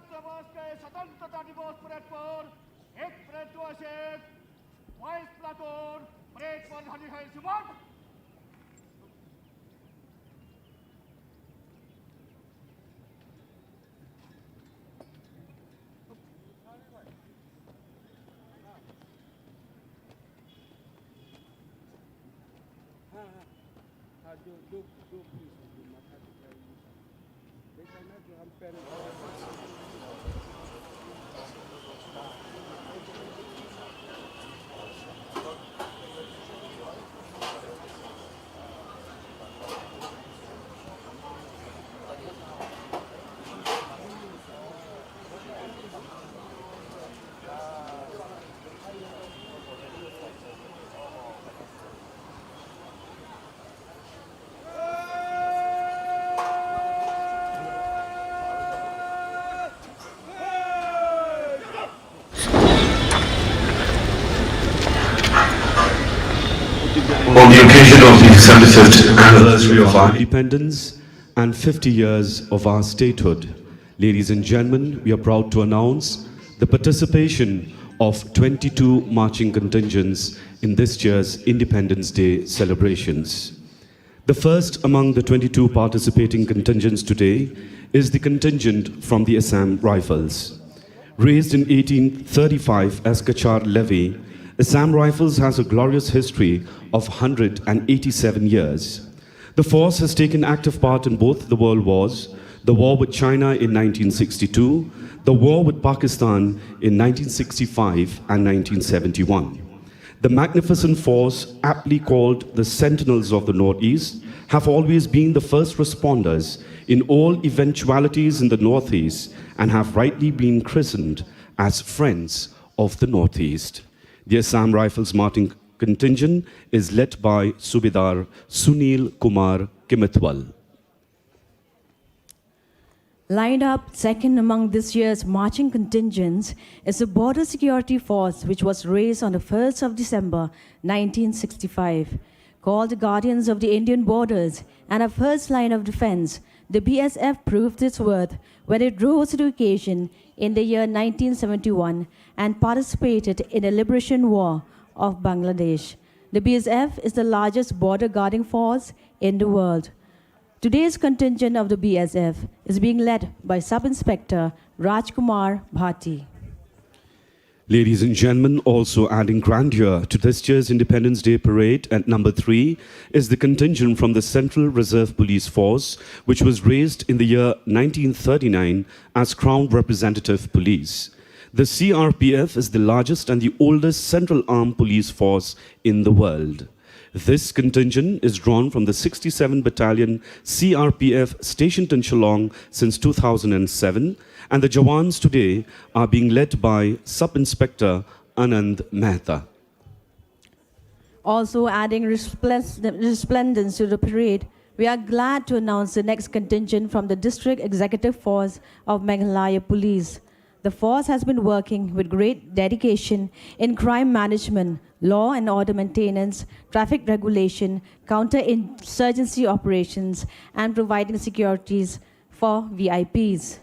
छात्रावास के स्वतंत्रता दिवस परेड पर एक परेड दो से 22 प्लाटून परेड पर हाजिर है शुभारंभ। On the occasion of the 75th anniversary of our independence and 50 years of our statehood, ladies and gentlemen, we are proud to announce the participation of 22 marching contingents in this year's Independence Day celebrations. The first among the 22 participating contingents today is the contingent from the Assam Rifles. Raised in 1835 as Kachar Levy, Assam Rifles has a glorious history of 187 years. The force has taken active part in both the world wars, the war with China in 1962, the war with Pakistan in 1965 and 1971. The magnificent force, aptly called the Sentinels of the Northeast, have always been the first responders in all eventualities in the Northeast and have rightly been christened as Friends of the Northeast. The Assam Rifles marching contingent is led by Subedar Sunil Kumar Kimitwal. Lined up second among this year's marching contingents is the Border Security Force, which was raised on the 1st of December 1965. Called the Guardians of the Indian Borders and a first line of defense, the BSF proved its worth when it rose to the occasion in the year 1971 and participated in the Liberation War of Bangladesh. The BSF is the largest border guarding force in the world. Today's contingent of the BSF is being led by Sub-Inspector Rajkumar Bhati. Ladies and gentlemen, also adding grandeur to this year's Independence Day parade at number 3 is the contingent from the Central Reserve Police Force, which was raised in the year 1939 as Crown Representative Police. The CRPF is the largest and the oldest central armed police force in the world. This contingent is drawn from the 67 Battalion CRPF stationed in Shillong since 2007, and the Jawans today are being led by Sub-Inspector Anand Mehta. Also adding resplendence to the parade, we are glad to announce the next contingent from the District Executive Force of Meghalaya Police. The force has been working with great dedication in crime management, law and order maintenance, traffic regulation, counter-insurgency operations, and providing securities for VIPs.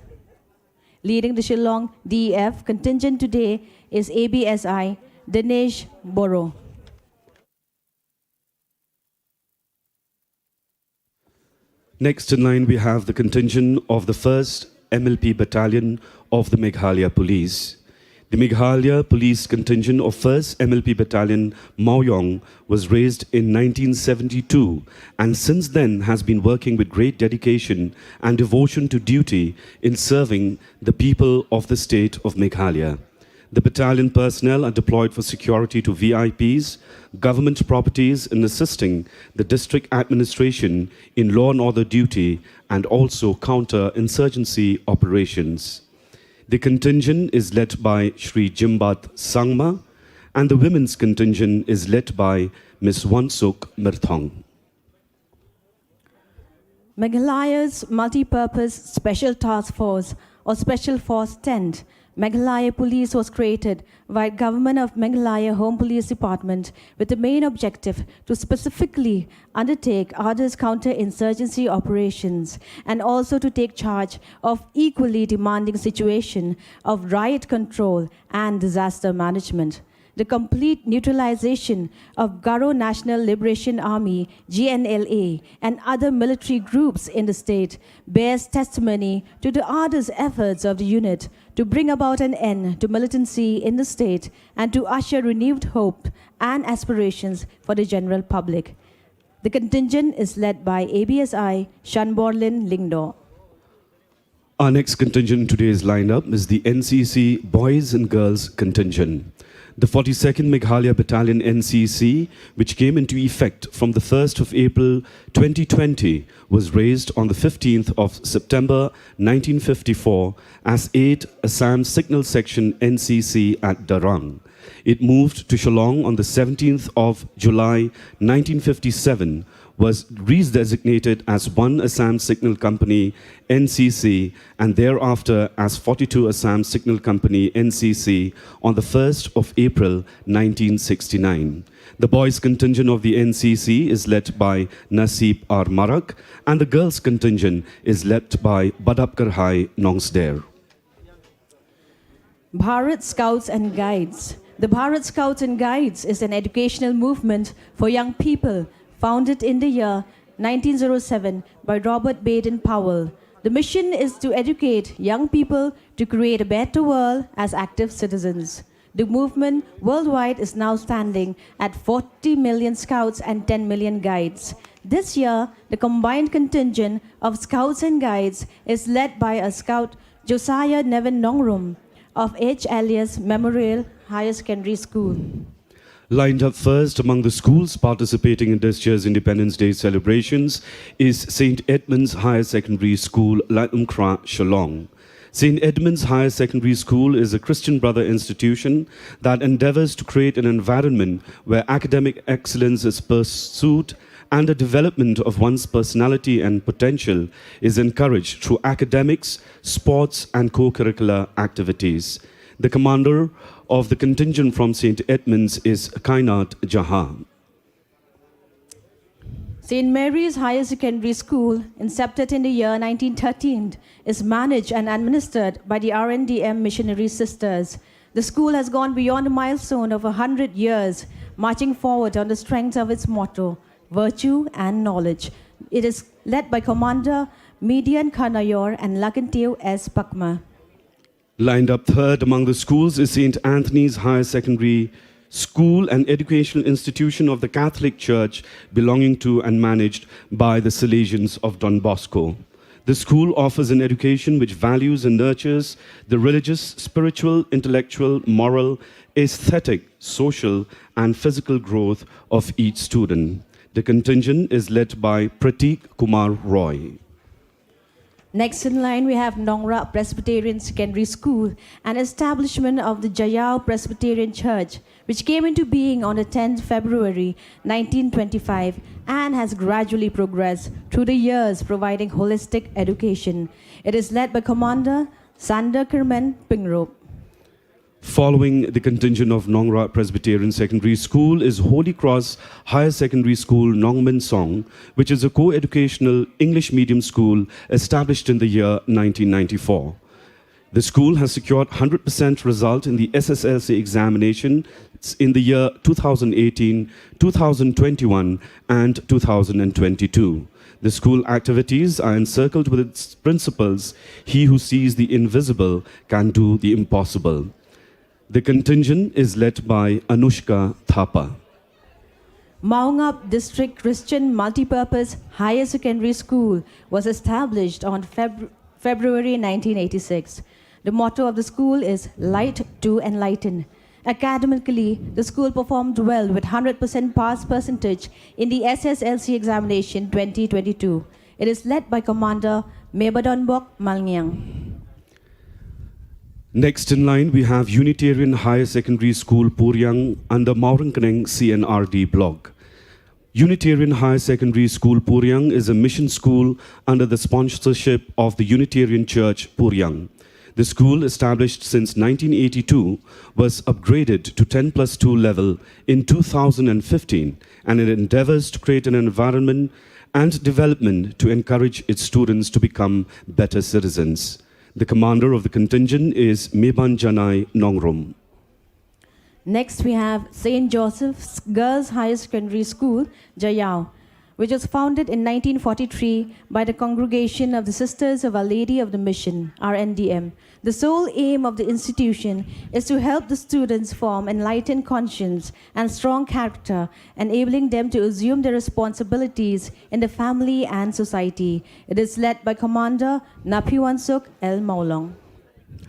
Leading the Shillong DEF contingent today is ABSI Dinesh Boro. Next in line, we have the contingent of the 1st MLP Battalion of the Meghalaya Police. The Meghalaya Police contingent of 1st MLP Battalion Maoyong was raised in 1972 and since then has been working with great dedication and devotion to duty in serving the people of the state of Meghalaya. The battalion personnel are deployed for security to VIPs, government properties, and assisting the district administration in law and order duty and also counter-insurgency operations. The contingent is led by Shri Jimbat Sangma, and the women's contingent is led by Ms. Wansuk Mirthong. Meghalaya's multi-purpose Special Task Force or Special Force 10 Meghalaya Police was created by Government of Meghalaya Home Police Department with the main objective to specifically undertake others counter-insurgency operations and also to take charge of equally demanding situation of riot control and disaster management. The complete neutralization of Garo National Liberation Army, GNLA, and other military groups in the state bears testimony to the ardent efforts of the unit to bring about an end to militancy in the state and to usher renewed hope and aspirations for the general public. The contingent is led by ABSI Shanborlin Lingdo. Our next contingent in today's lineup is the NCC Boys and Girls Contingent. The 42nd Meghalaya Battalion NCC, which came into effect from the 1st of April 2020, was raised on the 15th of September 1954 as 8 Assam Signal Section NCC at Darang. It moved to Shillong on the 17th of July 1957, was redesignated as 1 Assam Signal Company NCC and thereafter as 42 Assam Signal Company NCC on the 1st of April 1969. The boys contingent of the NCC is led by Nasib R. Marak and the girls contingent is led by Badapkar Hai Nongsder. Bharat Scouts and Guides. The Bharat Scouts and Guides is an educational movement for young people founded in the year 1907 by Robert Baden-Powell. The mission is to educate young people to create a better world as active citizens. The movement worldwide is now standing at 40 million scouts and 10 million guides. This year, the combined contingent of scouts and guides is led by a scout, Josiah Nevin Nongrum, of H. Elias Memorial Higher Secondary School. Lined up first among the schools participating in this year's Independence Day celebrations is St. Edmund's Higher Secondary School, Latumkra, Shillong. St. Edmund's Higher Secondary School is a Christian brother institution that endeavors to create an environment where academic excellence is pursued and the development of one's personality and potential is encouraged through academics, sports, and co-curricular activities. The commander of the contingent from St. Edmund's is Kainat Jahan. St. Mary's Higher Secondary School, incepted in the year 1913, is managed and administered by the RNDM Missionary Sisters. The school has gone beyond a milestone of 100 years, marching forward on the strength of its motto, virtue and knowledge. It is led by Commander Median Kanayor and Lakantew S. Pakma. Lined up third among the schools is St. Anthony's Higher Secondary School, an educational institution of the Catholic Church belonging to and managed by the Salesians of Don Bosco. The school offers an education which values and nurtures the religious, spiritual, intellectual, moral, aesthetic, social, and physical growth of each student. The contingent is led by Pratik Kumar Roy. Next in line, we have Nongra Presbyterian Secondary School, an establishment of the Jayao Presbyterian Church, which came into being on the 10th February 1925 and has gradually progressed through the years, providing holistic education. It is led by Commander Sander Kermen Pingrop. Following the contingent of Nongra Presbyterian Secondary School is Holy Cross Higher Secondary School, Nongmin Song, which is a co-educational English medium school established in the year 1994. The school has secured 100% result in the SSLC examination in the year 2018, 2021 and 2022. The school activities are encircled with its principles, he who sees the invisible can do the impossible. The contingent is led by Anushka Thapa. Maungap District Christian Multipurpose Higher Secondary School was established on February 1986. The motto of the school is Light to Enlighten. Academically, the school performed well with 100% pass percentage in the SSLC examination 2022. It is led by Commander Mebadonbok Malngyang. Next in line, we have Unitarian Higher Secondary School, Puryang, under Maurangkaneng CNRD block. Unitarian Higher Secondary School, Puryang is a mission school under the sponsorship of the Unitarian Church, Puryang. The school, established since 1982, was upgraded to 10+2 level in 2015, and it endeavors to create an environment and development to encourage its students to become better citizens. The commander of the contingent is Meban Janai Nongrum. Next, we have St. Joseph's Girls Higher Secondary School, Jayao, which was founded in 1943 by the Congregation of the Sisters of Our Lady of the Mission, RNDM. The sole aim of the institution is to help the students form enlightened conscience and strong character, enabling them to assume their responsibilities in the family and society. It is led by Commander Napiwansuk El Maulong.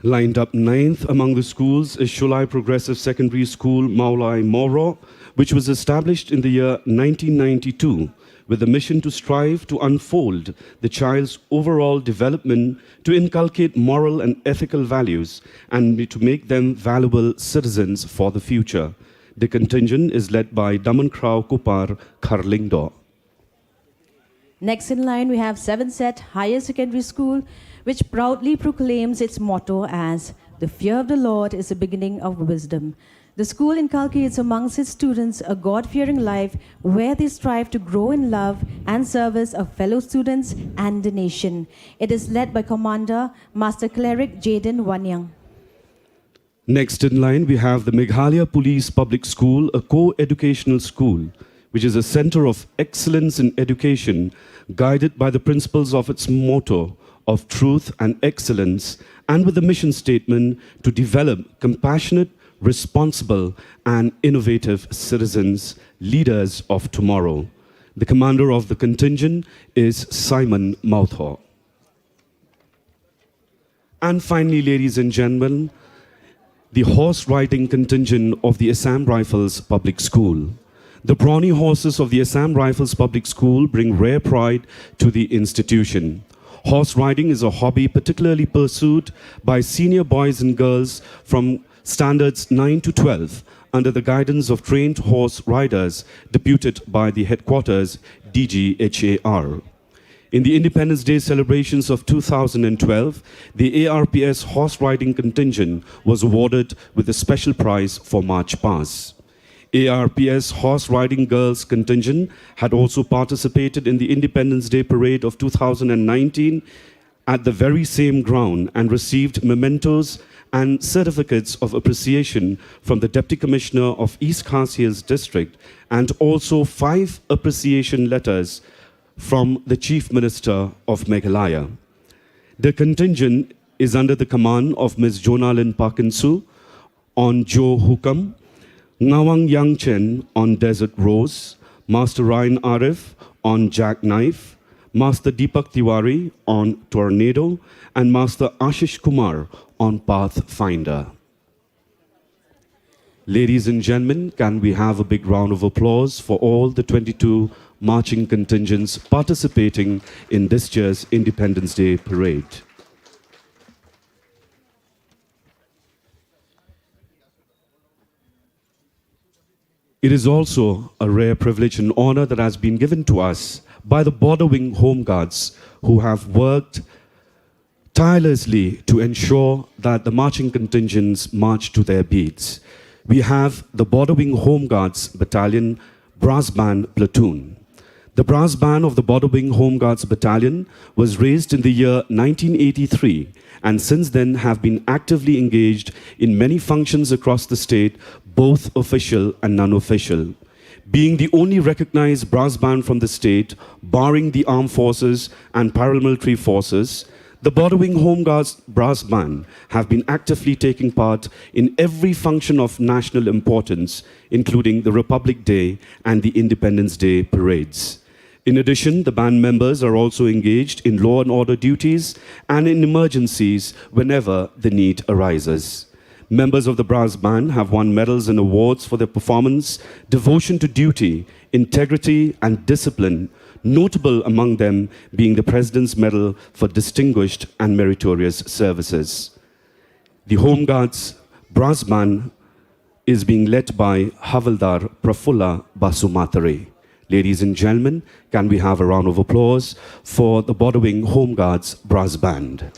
Lined up ninth among the schools is Shulai Progressive Secondary School, Maulai Moro, which was established in the year 1992 with the mission to strive to unfold the child's overall development, to inculcate moral and ethical values, and to make them valuable citizens for the future. The contingent is led by Damankrao Kupar Kharlingdo. Next in line, we have Sevenset Higher Secondary School, which proudly proclaims its motto as, "The fear of the Lord is the beginning of wisdom." The school inculcates amongst its students a God-fearing life where they strive to grow in love and service of fellow students and the nation. It is led by Commander Master Cleric Jaden Wanyang. Next in line, we have the Meghalaya Police Public School, a co-educational school, which is a center of excellence in education, guided by the principles of its motto of truth and excellence, and with the mission statement to develop compassionate, responsible, and innovative citizens, leaders of tomorrow. The commander of the contingent is Simon Mouthhaw. And finally, ladies and gentlemen, the horse riding contingent of the Assam Rifles Public School. The brawny horses of the Assam Rifles Public School bring rare pride to the institution. Horse riding is a hobby particularly pursued by senior boys and girls from standards 9 to 12 under the guidance of trained horse riders deputed by the headquarters DGHAR. In the Independence Day celebrations of 2012, the ARPS horse riding contingent was awarded with a special prize for March Pass. ARPS horse riding girls contingent had also participated in the Independence Day parade of 2019 at the very same ground and received mementos and certificates of appreciation from the Deputy Commissioner of East Khasias District, and also 5 appreciation letters from the Chief Minister of Meghalaya. The contingent is under the command of Ms. Jonalyn Parkinsu on Joe Hukam, Ngawang Yang Chen on Desert Rose, Master Ryan Arif on Jackknife, Master Deepak Tiwari on Tornado, and Master Ashish Kumar on Pathfinder. Ladies and gentlemen, can we have a big round of applause for all the 22 marching contingents participating in this year's Independence Day Parade? It is also a rare privilege and honor that has been given to us by the Border Wing Home Guards, who have worked tirelessly to ensure that the marching contingents march to their beats. We have the Border Wing Home Guards Battalion Brass Band Platoon. The brass band of the Border Wing Home Guards Battalion was raised in the year 1983 and since then have been actively engaged in many functions across the state, both official and non-official. Being the only recognized brass band from the state, barring the armed forces and paramilitary forces, the Border Wing Home Guards Brass Band have been actively taking part in every function of national importance, including the Republic Day and the Independence Day parades. In addition, the band members are also engaged in law and order duties and in emergencies whenever the need arises. Members of the Brass Band have won medals and awards for their performance, devotion to duty, integrity, and discipline, notable among them being the President's Medal for Distinguished and Meritorious Services. The Home Guards Brass Band is being led by Havildar Prafulla Basumatari. Ladies and gentlemen, can we have a round of applause for the Border Wing Home Guards Brass Band?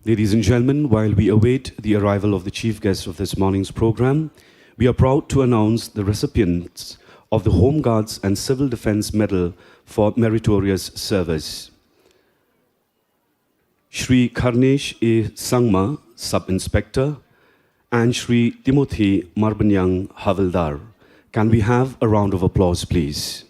Ladies and gentlemen, while we await the arrival of the chief guest of this morning's program, we are proud to announce the recipients of the Home Guards and Civil Defense Medal for meritorious service. Shri Karnesh A. Sangma, Sub-Inspector, and Shri Timothy Marbanyang Havildar. Can we have a round of applause, please?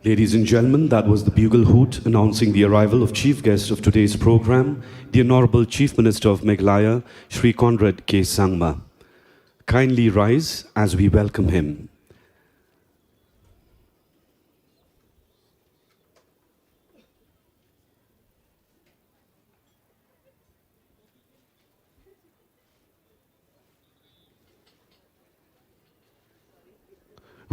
Ladies and gentlemen, that was the bugle hoot announcing the arrival of chief guest of today's program, the Honorable Chief Minister of Meghalaya, Shri Conrad K. Sangma. Kindly rise as we welcome him.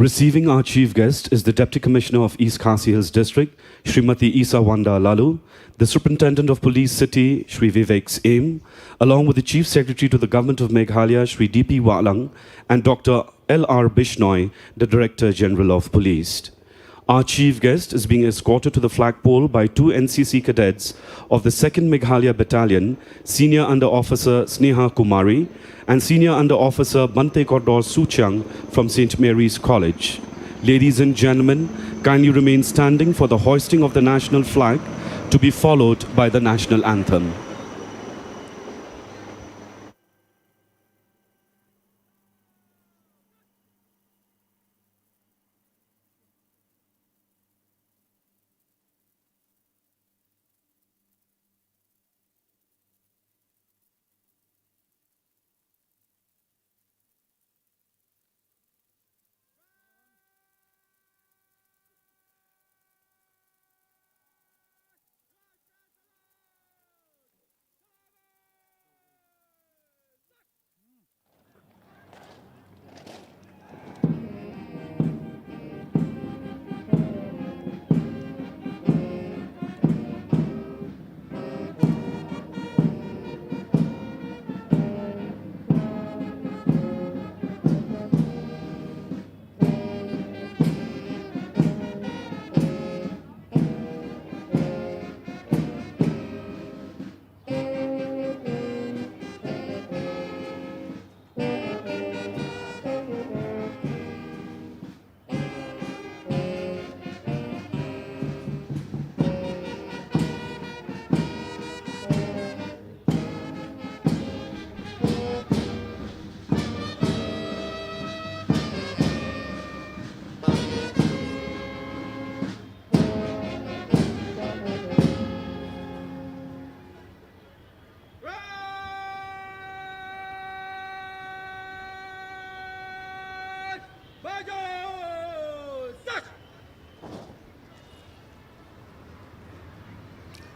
Receiving our chief guest is the Deputy Commissioner of East Khasi Hills District, Srimati Isa Wanda Lalu, the Superintendent of Police City, Shri Vivek Aim, along with the Chief Secretary to the Government of Meghalaya, Shri D.P. Walang, and Dr. L.R. Bishnoi, the Director General of Police. Our chief guest is being escorted to the flagpole by two NCC cadets of the 2nd Meghalaya Battalion, Senior Under Officer Sneha Kumari and Senior Under Officer Bante Kordor Suchang from St. Mary's College. Ladies and gentlemen, kindly remain standing for the hoisting of the national flag, to be followed by the national anthem.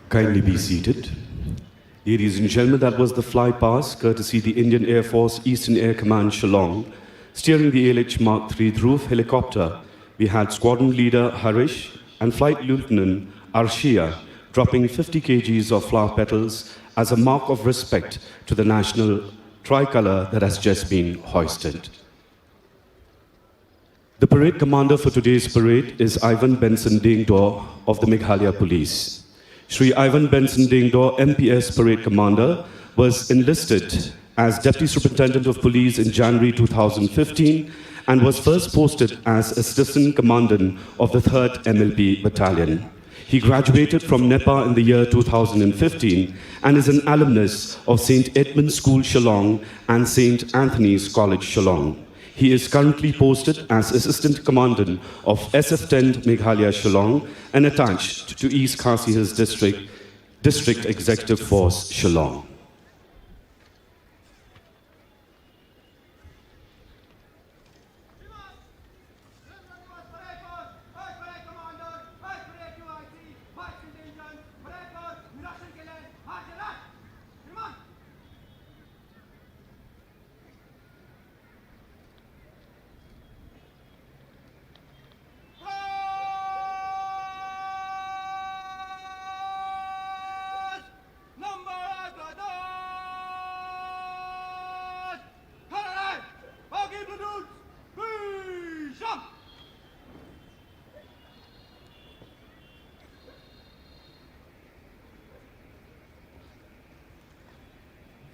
Kindly be seated. Ladies and gentlemen, that was the fly past, courtesy the Indian Air Force Eastern Air Command Shillong. Steering the ALH Mark III roof helicopter, we had Squadron Leader Harish and Flight Lieutenant Arshia dropping 50 kgs of flower petals as a mark of respect to the national tricolour that has just been hoisted. The parade commander for today's parade is Ivan Benson Dingdor of the Meghalaya Police. Shri Ivan Benson Dingdor, MPS Parade Commander, was enlisted as Deputy Superintendent of Police in January 2015 and was first posted as Assistant Commandant of the 3rd MLP Battalion. He graduated from NEPA in the year 2015 and is an alumnus of St. Edmund's School Shillong and St. Anthony's College Shillong. He is currently posted as Assistant Commandant of SF-10 Meghalaya Shillong and attached to East Khasi Hills District Executive Force Shillong.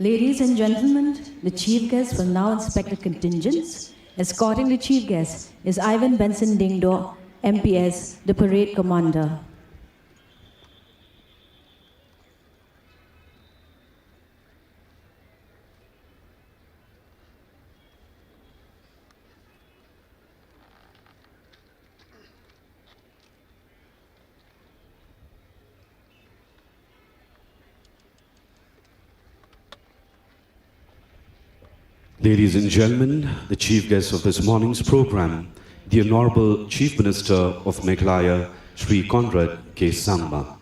Ladies and gentlemen, the chief guest will now inspect the contingents. Escorting the chief guest is Ivan Benson Dingdor, MPS, the parade commander. Ladies and gentlemen, the chief guest of this morning's program, the Honorable Chief Minister of Meghalaya, Shri Conrad K. Sangma.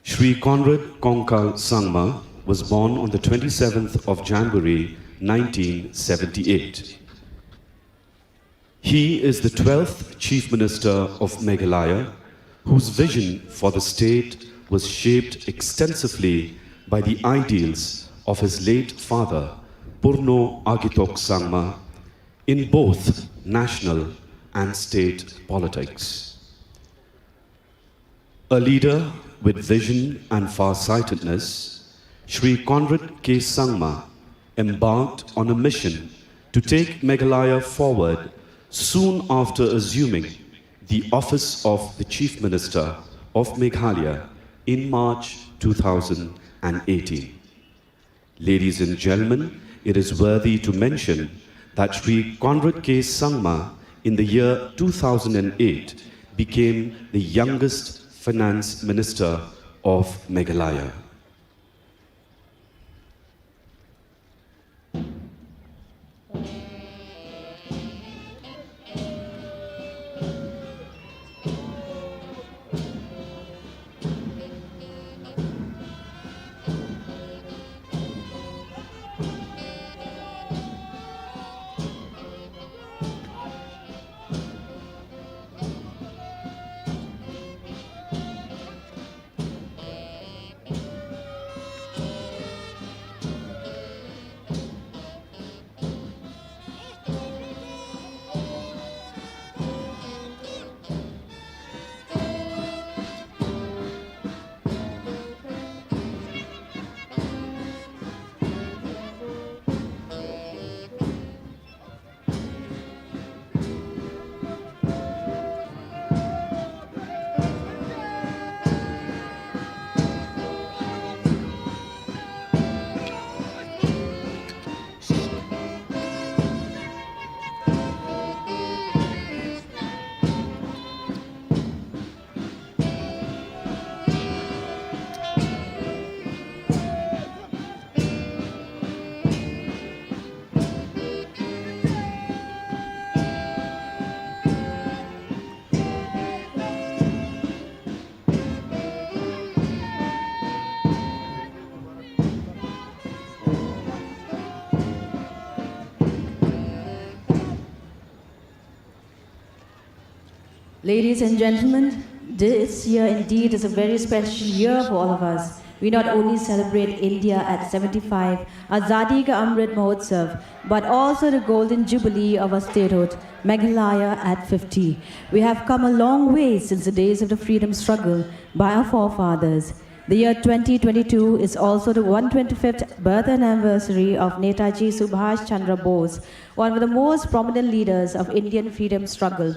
Shri Conrad Kongkal Sangma was born on the 27th of January 1978. He is the 12th Chief Minister of Meghalaya, whose vision for the state was shaped extensively by the ideals of his late father, Purno Agitok Sangma, in both national and state politics. A leader with vision and far-sightedness, Shri Conrad K. Sangma embarked on a mission to take Meghalaya forward soon after assuming the office of the Chief Minister of Meghalaya in March 2018. Ladies and gentlemen, it is worthy to mention that Shri Conrad K. Sangma in the year 2008 became the youngest finance minister of Meghalaya. Ladies and gentlemen, this year indeed is a very special year for all of us. We not only celebrate India at 75, Azadi Ka Amrit Mahotsav, but also the golden jubilee of our statehood, Meghalaya at 50. We have come a long way since the days of the freedom struggle by our forefathers. The year 2022 is also the 125th birth anniversary of Netaji Subhash Chandra Bose, one of the most prominent leaders of Indian freedom struggle.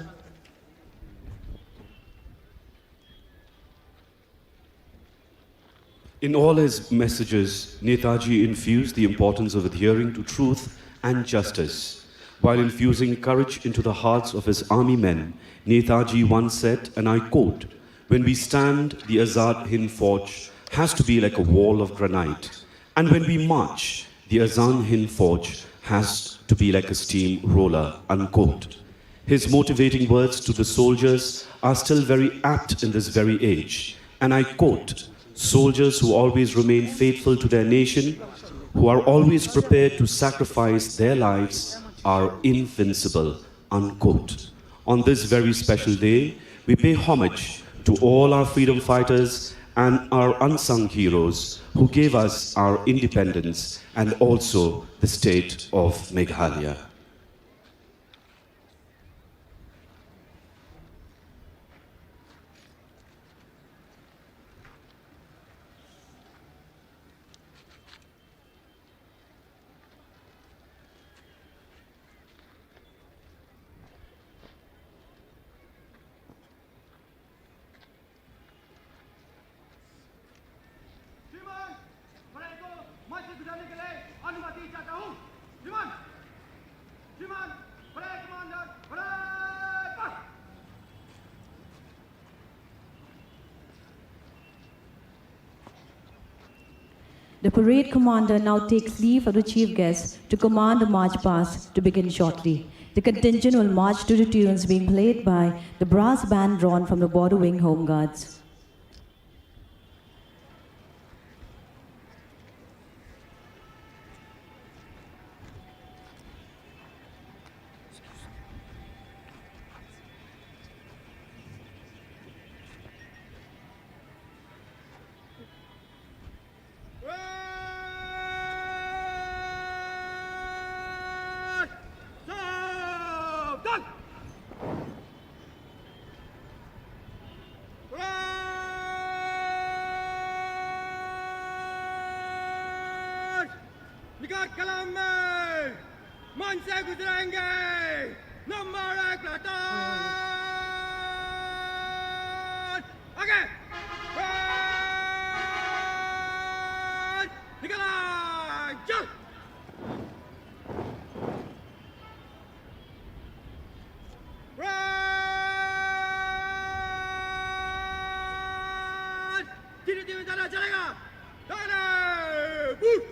In all his messages, Netaji infused the importance of adhering to truth and justice. While infusing courage into the hearts of his army men, Netaji once said, and I quote, "When we stand, the Azad Hind Fauj has to be like a wall of granite. And when we march, the Azad Hind Fauj has to be like a steam roller," unquote. His motivating words to the soldiers are still very apt in this very age. And I quote, "Soldiers who always remain faithful to their nation, who are always prepared to sacrifice their lives, are invincible," unquote. On this very special day, we pay homage to all our freedom fighters and our unsung heroes who gave us our independence and also the state of Meghalaya. श्रीमान, parade को मंच से गुजरने के लिए अनुमति चाहता हूँ। श्रीमान, श्रीमान, परेड कमांडर, परेड पर। The parade commander now takes leave of the chief guest to command the march past to begin shortly. The contingent will march to the tunes being played by the brass band drawn from the Border Wing Home Guards. सावधान! निगाह कलम में मन से गुजरेंगे number 1 platoon आगे निकला चल धीरे धीरे जाना चलेगा boot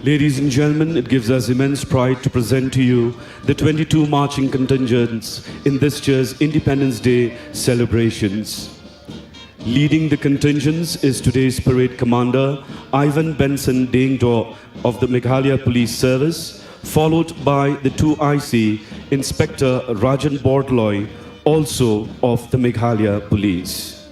Ladies and gentlemen, it gives us immense pride to present to you the 22 marching contingents in this year's Independence Day celebrations. Leading the contingents is today's parade commander, Ivan Benson Dengdo of the Meghalaya Police Service, followed by the 2IC Inspector Rajan Bordloy, also of the Meghalaya Police.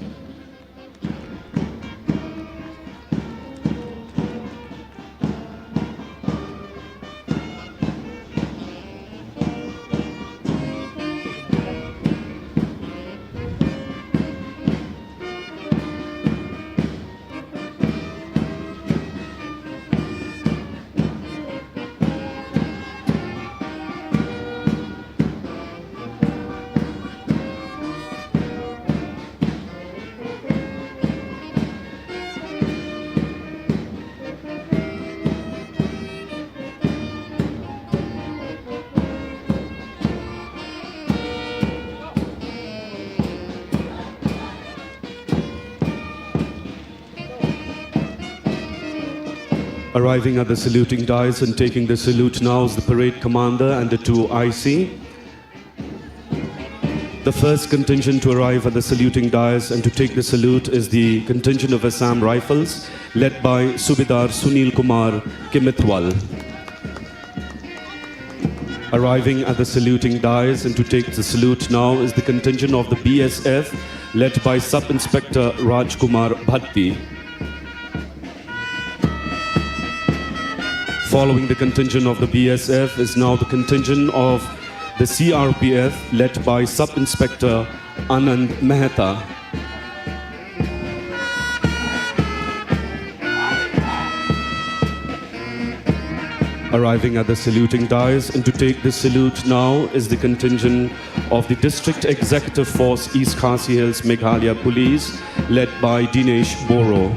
Arriving at the saluting dais and taking the salute now is the parade commander and the 2 IC. The first contingent to arrive at the saluting dais and to take the salute is the contingent of Assam Rifles, led by Subedar Sunil Kumar Kimithwal. Arriving at the saluting dais and to take the salute now is the contingent of the BSF, led by Sub-Inspector Raj Kumar Bhatti. Following the contingent of the BSF is now the contingent of the CRPF, led by Sub-Inspector Anand Mehta. Arriving at the saluting dais and to take the salute now is the contingent of the District Executive Force East Khasi Hills Meghalaya Police, led by Dinesh Boro.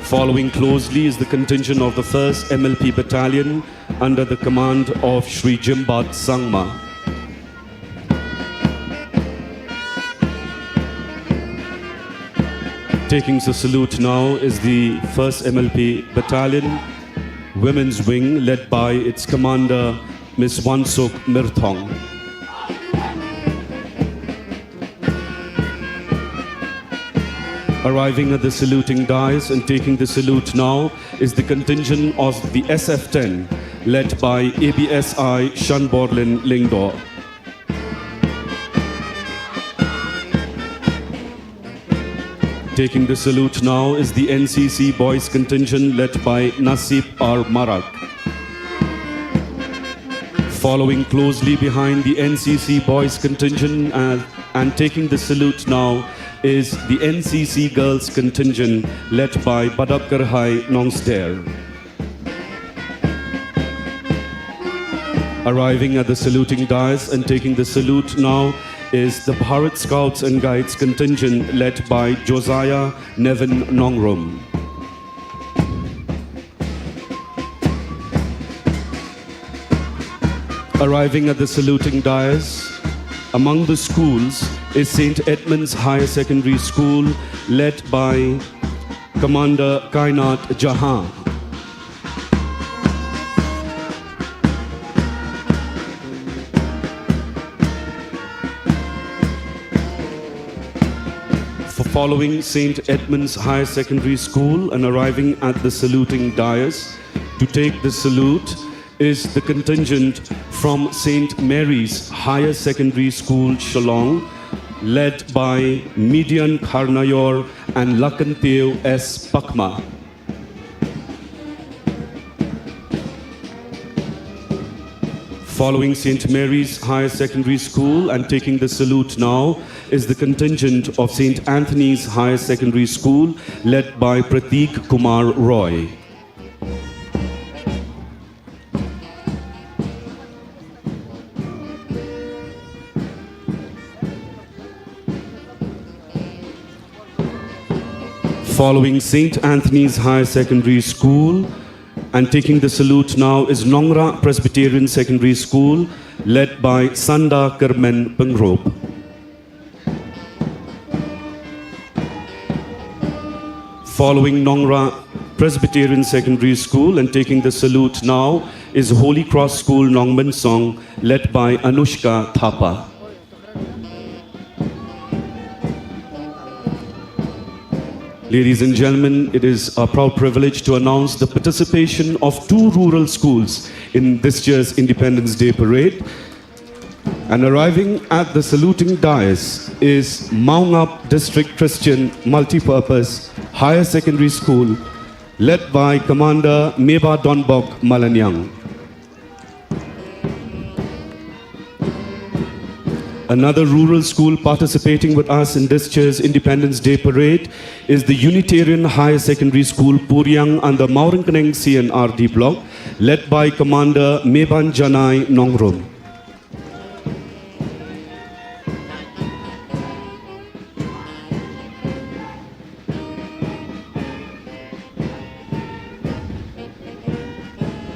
Following closely is the contingent of the 1st MLP Battalion under the command of Shri Jimbat Sangma. Taking the salute now is the 1st MLP Battalion Women's Wing, led by its commander, Ms. Wansuk Mirthong. Arriving at the saluting dais and taking the salute now is the contingent of the SF-10, led by ABSI Shanborlin Lingdor. Taking the salute now is the NCC Boys contingent, led by Nasib R. Marak. Following closely behind the NCC Boys contingent and taking the salute now is the NCC Girls contingent, led by Badakkarhai Nongsdare. Arriving at the saluting dais and taking the salute now is the Bharat Scouts and Guides contingent, led by Josiah Nevin Nongrum. Arriving at the saluting dais, among the schools is St. Edmund's Higher Secondary School, led by Commander Kainat Jahan. Following St. Edmund's Higher Secondary School and arriving at the saluting dais to take the salute is the contingent from St. Mary's Higher Secondary School, Shillong, led by Midian Karnayor and Lakanteo S. Pakma. Following St. Mary's Higher Secondary School and taking the salute now is the contingent of St. Anthony's Higher Secondary School, led by Prateek Kumar Roy. Following St. Anthony's Higher Secondary School and taking the salute now is Nongra Presbyterian Secondary School, led by Sanda Kermen Pengrop. Following Nongra Presbyterian Secondary School and taking the salute now is Holy Cross School Nongman Song, led by Anushka Thapa. Ladies and gentlemen, it is a proud privilege to announce the participation of 2 rural schools in this year's Independence Day Parade. And arriving at the saluting dais is Maungap District Christian Multipurpose Higher Secondary School, led by Commander Meba Donbok Malanyang. Another rural school participating with us in this year's Independence Day Parade is the Unitarian Higher Secondary School, Puryang, under Mauringkaneng CNRD block, led by Commander Meban Janai Nongrum.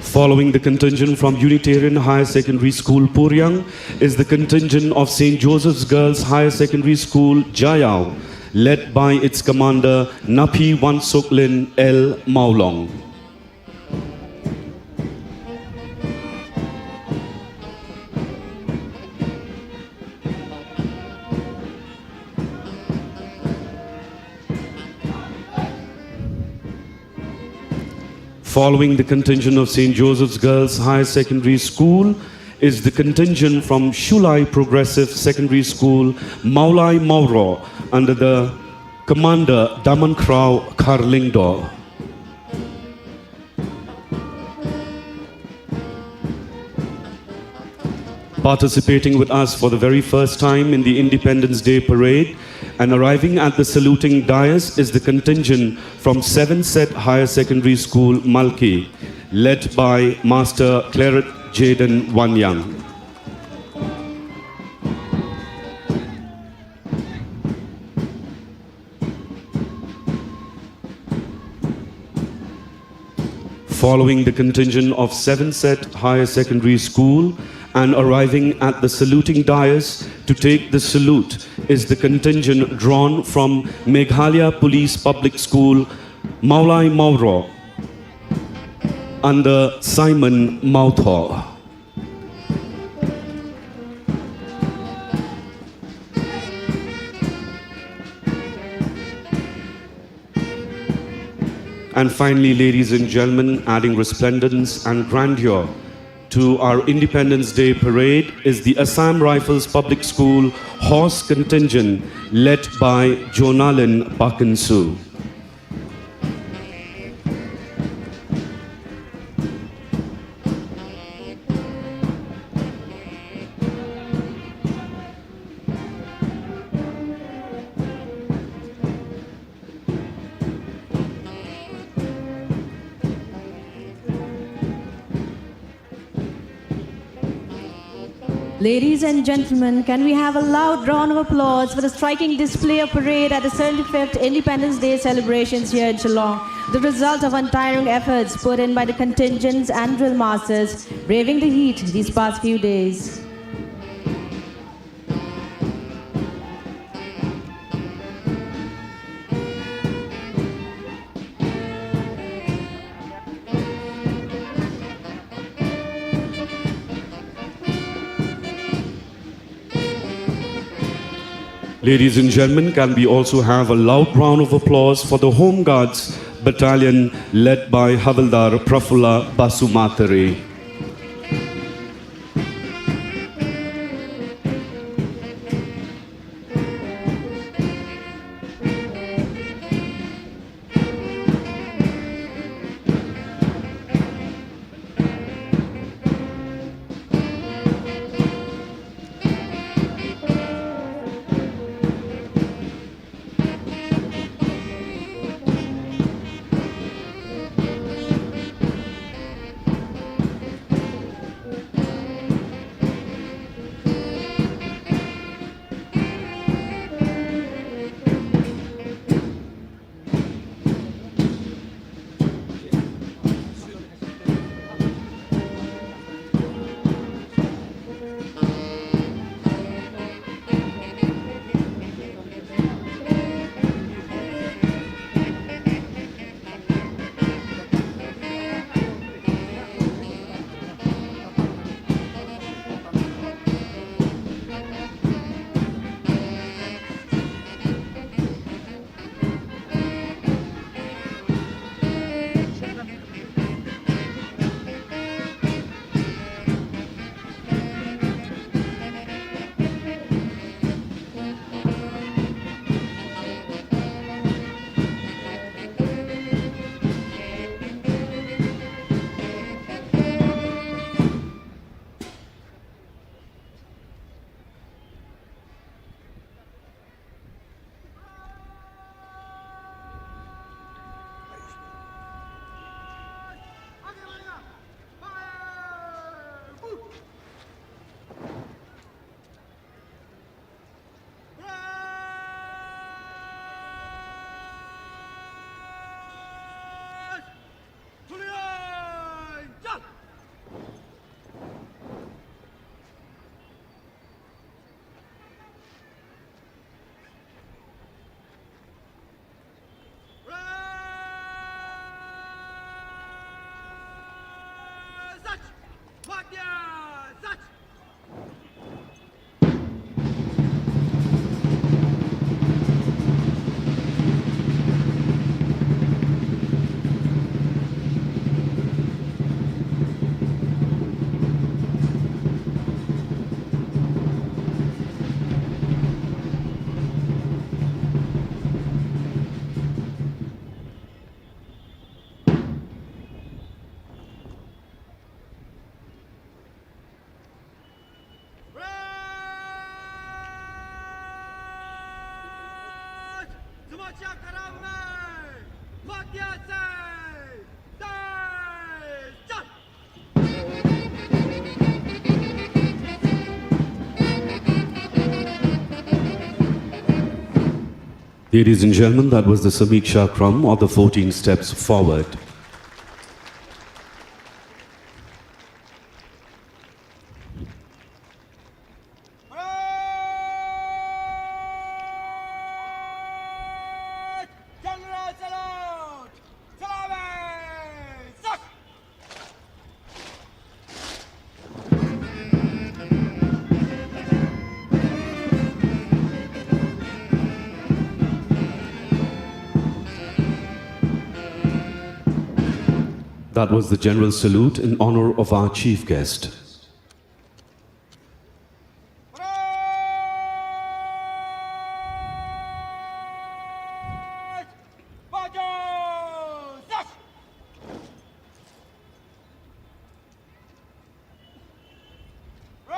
Following the contingent from Unitarian Higher Secondary School, Puryang, is the contingent of St. Joseph's Girls Higher Secondary School, Jayao, led by its commander Napi Wansoklin L. Maulong. Following the contingent of St. Joseph's Girls Higher Secondary School is the contingent from Shulai Progressive Secondary School, Maulai Mauro, under the commander Daman Krau Karlingdo. Participating with us for the very first time in the Independence Day Parade and arriving at the saluting dais is the contingent from 7th Set Higher Secondary School, Malki, led by Master Claret Jaden Wanyang. Following the contingent of 7th Set Higher Secondary School and arriving at the saluting dais to take the salute is the contingent drawn from Meghalaya Police Public School, Maulai Mauro, under Simon Mauthaw. And finally, ladies and gentlemen, adding resplendence and grandeur to our Independence Day Parade is the Assam Rifles Public School Horse Contingent led by Jonalyn Bakansu. Ladies and gentlemen, can we have a loud round of applause for the striking display of parade at the 75th Independence Day celebrations here in Shillong, the result of untiring efforts put in by the contingents and drill masters, braving the heat these past few days. Ladies and gentlemen, can we also have a loud round of applause for the Home Guards Battalion led by Havildar Prafulla Basumatari. Madhya, Sach. Raj! Samacha Karam mein! Madhya se! Dai! Chal! Ladies and gentlemen, that was the Samiksha Kram, or the 14 steps forward. Raj! General salute! Salame! Sach! That was the general salute in honor of our chief guest. Raj! Bajo! Sach! Raj!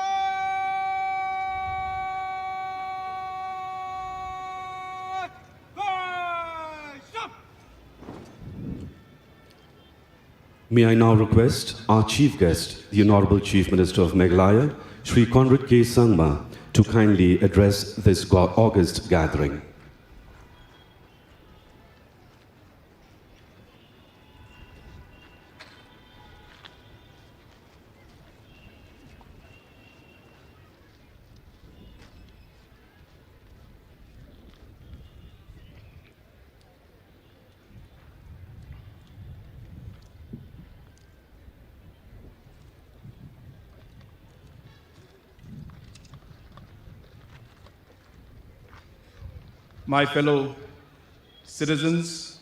Vai! Stop! May I now request our chief guest, the Honorable Chief Minister of Meghalaya, Shri Conrad K. Sangma, to kindly address this August gathering. My fellow citizens,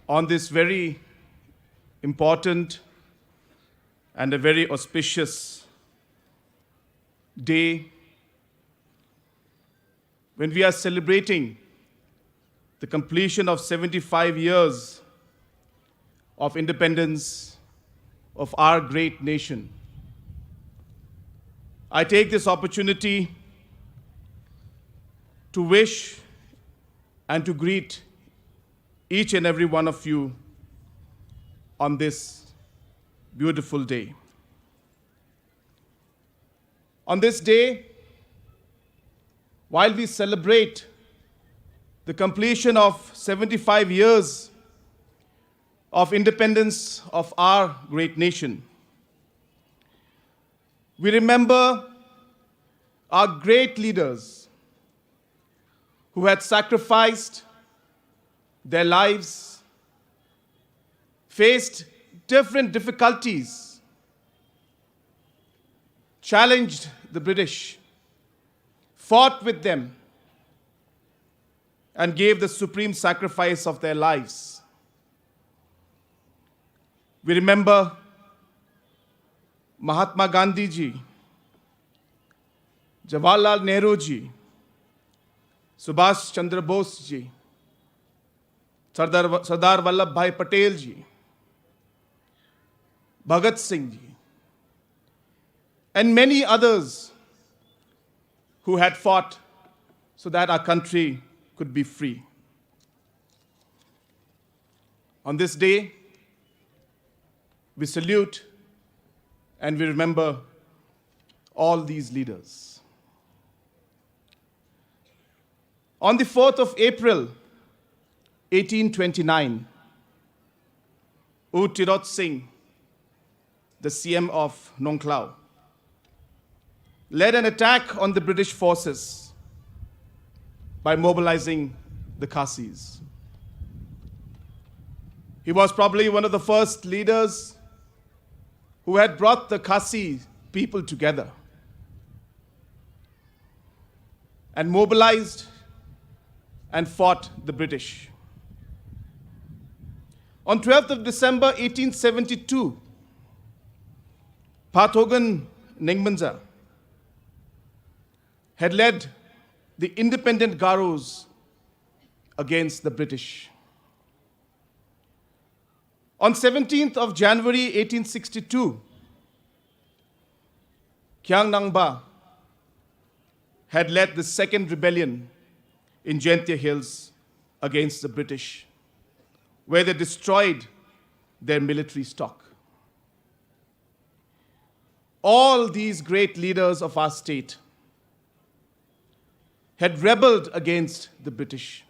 on this very important and a very auspicious day, when we are celebrating the completion of 75 years of independence of our great nation, I take this opportunity to wish and to greet each and every one of you on this beautiful day. On this day, while we celebrate the completion of 75 years of independence of our great nation, we remember our great leaders who had sacrificed their lives, faced different difficulties, challenged the British, fought with them, and gave the supreme sacrifice of their lives. We remember Mahatma Gandhi ji, Jawaharlal Nehru ji, Subhash Chandra Bose ji, Sardar Vallabhbhai Patel ji, Bhagat Singh ji, and many others who had fought so that our country could be free. On this day, we salute and we remember all these leaders. On the 4th of April, 1829, U Tirot Singh, the CM of Nong Klau, led an attack on the British forces by mobilizing the Khasis. He was probably one of the first leaders who had brought the Khasi people together and mobilized and fought the British. On 12th of December 1872, Pathogan Ningmanza had led the independent Garos against the British. On 17th of January 1862, Kyang Nangba had led the second rebellion in Jaintia Hills against the British, where they destroyed their military stock. All these great leaders of our state had rebelled against the British,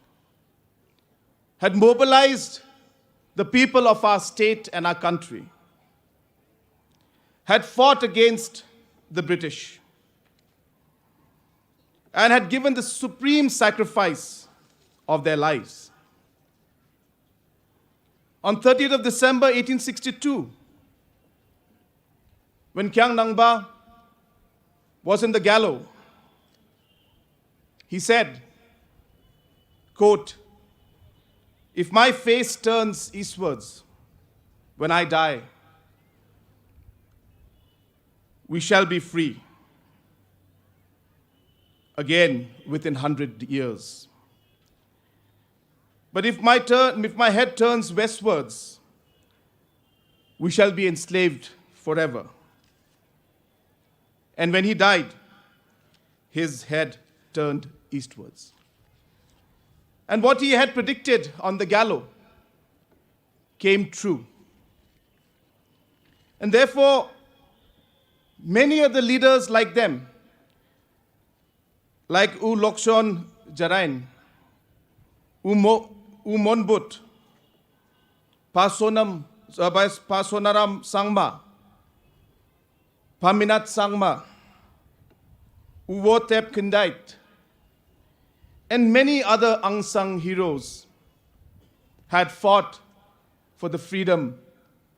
had mobilized the people of our state and our country, had fought against the British, and had given the supreme sacrifice of their lives. On 30th of December 1862, when Kyang Nangba was in the gallows, he said, quote, "If my face turns eastwards when I die, we shall be free again within 100 years. But if my head turns westwards, we shall be enslaved forever." And when he died, his head turned eastwards. And what he had predicted on the gallows came true. And therefore, many of the leaders like them, like U Lokshon Jarain, U Monbut, Pasonaram Sangma, Paminat Sangma, Uwotep Kindait, and many other unsung heroes had fought for the freedom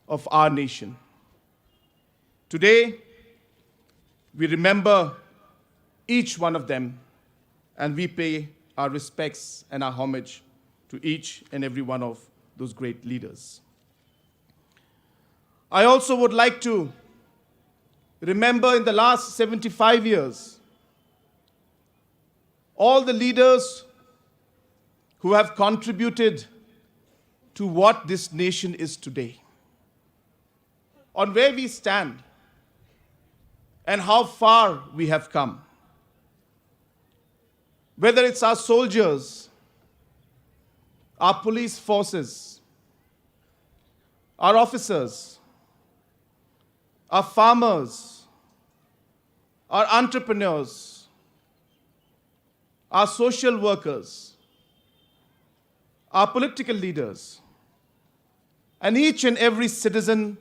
of our nation. Today, we remember each one of them, and we pay our respects and our homage to each and every one of those great leaders. I also would like to remember in the last 75 years, all the leaders who have contributed to what this nation is today, on where we stand, and how far we have come. Whether it's our soldiers, our police forces, our officers, our farmers, our entrepreneurs, our social workers, our political leaders, and each and every citizen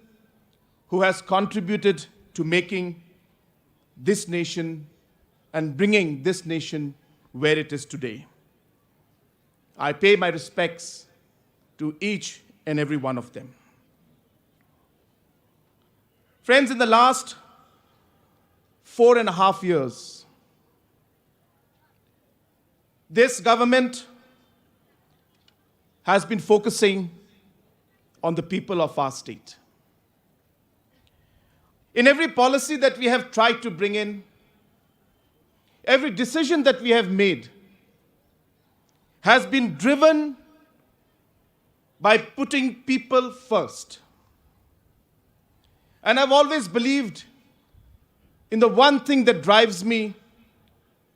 who has contributed to making this nation and bringing this nation where it is today. I pay my respects to each and every one of them. Friends, in the last 4.5 years, this government has been focusing on the people of our state. In every policy that we have tried to bring in, every decision that we have made has been driven by putting people first. And I've always believed in the one thing that drives me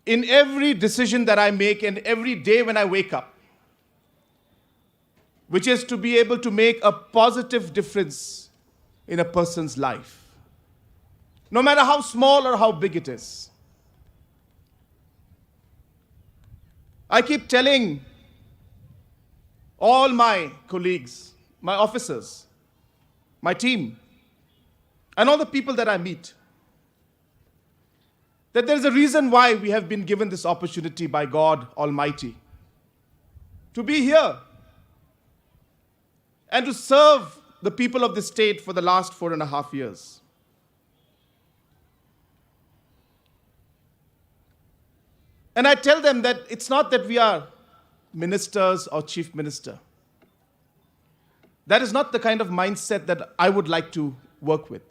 in every decision that I make and every day when I wake up, which is to be able to make a positive difference in a person's life, no matter how small or how big it is. I keep telling all my colleagues, my officers, my team, and all the people that I meet, that there's a reason why we have been given this opportunity by God Almighty to be here and to serve the people of the state for the last 4.5 years. And I tell them that it's not that we are ministers or chief minister. That is not the kind of mindset that I would like to work with.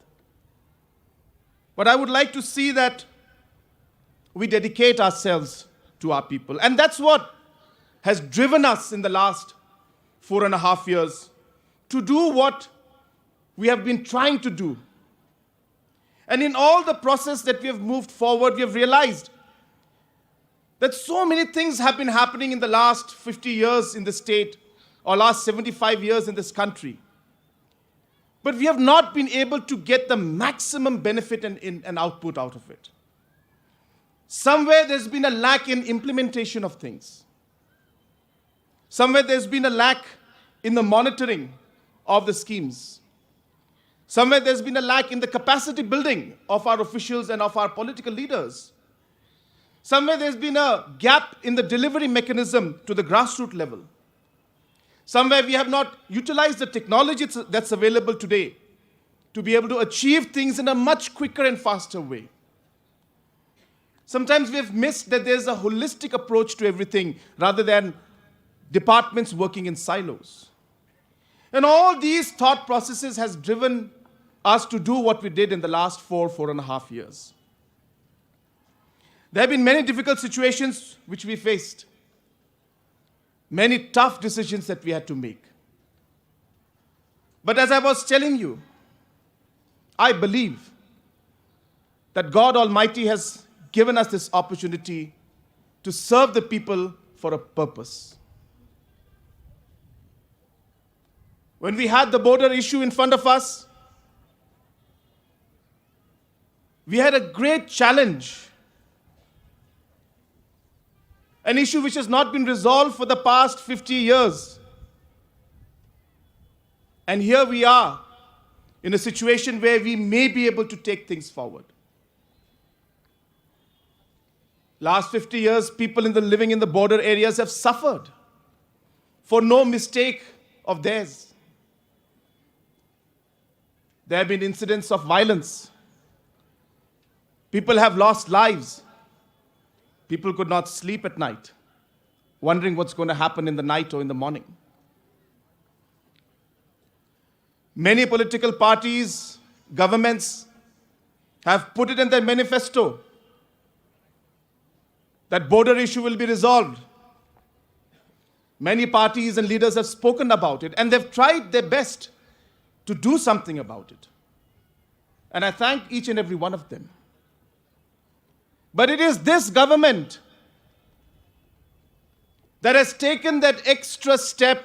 But I would like to see that we dedicate ourselves to our people. And that's what has driven us in the last 4.5 years to do what we have been trying to do. And in all the process that we have moved forward, we have realized that so many things have been happening in the last 50 years in the state, or last 75 years in this country. But we have not been able to get the maximum benefit and output out of it. Somewhere there's been a lack in implementation of things. Somewhere there's been a lack in the monitoring of the schemes. Somewhere there's been a lack in the capacity building of our officials and of our political leaders. Somewhere there's been a gap in the delivery mechanism to the grassroots level. Somewhere we have not utilized the technology that's available today to be able to achieve things in a much quicker and faster way. Sometimes we have missed that there's a holistic approach to everything rather than departments working in silos. And all these thought processes has driven us to do what we did in the last 4.5 years. There have been many difficult situations which we faced. Many tough decisions that we had to make. But as I was telling you, I believe that God Almighty has given us this opportunity to serve the people for a purpose. When we had the border issue in front of us, we had a great challenge. An issue which has not been resolved for the past 50 years. And here we are in a situation where we may be able to take things forward. Last 50 years, people living in the border areas have suffered for no mistake of theirs. There have been incidents of violence. People have lost lives. People could not sleep at night, wondering what's going to happen in the night or in the morning. Many political parties, governments have put it in their manifesto that border issue will be resolved. Many parties and leaders have spoken about it, and they've tried their best to do something about it. And I thank each and every one of them. But it is this government that has taken that extra step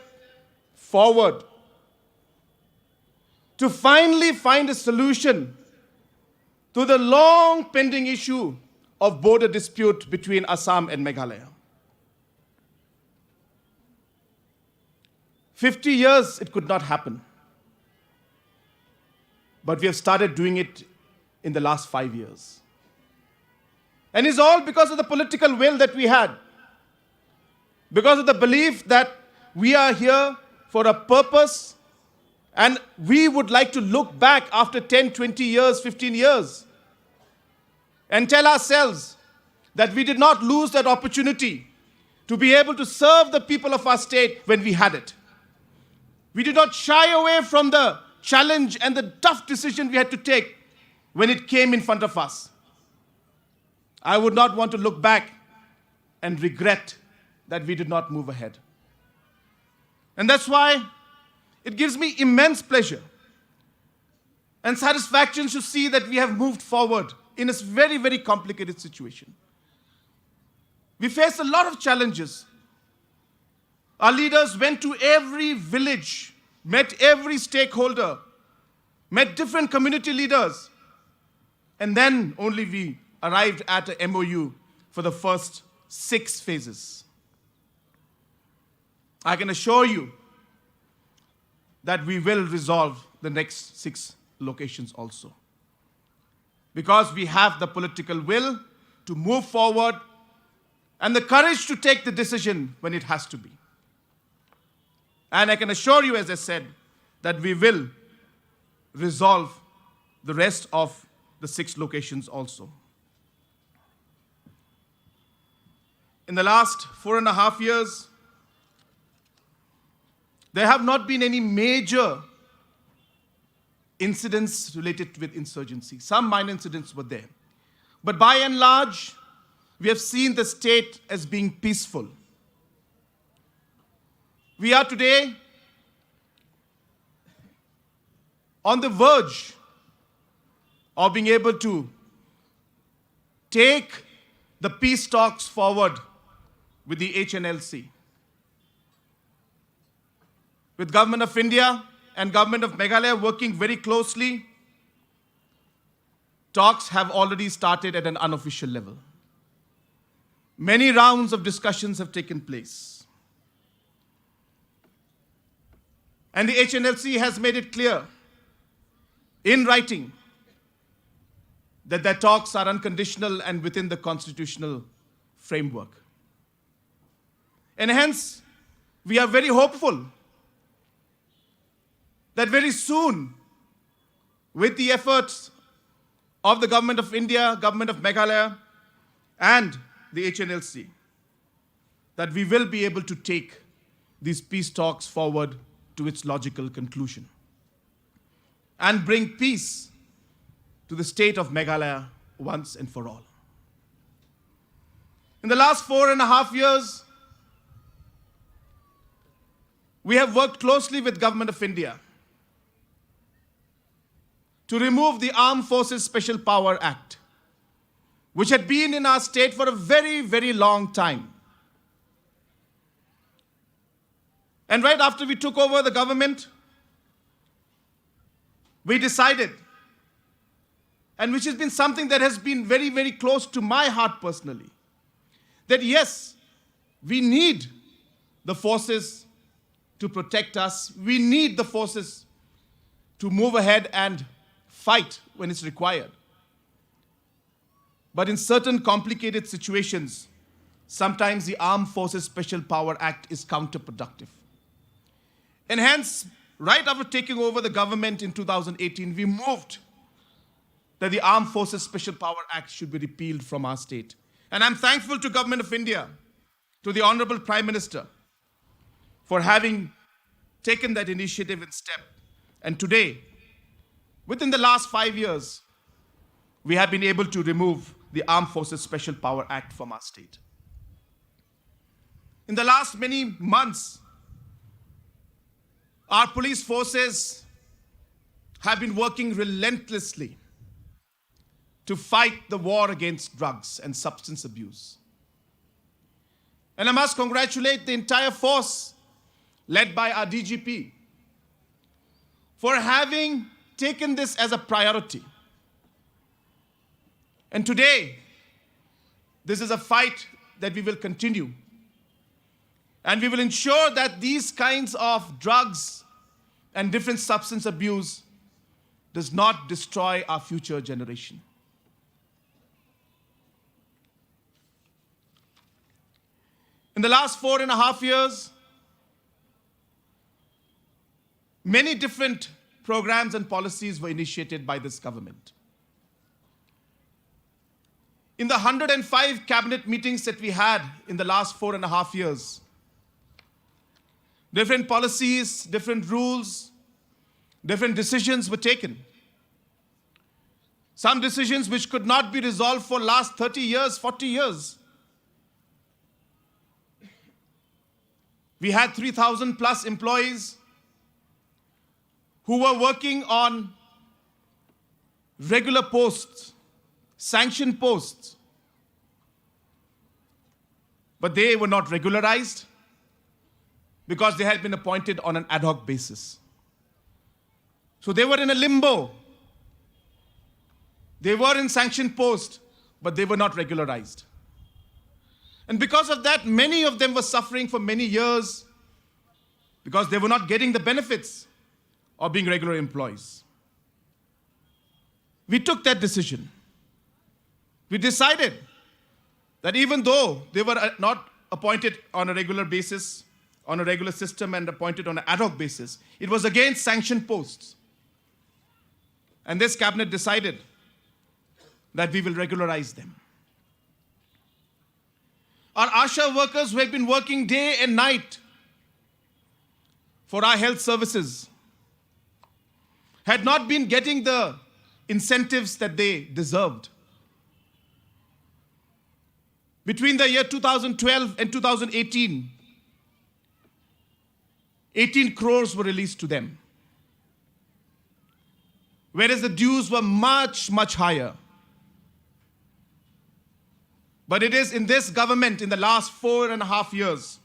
forward to finally find a solution to the long pending issue of border dispute between Assam and Meghalaya. 50 years it could not happen. But we have started doing it in the last 5 years. And it's all because of the political will that we had. Because of the belief that we are here for a purpose, and we would like to look back after 10, 20 years, 15 years, and tell ourselves that we did not lose that opportunity to be able to serve the people of our state when we had it. We did not shy away from the challenge and the tough decision we had to take when it came in front of us. I would not want to look back and regret that we did not move ahead. And that's why it gives me immense pleasure and satisfaction to see that we have moved forward in a very, very complicated situation. We faced a lot of challenges. Our leaders went to every village, met every stakeholder, met different community leaders, and then only we arrived at a MOU for the first 6 phases. I can assure you that we will resolve the next 6 locations also. Because we have the political will to move forward and the courage to take the decision when it has to be. And I can assure you, as I said, that we will resolve the rest of the 6 locations also. In the last 4.5 years, there have not been any major incidents related with insurgency. Some minor incidents were there. But by and large, we have seen the state as being peaceful. We are today on the verge of being able to take the peace talks forward with the HNLC. With Government of India and Government of Meghalaya working very closely, talks have already started at an unofficial level. Many rounds of discussions have taken place. And the HNLC has made it clear in writing that their talks are unconditional and within the constitutional framework. And hence, we are very hopeful that very soon, with the efforts of the Government of India, Government of Meghalaya, and the HNLC, that we will be able to take these peace talks forward to its logical conclusion and bring peace to the state of Meghalaya once and for all. In the last 4.5 years, we have worked closely with Government of India to remove the Armed Forces Special Power Act, which had been in our state for a very, very long time. And right after we took over the government, we decided, and which has been something that has been very, very close to my heart personally, that yes, we need the forces to protect us. We need the forces to move ahead and fight when it's required. But in certain complicated situations, sometimes the Armed Forces Special Power Act is counterproductive. And hence, right after taking over the government in 2018, we moved that the Armed Forces Special Power Act should be repealed from our state. And I'm thankful to Government of India, to the Honorable Prime Minister, for having taken that initiative and step. And today, within the last 5 years, we have been able to remove the Armed Forces Special Power Act from our state. In the last many months, our police forces have been working relentlessly to fight the war against drugs and substance abuse. And I must congratulate the entire force led by our DGP for having taken this as a priority. And today, this is a fight that we will continue. And we will ensure that these kinds of drugs and different substance abuse does not destroy our future generation. In the last 4.5 years, many different programs and policies were initiated by this government. In the 105 cabinet meetings that we had in the last 4.5 years, different policies, different rules, different decisions were taken. Some decisions which could not be resolved for last 30 years, 40 years. We had 3,000 plus employees who were working on regular posts, sanctioned posts. But they were not regularized because they had been appointed on an ad hoc basis. So they were in a limbo. They were in sanctioned posts, but they were not regularized. And because of that, many of them were suffering for many years because they were not getting the benefits of being regular employees. We took that decision. We decided that even though they were not appointed on a regular basis on a regular system and appointed on an ad hoc basis. It was against sanctioned posts. And this cabinet decided that we will regularize them. Our ASHA workers who have been working day and night for our health services had not been getting the incentives that they deserved. Between the year 2012 and 2018, 18 crores were released to them, whereas the dues were much, much higher. But it is in this government, in the last 4.5 years,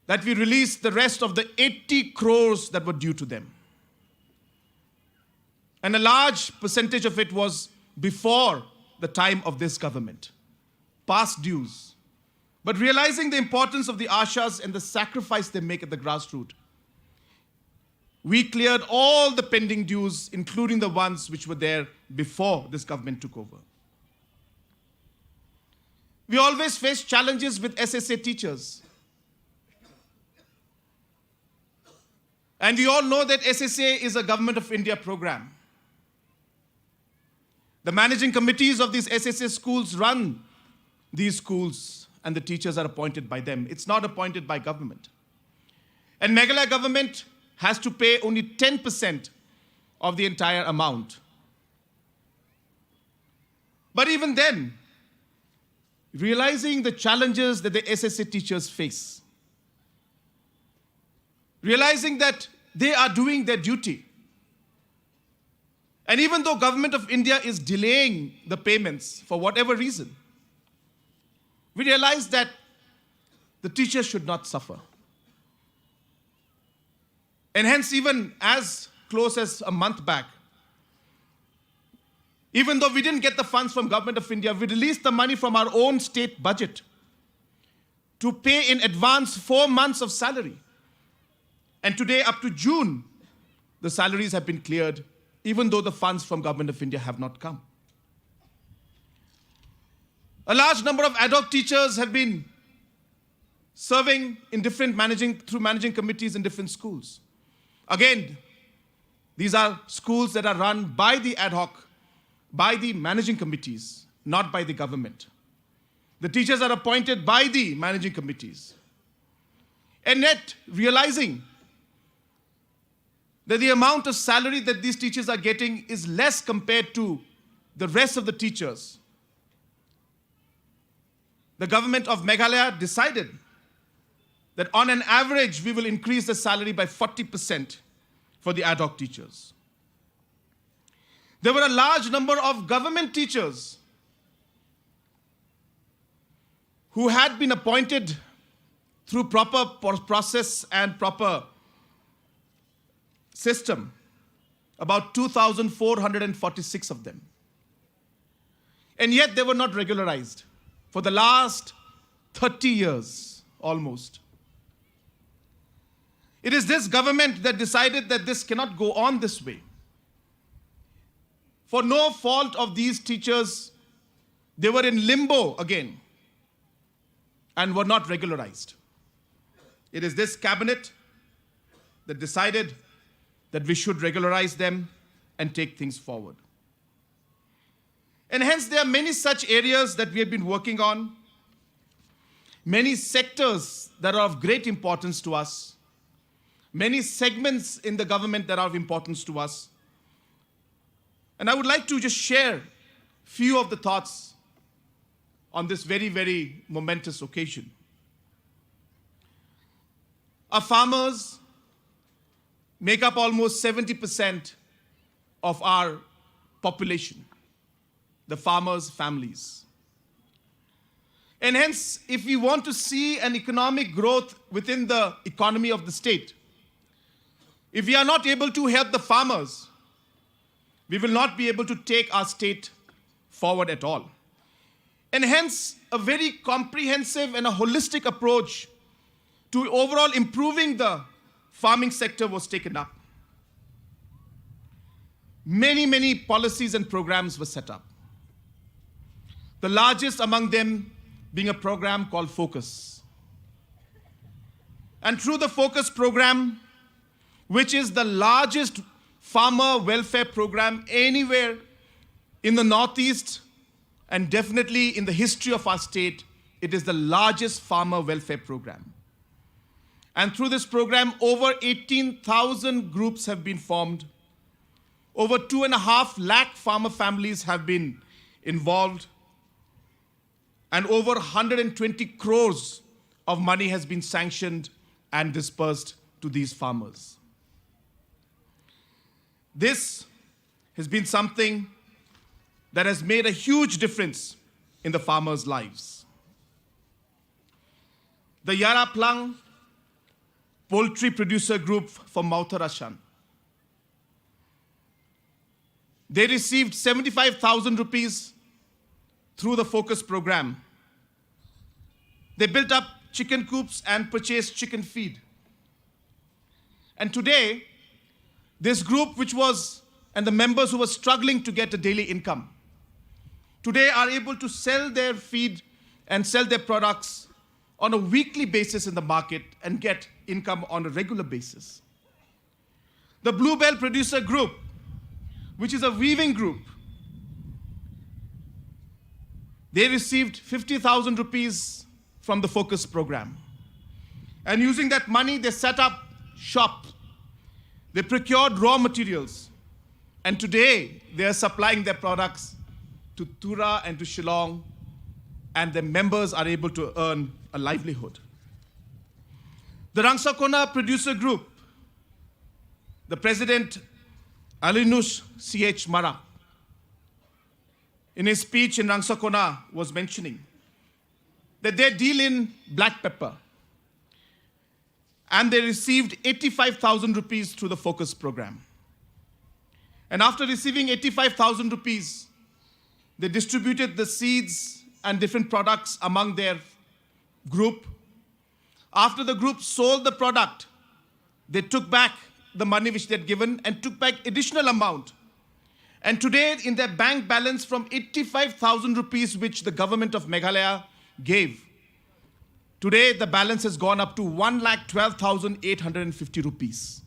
that we released the rest of the 80 crores that were due to them. And a large percentage of it was before the time of this government, past dues. But realizing the importance of the ASHAs and the sacrifice they make at the grassroots, we cleared all the pending dues, including the ones which were there before this government took over. We always face challenges with SSA teachers. And we all know that SSA is a Government of India program. The managing committees of these SSA schools run these schools, and the teachers are appointed by them. It's not appointed by government. And Meghalaya government has to pay only 10% of the entire amount. But even then, realizing the challenges that the SSA teachers face, realizing that they are doing their duty, and even though Government of India is delaying the payments for whatever reason, we realize that the teachers should not suffer. And hence, even as close as a month back, even though we didn't get the funds from Government of India, we released the money from our own state budget to pay in advance 4 months of salary. And today, up to June, the salaries have been cleared, even though the funds from Government of India have not come. A large number of ad hoc teachers have been serving in different managing committees in different schools. Again, these are schools that are run by the ad hoc, by the managing committees, not by the government. The teachers are appointed by the managing committees. And yet, realizing that the amount of salary that these teachers are getting is less compared to the rest of the teachers, the government of Meghalaya decided that on an average, we will increase the salary by 40% for the ad hoc teachers. There were a large number of government teachers who had been appointed through proper process and proper system, about 2,446 of them. And yet they were not regularized for the last 30 years, almost. It is this government that decided that this cannot go on this way. For no fault of these teachers, they were in limbo again and were not regularized. It is this cabinet that decided that we should regularize them and take things forward. And hence there are many such areas that we have been working on, many sectors that are of great importance to us, many segments in the government that are of importance to us. And I would like to just share a few of the thoughts on this very, very momentous occasion. Our farmers make up almost 70% of our population, the farmers' families. And hence, if we want to see an economic growth within the economy of the state, if we are not able to help the farmers, we will not be able to take our state forward at all. And hence, a very comprehensive and a holistic approach to overall improving the farming sector was taken up. Many, many policies and programs were set up. The largest among them being a program called Focus. And through the Focus program, which is the largest farmer welfare program anywhere in the Northeast, and definitely in the history of our state, it is the largest farmer welfare program. And through this program, over 18,000 groups have been formed. Over 2.5 lakh farmer families have been involved. And over 120 crores of money has been sanctioned and dispersed to these farmers. This has been something that has made a huge difference in the farmers' lives. The Yara Plang Poultry Producer Group from Mautharashan, they received 75,000 rupees through the Focus program. They built up chicken coops and purchased chicken feed. And today, this group and the members who were struggling to get a daily income, today are able to sell their feed and sell their products on a weekly basis in the market and get income on a regular basis. The Bluebell Producer Group, which is a weaving group, they received 50,000 rupees from the Focus program. And using that money, they set up shop. They procured raw materials. And today, they are supplying their products to Tura and to Shillong, and their members are able to earn a livelihood. The Rangsakona Producer Group, the president, Alinush C.H. Mara, in his speech in Rangsakona was mentioning that they deal in black pepper, and they received 85,000 rupees through the Focus program. And after receiving 85,000 rupees, they distributed the seeds and different products among their group. After the group sold the product, they took back the money which they had given and took back additional amount. And today, in their bank balance from 85,000 rupees, which the government of Meghalaya gave, today the balance has gone up to 1,12,850 rupees.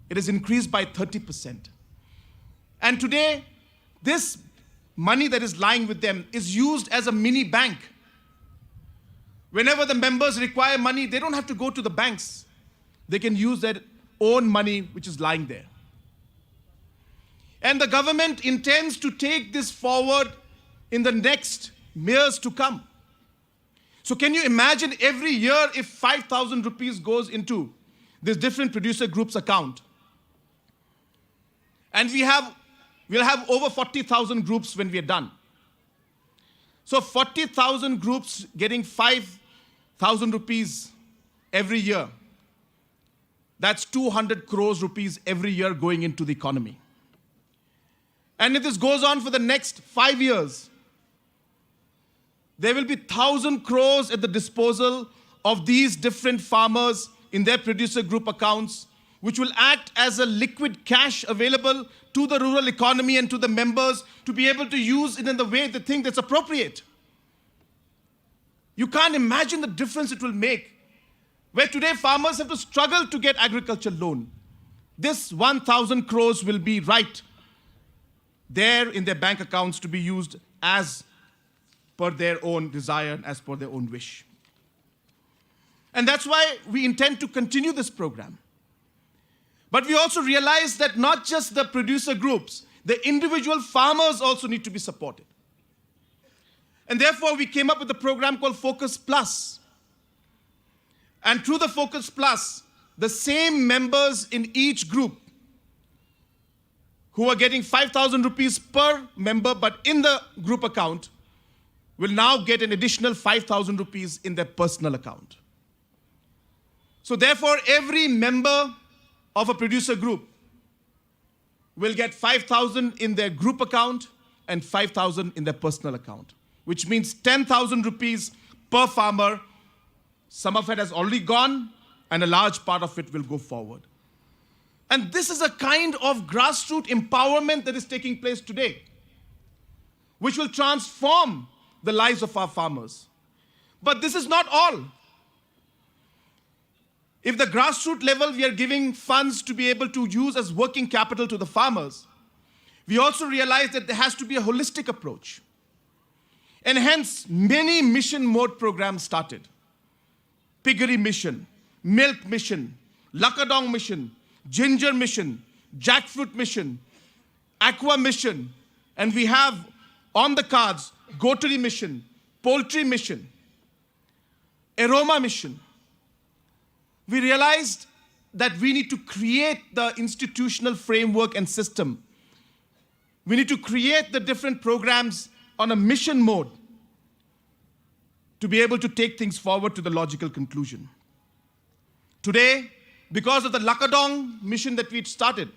It has increased by 30%. And today, this money that is lying with them is used as a mini bank. Whenever the members require money, they don't have to go to the banks. They can use their own money which is lying there. And the government intends to take this forward in the next years to come. So can you imagine every year if 5,000 rupees goes into this different producer group's account? And we'll have over 40,000 groups when we are done. So 40,000 groups getting 5,000 rupees every year. That's 200 crores rupees every year going into the economy. And if this goes on for the next 5 years, there will be 1,000 crores at the disposal of these different farmers in their producer group accounts, which will act as a liquid cash available to the rural economy and to the members to be able to use it in the way they think that's appropriate. You can't imagine the difference it will make, where today farmers have to struggle to get agriculture loan. This 1,000 crores will be right there in their bank accounts to be used as per their own desire, as per their own wish. And that's why we intend to continue this program. But we also realize that not just the producer groups, the individual farmers also need to be supported. And therefore, we came up with a program called Focus Plus. And through the Focus Plus, the same members in each group who are getting 5,000 rupees per member, but in the group account, will now get an additional 5,000 rupees in their personal account. So therefore, every member of a producer group will get 5,000 in their group account and 5,000 in their personal account, which means 10,000 rupees per farmer. Some of it has already gone, and a large part of it will go forward. And this is a kind of grassroots empowerment that is taking place today, which will transform the lives of our farmers. But this is not all. If the grassroots level we are giving funds to be able to use as working capital to the farmers, we also realize that there has to be a holistic approach. And hence, many mission mode programs started. Piggery mission, milk mission, Lakadong mission, ginger mission, jackfruit mission, aqua mission, and we have on the cards goatery mission, poultry mission, aroma mission. We realized that we need to create the institutional framework and system. We need to create the different programs on a mission mode to be able to take things forward to the logical conclusion. Today, because of the Lakadong mission that we started,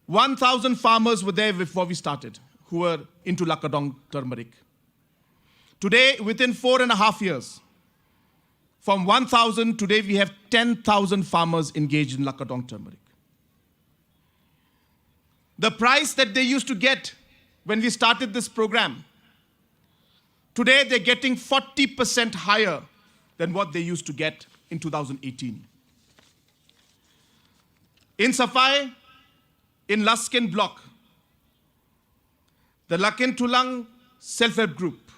1,000 farmers were there before we started who were into Lakadong turmeric. Today, within 4.5 years, from 1,000, today we have 10,000 farmers engaged in Lakadong turmeric. The price that they used to get when we started this program, today they're getting 40% higher than what they used to get in 2018. In Safai, in Laskin block, the Lakin Tulang self-help group,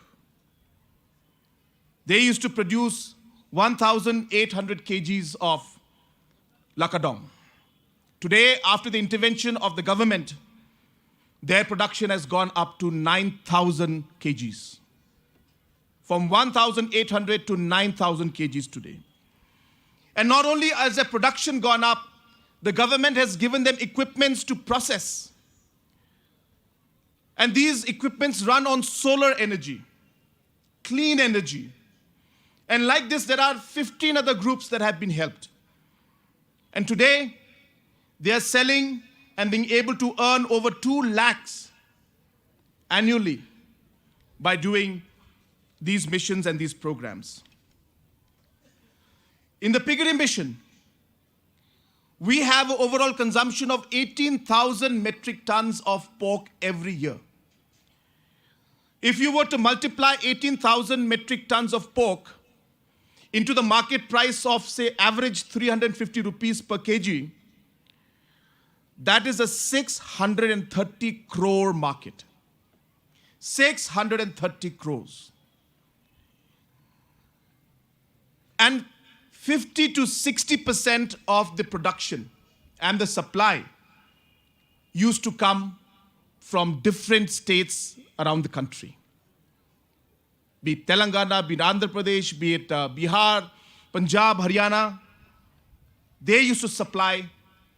they used to produce 1,800 kgs of Lakadong. Today, after the intervention of the government, their production has gone up to 9,000 kgs. From 1,800 to 9,000 kgs today. And not only has their production gone up, the government has given them equipments to process. And these equipments run on solar energy, clean energy. And like this, there are 15 other groups that have been helped. And today, they are selling and being able to earn over 2 lakhs annually by doing these missions and these programs. In the piggery mission, we have an overall consumption of 18,000 metric tons of pork every year. If you were to multiply 18,000 metric tons of pork into the market price of, say, average 350 rupees per kg, that is a 630 crore market. 630 crores. And 50 to 60% of the production and the supply used to come from different states around the country. Be it Telangana, be it Andhra Pradesh, be it Bihar, Punjab, Haryana, they used to supply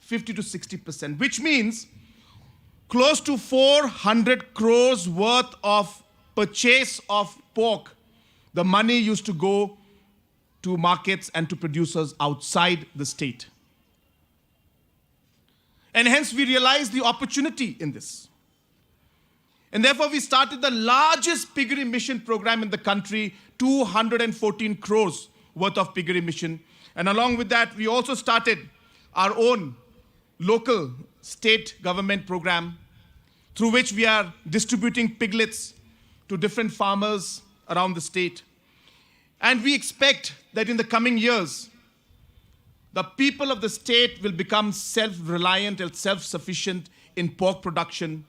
50 to 60%, which means close to 400 crores worth of purchase of pork. The money used to go to markets and to producers outside the state. And hence we realized the opportunity in this. And therefore we started the largest piggery mission program in the country, 214 crores worth of piggery mission. And along with that, we also started our own local state government program through which we are distributing piglets to different farmers around the state. And we expect that in the coming years, the people of the state will become self-reliant and self-sufficient in pork production.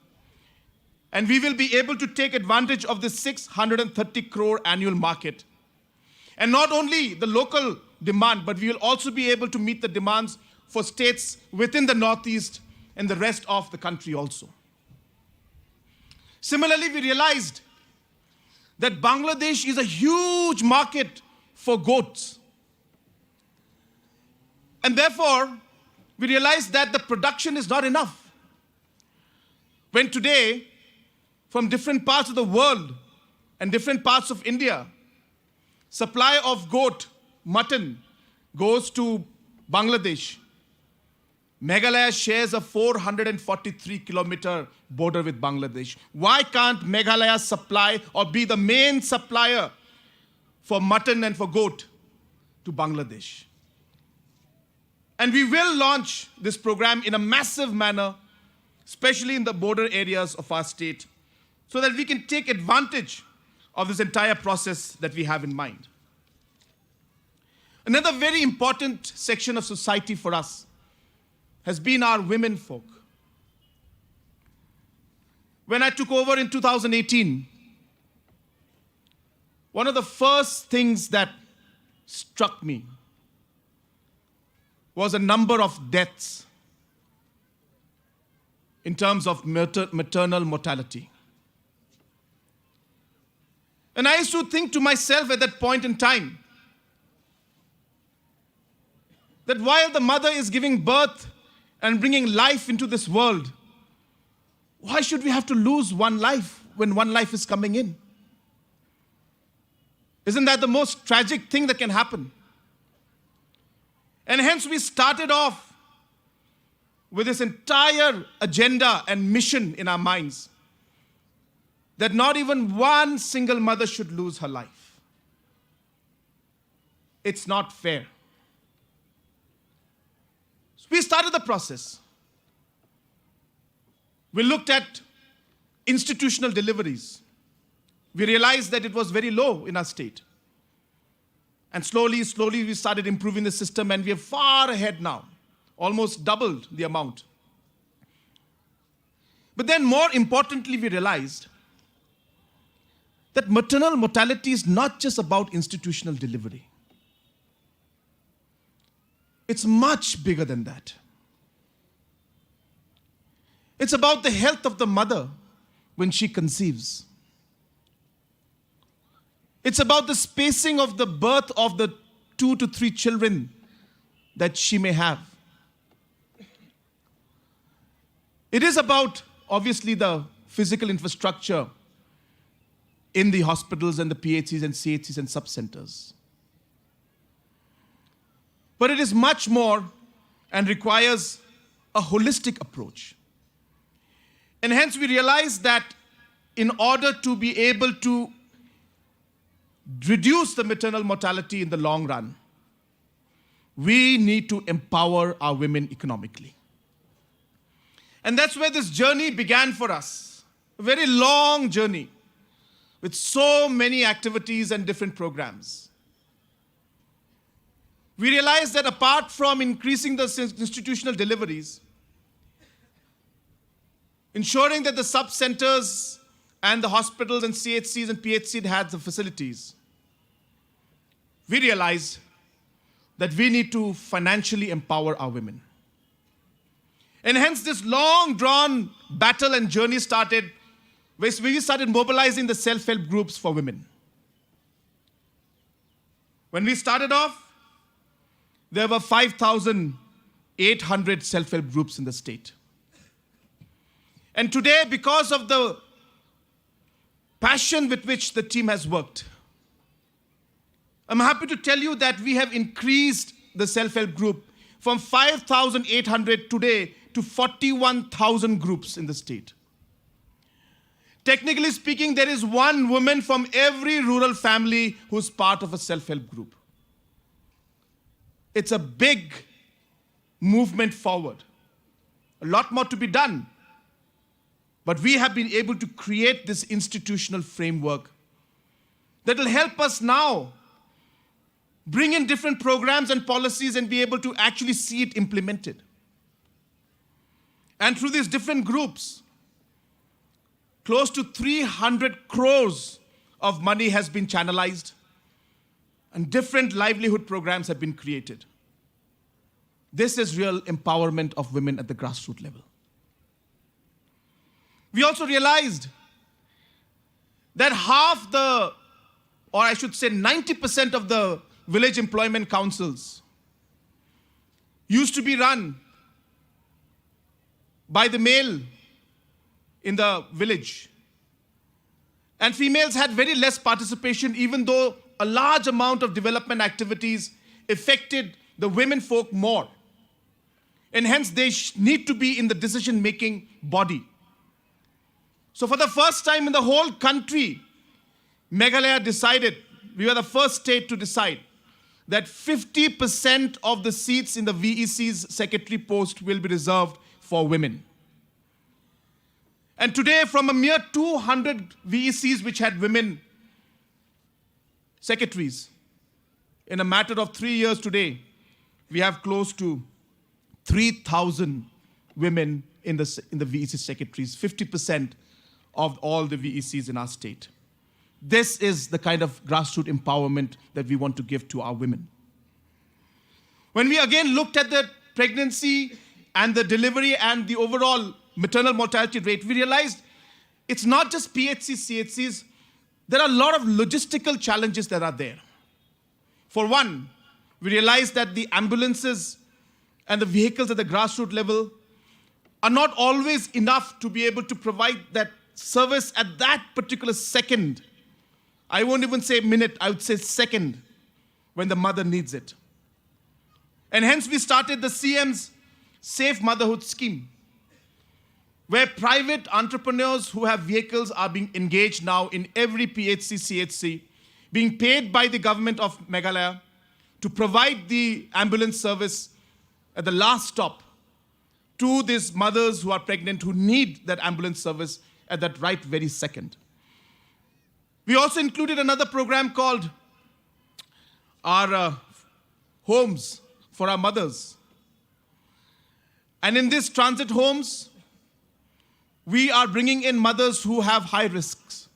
And we will be able to take advantage of this 630 crore annual market. And not only the local demand, but we will also be able to meet the demands for states within the Northeast and the rest of the country also. Similarly, we realized that Bangladesh is a huge market for goats. And therefore, we realized that the production is not enough. When today, from different parts of the world and different parts of India, supply of goat, mutton, goes to Bangladesh. Meghalaya shares a 443-kilometer border with Bangladesh. Why can't Meghalaya supply or be the main supplier for mutton and for goat to Bangladesh? And we will launch this program in a massive manner, especially in the border areas of our state, so that we can take advantage of this entire process that we have in mind. Another very important section of society for us has been our women folk. When I took over in 2018, one of the first things that struck me was a number of deaths in terms of maternal mortality. And I used to think to myself at that point in time that while the mother is giving birth and bringing life into this world, why should we have to lose one life when one life is coming in? Isn't that the most tragic thing that can happen? And hence we started off with this entire agenda and mission in our minds that not even one single mother should lose her life. It's not fair. So we started the process. We looked at institutional deliveries. We realized that it was very low in our state. And slowly we started improving the system, and we are far ahead now, almost doubled the amount. But then more importantly, we realized that maternal mortality is not just about institutional delivery. It's much bigger than that. It's about the health of the mother when she conceives. It's about the spacing of the birth of the 2 to 3 children that she may have. It is about, obviously, the physical infrastructure in the hospitals and the PHCs and CHCs and sub-centers. But it is much more and requires a holistic approach. And hence we realize that in order to be able to reduce the maternal mortality in the long run, we need to empower our women economically. And that's where this journey began for us. A very long journey with so many activities and different programs. We realized that apart from increasing the institutional deliveries, ensuring that the sub-centers and the hospitals and CHCs and PHCs had the facilities, we realized that we need to financially empower our women. And hence this long-drawn battle and journey started, where we started mobilizing the self-help groups for women. When we started off, there were 5,800 self-help groups in the state. And today, because of the passion with which the team has worked, I'm happy to tell you that we have increased the self-help group from 5,800 today to 41,000 groups in the state. Technically speaking, there is one woman from every rural family who's part of a self-help group. It's a big movement forward. A lot more to be done. But we have been able to create this institutional framework that will help us now bring in different programs and policies and be able to actually see it implemented. And through these different groups, close to 300 crores of money has been channelized and different livelihood programs have been created. This is real empowerment of women at the grassroots level. We also realized that 90% of the village employment councils used to be run by the male in the village. And females had very less participation, even though a large amount of development activities affected the women folk more. And hence they need to be in the decision-making body. So for the first time in the whole country, Meghalaya decided, we were the first state to decide, that 50% of the seats in the VEC's secretary post will be reserved for women. And today, from a mere 200 VECs which had women secretaries, In a matter of 3 years today, we have close to 3,000 women in the VEC secretaries, 50% of all the VECs in our state. This is the kind of grassroots empowerment that we want to give to our women. When we again looked at the pregnancy and the delivery and the overall maternal mortality rate, we realized it's not just PHCs, CHCs, there are a lot of logistical challenges that are there. For one, we realized that the ambulances and the vehicles at the grassroots level are not always enough to be able to provide that service at that particular second. I won't even say minute, I would say second, when the mother needs it. And hence we started the CM's Safe Motherhood Scheme, where private entrepreneurs who have vehicles are being engaged now in every PHC, CHC, being paid by the government of Meghalaya to provide the ambulance service at the last stop to these mothers who are pregnant, who need that ambulance service at that right very second. We also included another program called our homes for our mothers. And in these transit homes, we are bringing in mothers who have high risks,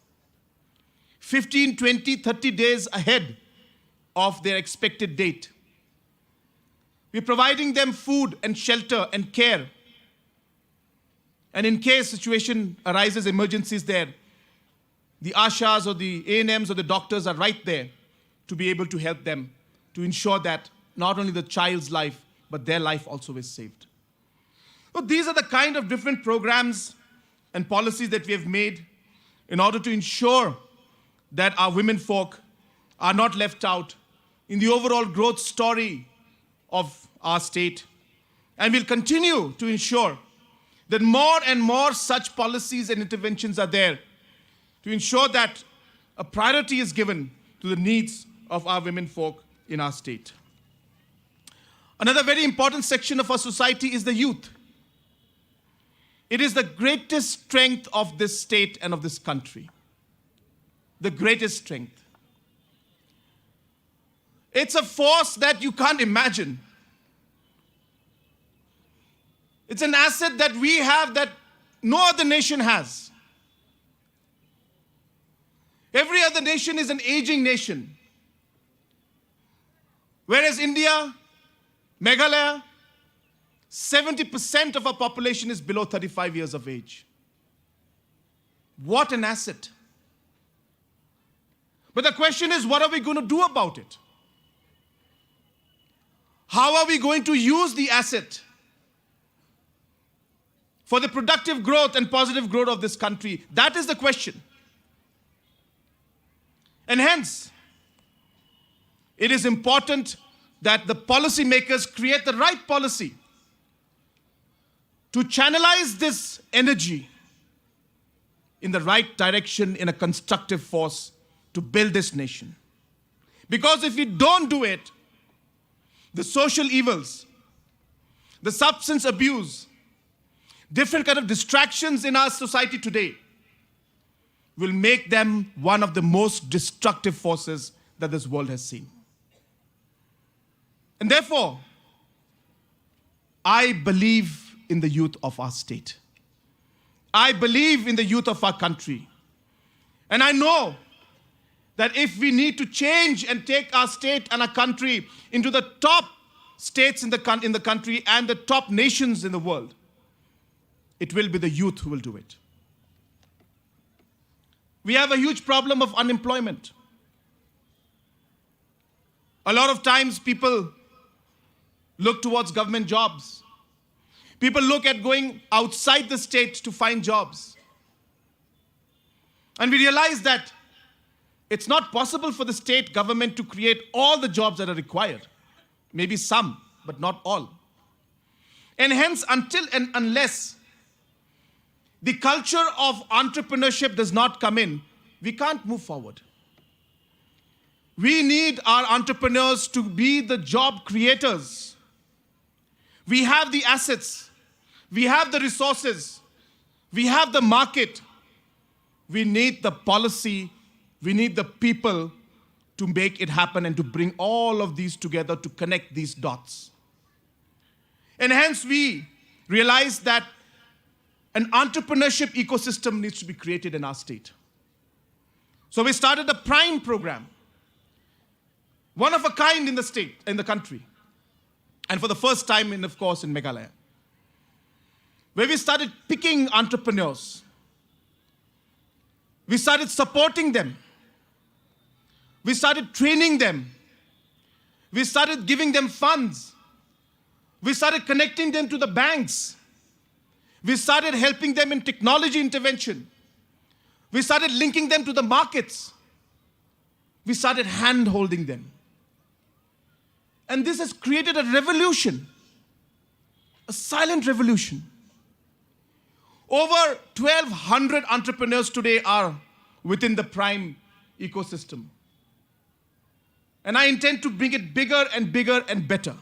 15, 20, 30 days ahead of their expected date. We're providing them food and shelter and care. And in case situation arises, emergencies there, the Ashas or the A&Ms or the doctors are right there to be able to help them, to ensure that not only the child's life, but their life also is saved. So these are the kind of different programs and policies that we have made in order to ensure that our women folk are not left out in the overall growth story of our state. And we'll continue to ensure that more and more such policies and interventions are there to ensure that a priority is given to the needs of our women folk in our state. Another very important section of our society is the youth. It is the greatest strength of this state and of this country. The greatest strength. It's a force that you can't imagine. It's an asset that we have that no other nation has. Every other nation is an aging nation. Whereas India, Meghalaya, 70% of our population is below 35 years of age. What an asset. But the question is, what are we going to do about it? How are we going to use the asset for the productive growth and positive growth of this country? That is the question. And hence, it is important that the policymakers create the right policy to channelize this energy in the right direction, in a constructive force to build this nation. Because if we don't do it, the social evils, the substance abuse, different kind of distractions in our society today will make them one of the most destructive forces that this world has seen. And therefore, I believe in the youth of our state. I believe in the youth of our country. And I know that if we need to change and take our state and our country into the top states in the country and the top nations in the world, it will be the youth who will do it. We have a huge problem of unemployment. A lot of times people look towards government jobs. People look at going outside the state to find jobs. And we realize that it's not possible for the state government to create all the jobs that are required. Maybe some, but not all. And hence, until and unless the culture of entrepreneurship does not come in, we can't move forward. We need our entrepreneurs to be the job creators. We have the assets. We have the resources. We have the market. We need the policy. We need the people to make it happen and to bring all of these together to connect these dots. And hence we realized that an entrepreneurship ecosystem needs to be created in our state. So we started a Prime program, one of a kind in the state, in the country, and for the first time, of course, in Meghalaya, where we started picking entrepreneurs. We started supporting them. We started training them. We started giving them funds. We started connecting them to the banks. We started helping them in technology intervention. We started linking them to the markets. We started hand-holding them. And this has created a revolution, a silent revolution. Over 1,200 entrepreneurs today are within the Prime ecosystem. And I intend to bring it bigger and bigger and better.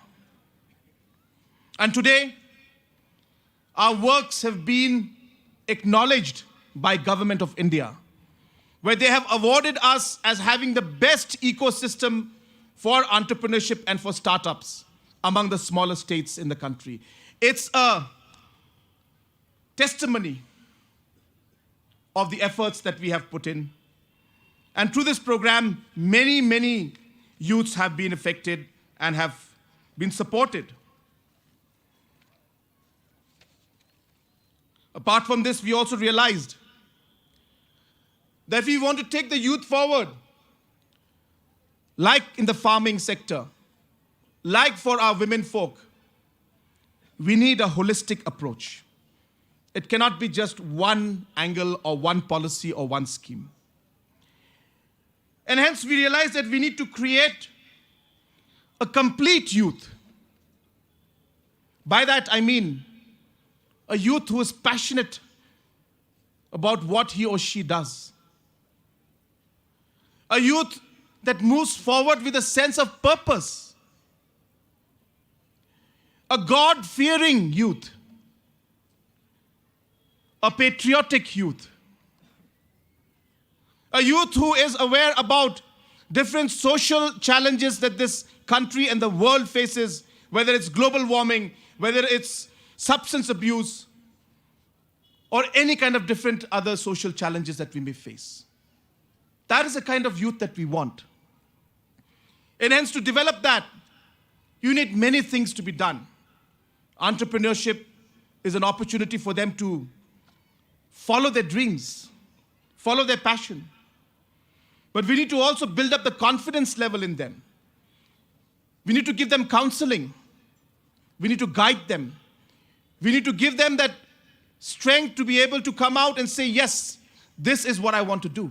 And today, our works have been acknowledged by Government of India, where they have awarded us as having the best ecosystem for entrepreneurship and for startups among the smaller states in the country. It's a testimony of the efforts that we have put in. And through this program, many, many youths have been affected and have been supported. Apart from this, we also realized that we want to take the youth forward, like in the farming sector, like for our women folk, we need a holistic approach. It cannot be just one angle or one policy or one scheme. And hence we realize that we need to create a complete youth. By that I mean a youth who is passionate about what he or she does. A youth that moves forward with a sense of purpose. A God-fearing youth. A patriotic youth. A youth who is aware about different social challenges that this country and the world faces, whether it's global warming, whether it's substance abuse, or any kind of different other social challenges that we may face. That is the kind of youth that we want. And hence, to develop that, you need many things to be done. Entrepreneurship is an opportunity for them to follow their dreams, follow their passion. But we need to also build up the confidence level in them. We need to give them counseling. We need to guide them. We need to give them that strength to be able to come out and say, yes, this is what I want to do.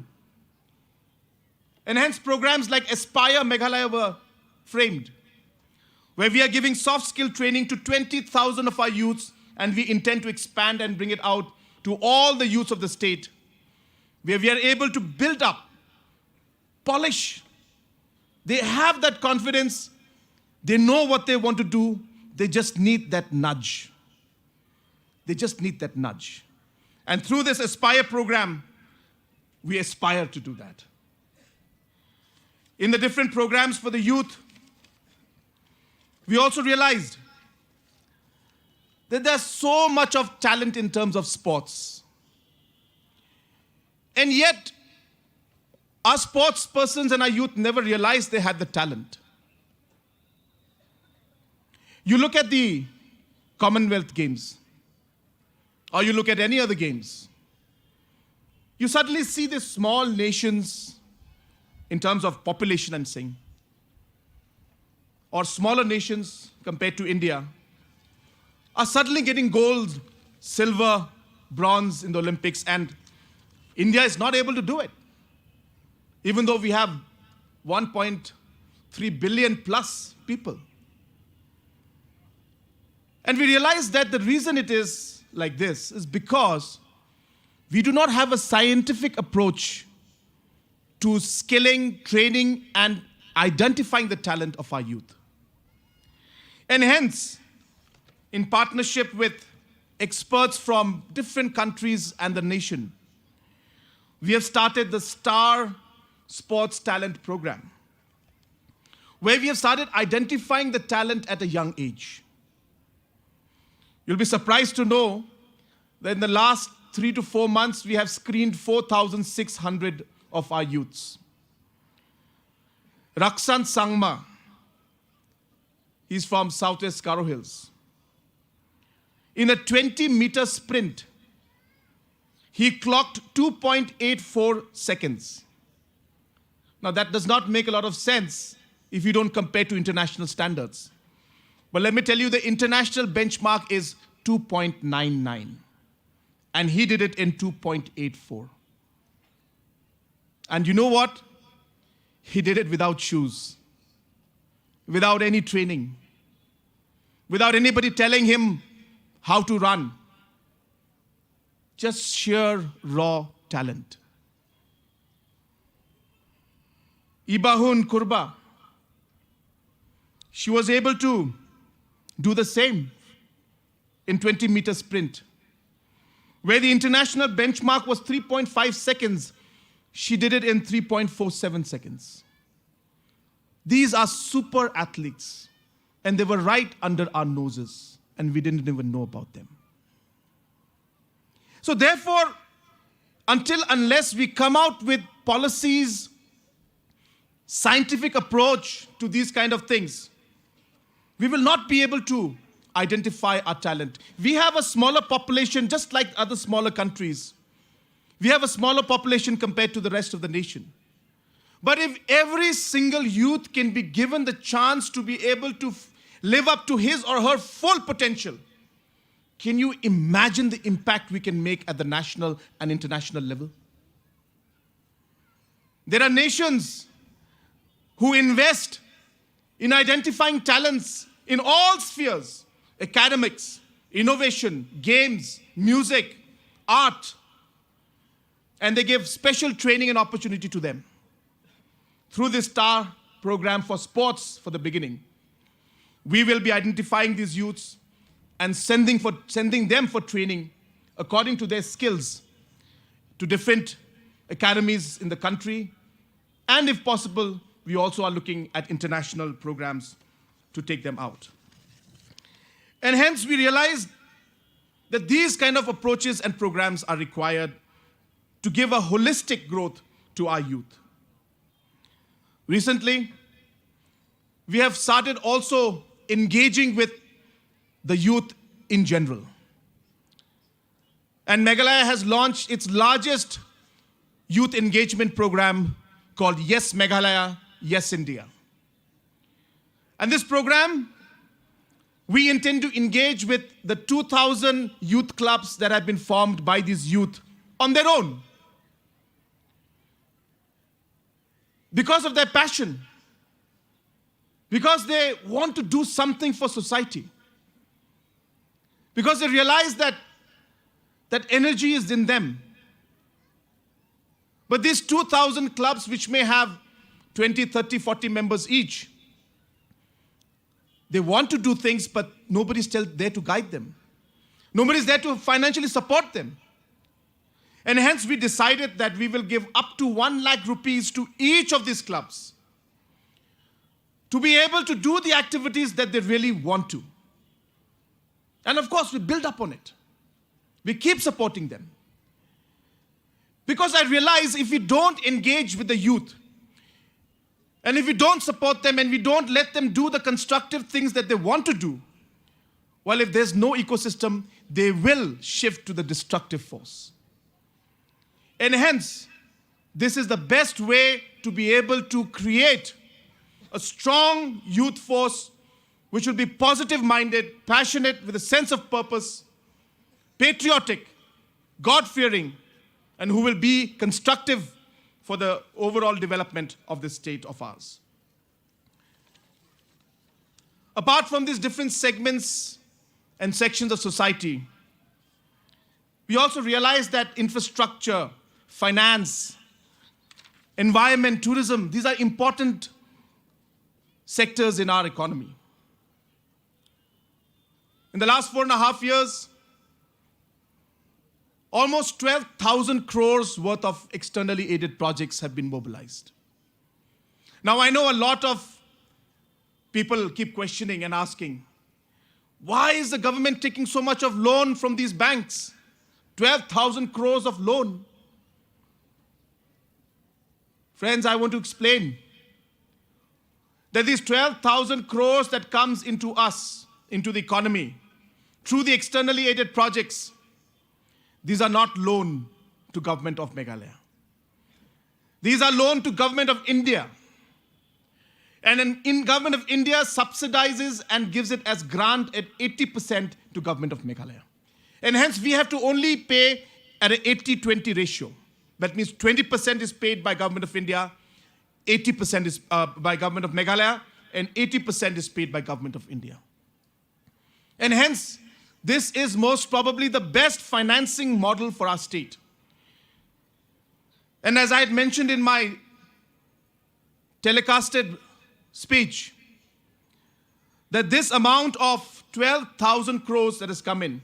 And hence programs like Aspire Meghalaya were framed, where we are giving soft skill training to 20,000 of our youths, and we intend to expand and bring it out to all the youths of the state, where we are able to build up, polish. They have that confidence. They know what they want to do. They just need that nudge. They just need that nudge. And through this Aspire program, we aspire to do that. In the different programs for the youth, we also realized that there's so much of talent in terms of sports. And yet, our sports persons and our youth never realized they had the talent. You look at the Commonwealth Games, or you look at any other games, you suddenly see these small nations in terms of population, I'm saying, or smaller nations compared to India, are suddenly getting gold, silver, bronze in the Olympics, and India is not able to do it. Even though we have 1.3 billion plus people. And we realize that the reason it is like this is because we do not have a scientific approach to skilling, training, and identifying the talent of our youth. And hence, in partnership with experts from different countries and the nation, we have started the Star Sports Talent Program. where we have started identifying the talent at a young age. You'll be surprised to know that in the last 3 to 4 months, we have screened 4,600 of our youths. Raksan Sangma, he's from Southwest Garo Hills. In a 20-meter sprint, he clocked 2.84 seconds. Now, that does not make a lot of sense if you don't compare to international standards. But let me tell you, the international benchmark is 2.99. And he did it in 2.84. And you know what? He did it without shoes, without any training, without anybody telling him how to run. Just sheer raw talent. Ibahun Kurba, she was able to do the same in 20-meter sprint. Where the international benchmark was 3.5 seconds, she did it in 3.47 seconds. These are super athletes, and they were right under our noses, and we didn't even know about them. So therefore, unless we come out with policies, scientific approach to these kind of things, we will not be able to identify our talent. We have a smaller population, just like other smaller countries. We have a smaller population compared to the rest of the nation. But if every single youth can be given the chance to be able to live up to his or her full potential, can you imagine the impact we can make at the national and international level? There are nations who invest in identifying talents in all spheres: academics, innovation, games, music, art. And they give special training and opportunity to them. Through this STAR program for sports for the beginning, we will be identifying these youths and sending them for training according to their skills to different academies in the country. And if possible, we also are looking at international programs to take them out. And hence we realized that these kind of approaches and programs are required to give a holistic growth to our youth. Recently, we have started also engaging with the youth in general. And Meghalaya has launched its largest youth engagement program called Yes Meghalaya, Yes India. And this program, we intend to engage with the 2,000 youth clubs that have been formed by these youth on their own, because of their passion, because they want to do something for society, because they realize that energy is in them. But these 2,000 clubs, which may have 20, 30, 40 members each, they want to do things, but nobody's there to guide them. Nobody's there to financially support them. And hence we decided that we will give up to 1 lakh rupees to each of these clubs to be able to do the activities that they really want to. And of course, we build up on it. We keep supporting them. Because I realize if we don't engage with the youth, and if we don't support them and we don't let them do the constructive things that they want to do, well, if there's no ecosystem, they will shift to the destructive force. And hence, this is the best way to be able to create a strong youth force which will be positive-minded, passionate, with a sense of purpose, patriotic, God-fearing, and who will be constructive for the overall development of this state of ours. Apart from these different segments and sections of society, we also realize that infrastructure, finance, environment, tourism, these are important sectors in our economy. In the last 4.5 years, almost 12,000 crores worth of externally aided projects have been mobilized. Now, I know a lot of people keep questioning and asking, why is the government taking so much of loan from these banks? 12,000 crores of loan. Friends, I want to explain that these 12,000 crores that comes into us, into the economy, through the externally aided projects, these are not loan to government of Meghalaya. These are loan to government of India. And in government of India subsidizes and gives it as grant at 80% to government of Meghalaya. And hence we have to only pay at an 80-20 ratio. That means 20% is paid by government of India, 80% is by government of Meghalaya, and 80% is paid by government of India. And hence, this is most probably the best financing model for our state. And as I had mentioned in my telecasted speech, that this amount of 12,000 crores that has come in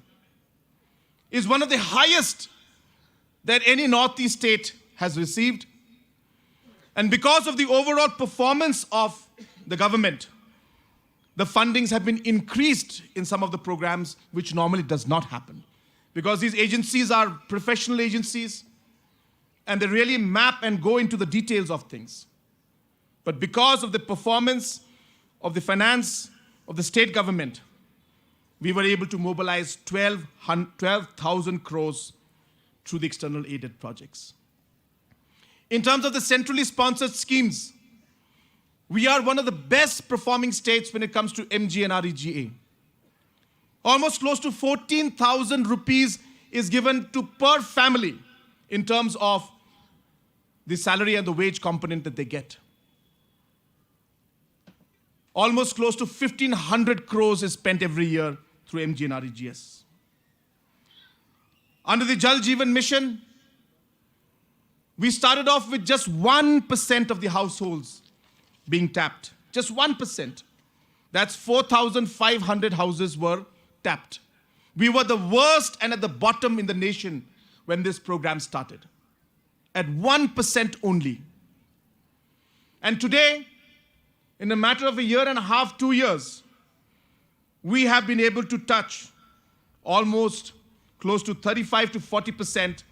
is one of the highest that any Northeast state has received. And because of the overall performance of the government, the fundings have been increased in some of the programs, which normally does not happen. Because these agencies are professional agencies, and they really map and go into the details of things. But because of the performance of the finance of the state government, we were able to mobilize 12,000 crores through the external aided projects. In terms of the centrally sponsored schemes, we are one of the best performing states when it comes to MGNREGA. Almost close to 14,000 rupees is given to per family in terms of the salary and the wage component that they get. Almost close to 1,500 crores is spent every year through MGNREGS. Under the Jal Jeevan Mission, we started off with just 1% of the households being tapped. Just 1%. That's 4,500 houses were tapped. We were the worst and at the bottom in the nation when this program started. At 1% only. And today, in a matter of a year and a half, 2 years, we have been able to touch almost close to 35 to 40%,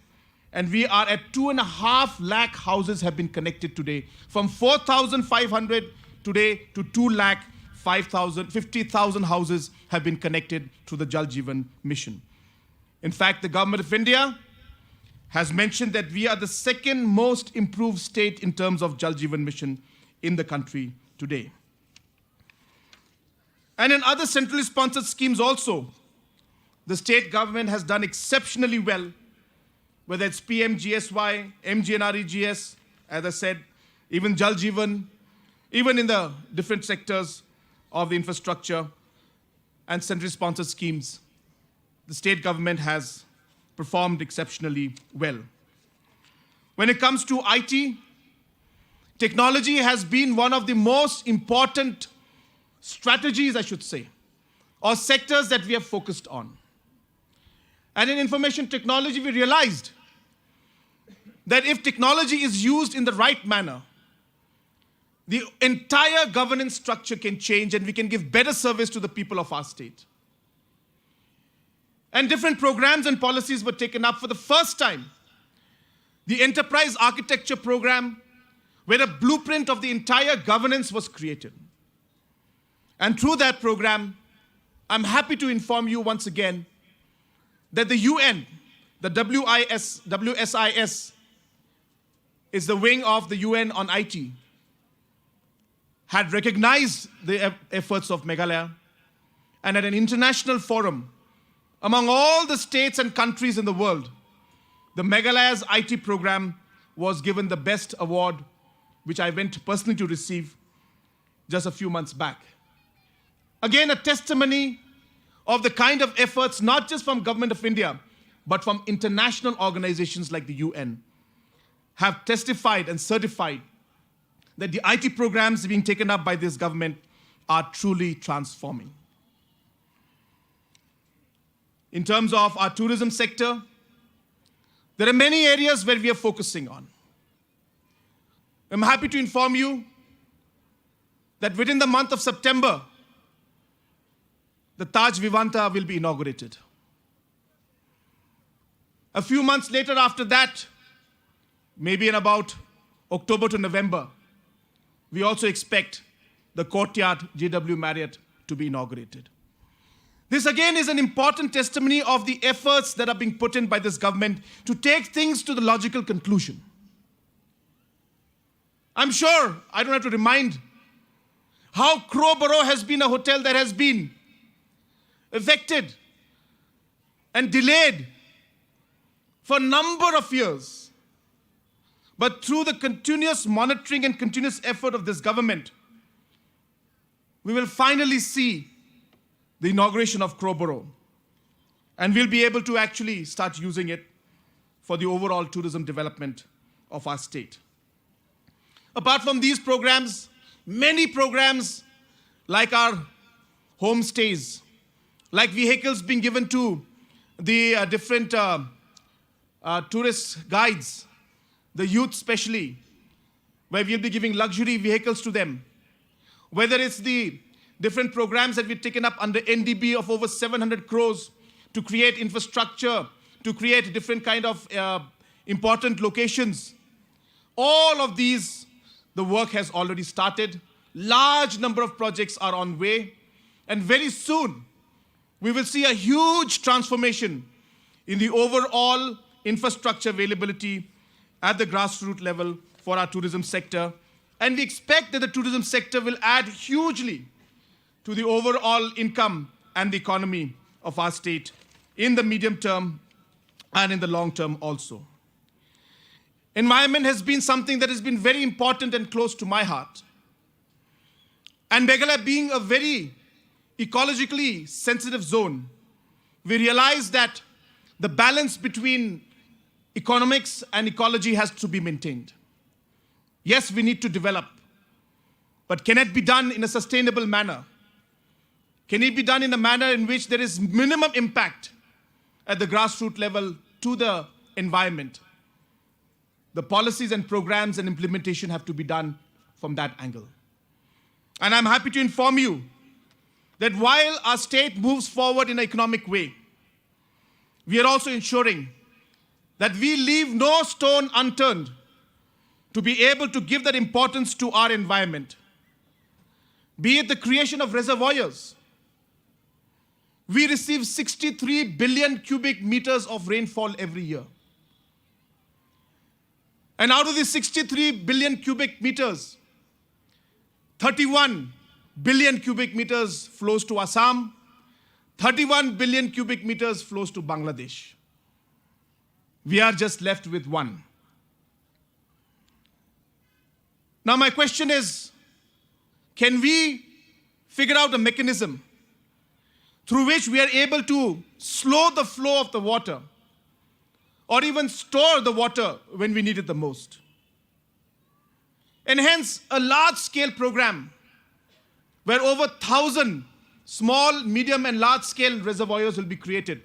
and we are at 2.5 lakh houses have been connected today. From 4,500 today to 2,50,000 houses have been connected through the Jal Jeevan Mission. In fact, the government of India has mentioned that we are the second most improved state in terms of Jal Jeevan Mission in the country today. And in other centrally sponsored schemes also, the state government has done exceptionally well, whether it's PMGSY, MGNREGS, as I said, even Jal Jeevan, even in the different sectors of the infrastructure and centrally sponsored schemes, the state government has performed exceptionally well. When it comes to IT, technology has been one of the most important strategies, I should say, or sectors that we have focused on. And in information technology, we realized that if technology is used in the right manner, the entire governance structure can change and we can give better service to the people of our state. And different programs and policies were taken up for the first time. The Enterprise Architecture Program, where a blueprint of the entire governance was created. And through that program, I'm happy to inform you once again that the UN, the WSIS, is the wing of the UN on IT, had recognized the efforts of Meghalaya, and at an international forum, among all the states and countries in the world, the Meghalaya's IT program was given the best award, which I went personally to receive just a few months back. Again, a testimony of the kind of efforts, not just from Government of India, but from international organizations like the UN, have testified and certified that the IT programs being taken up by this government are truly transforming. In terms of our tourism sector, there are many areas where we are focusing on. I'm happy to inform you that within the month of September, the Taj Vivanta will be inaugurated. A few months later after that, maybe in about October to November, we also expect the Courtyard JW Marriott to be inaugurated. This again is an important testimony of the efforts that are being put in by this government to take things to the logical conclusion. I'm sure I don't have to remind how Crowborough has been a hotel that has been affected and delayed for a number of years. But through the continuous monitoring and continuous effort of this government, we will finally see the inauguration of Crowborough, and we'll be able to actually start using it for the overall tourism development of our state. Apart from these programs, many programs like our homestays, like vehicles being given to the different tourist guides, the youth especially, where we'll be giving luxury vehicles to them. Whether it's the different programs that we've taken up under NDB of over 700 crores to create infrastructure, to create different kind of important locations. All of these, the work has already started. Large number of projects are on way. And very soon, we will see a huge transformation in the overall infrastructure availability at the grassroots level for our tourism sector. And we expect that the tourism sector will add hugely to the overall income and the economy of our state in the medium term and in the long term also. Environment has been something that has been very important and close to my heart. And Meghalaya being a very ecologically sensitive zone, we realize that the balance between economics and ecology has to be maintained. Yes, we need to develop, but can it be done in a sustainable manner? Can it be done in a manner in which there is minimum impact at the grassroots level to the environment? The policies and programs and implementation have to be done from that angle. And I'm happy to inform you that while our state moves forward in an economic way, we are also ensuring that we leave no stone unturned to be able to give that importance to our environment. Be it the creation of reservoirs. We receive 63 billion cubic meters of rainfall every year. And out of these 63 billion cubic meters, 31 billion cubic meters flows to Assam, 31 billion cubic meters flows to Bangladesh. We are just left with one. Now my question is, can we figure out a mechanism through which we are able to slow the flow of the water or even store the water when we need it the most? And hence, a large-scale program where over 1,000 small, medium, and large-scale reservoirs will be created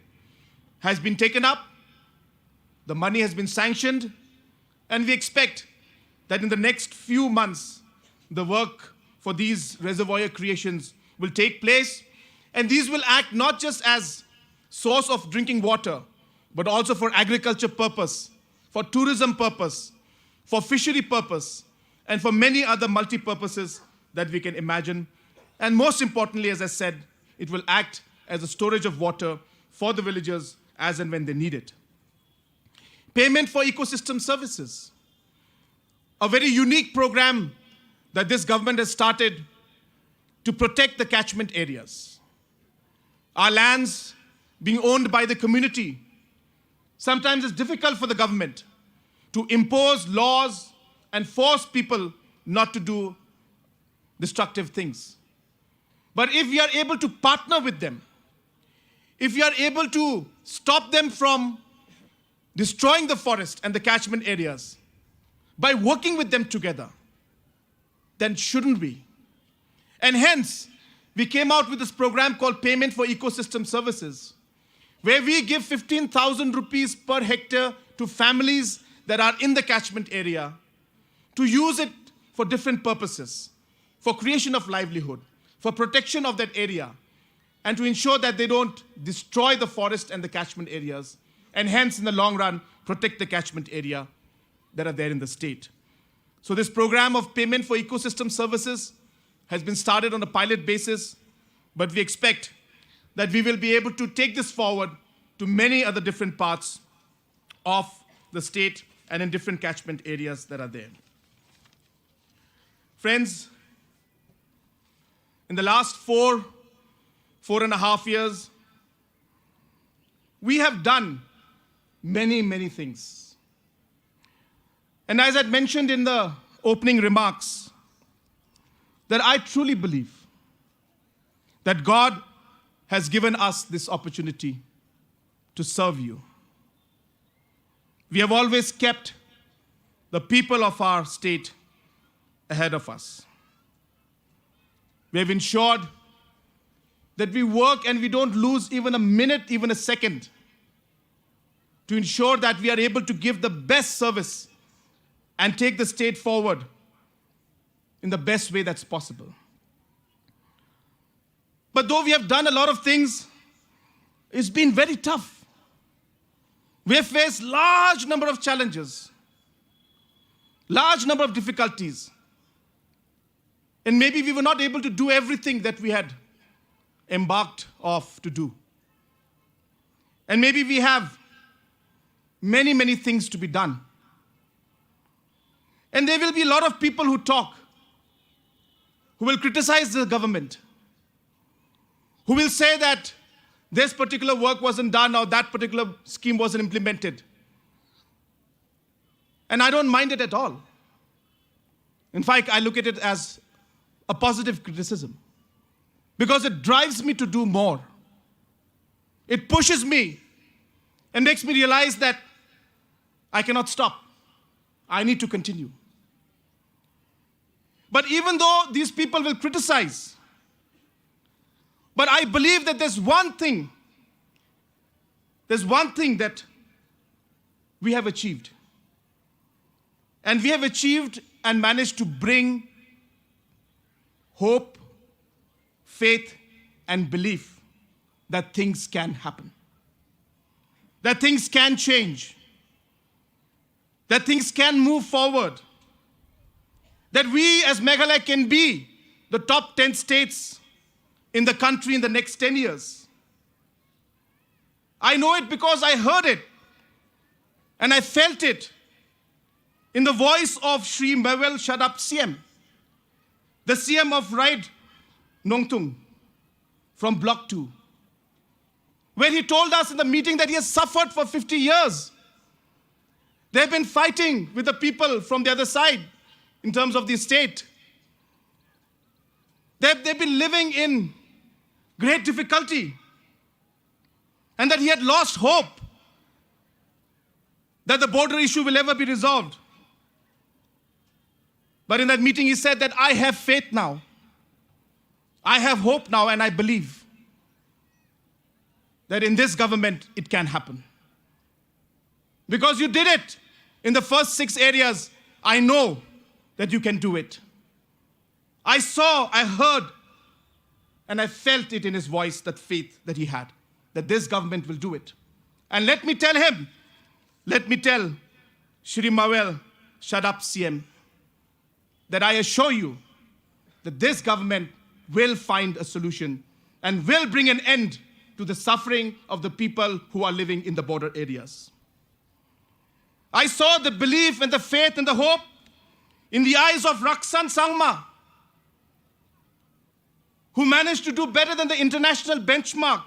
has been taken up. The money has been sanctioned, and we expect that in the next few months, the work for these reservoir creations will take place, and these will act not just as source of drinking water, but also for agriculture purpose, for tourism purpose, for fishery purpose, and for many other multi-purposes that we can imagine. And most importantly, as I said, it will act as a storage of water for the villagers as and when they need it. Payment for ecosystem services. A very unique program that this government has started to protect the catchment areas. Our lands being owned by the community. Sometimes it's difficult for the government to impose laws and force people not to do destructive things. But if we are able to partner with them, if we are able to stop them from destroying the forest and the catchment areas by working with them together, then shouldn't we? And hence, we came out with this program called Payment for Ecosystem Services, where we give 15,000 rupees per hectare to families that are in the catchment area to use it for different purposes, for creation of livelihood, for protection of that area, and to ensure that they don't destroy the forest and the catchment areas, and hence, in the long run, protect the catchment area that are there in the state. So this program of payment for ecosystem services has been started on a pilot basis, but we expect that we will be able to take this forward to many other different parts of the state and in different catchment areas that are there. Friends, in the last 4.5 years, we have done many things. And as I mentioned in the opening remarks, that I truly believe that God has given us this opportunity to serve you. We have always kept the people of our state ahead of us. We have ensured that we work and we don't lose even a minute, even a second, to ensure that we are able to give the best service and take the state forward in the best way that's possible. But though we have done a lot of things, it's been very tough. We have faced large number of challenges, large number of difficulties. And maybe we were not able to do everything that we had embarked off to do. And maybe we have many things to be done. And there will be a lot of people who talk, who will criticize the government, who will say that this particular work wasn't done or that particular scheme wasn't implemented. And I don't mind it at all. In fact, I look at it as a positive criticism because it drives me to do more. It pushes me and makes me realize that I cannot stop. I need to continue. But even though these people will criticize, but I believe that there's one thing that we have achieved. And we have achieved and managed to bring hope, faith, and belief that things can happen, that things can change, that things can move forward, that we as Meghalaya can be the top 10 states in the country in the next 10 years. I know it because I heard it and I felt it in the voice of Shri Mawel Shadap CM, the CM of Ride Nongtung from Block 2, where he told us in the meeting that he has suffered for 50 years. They've been fighting with the people from the other side in terms of the state. They've been living in great difficulty, and that he had lost hope that the border issue will ever be resolved. But in that meeting he said that I have faith now, I have hope now, and I believe that in this government it can happen. Because you did it in the first 6 areas, I know that you can do it. I saw, I heard, and I felt it in his voice, that faith that he had, that this government will do it. And let me tell Shri Mawel Shadap CM, that I assure you that this government will find a solution and will bring an end to the suffering of the people who are living in the border areas. I saw the belief and the faith and the hope in the eyes of Raksan Sangma, who managed to do better than the international benchmark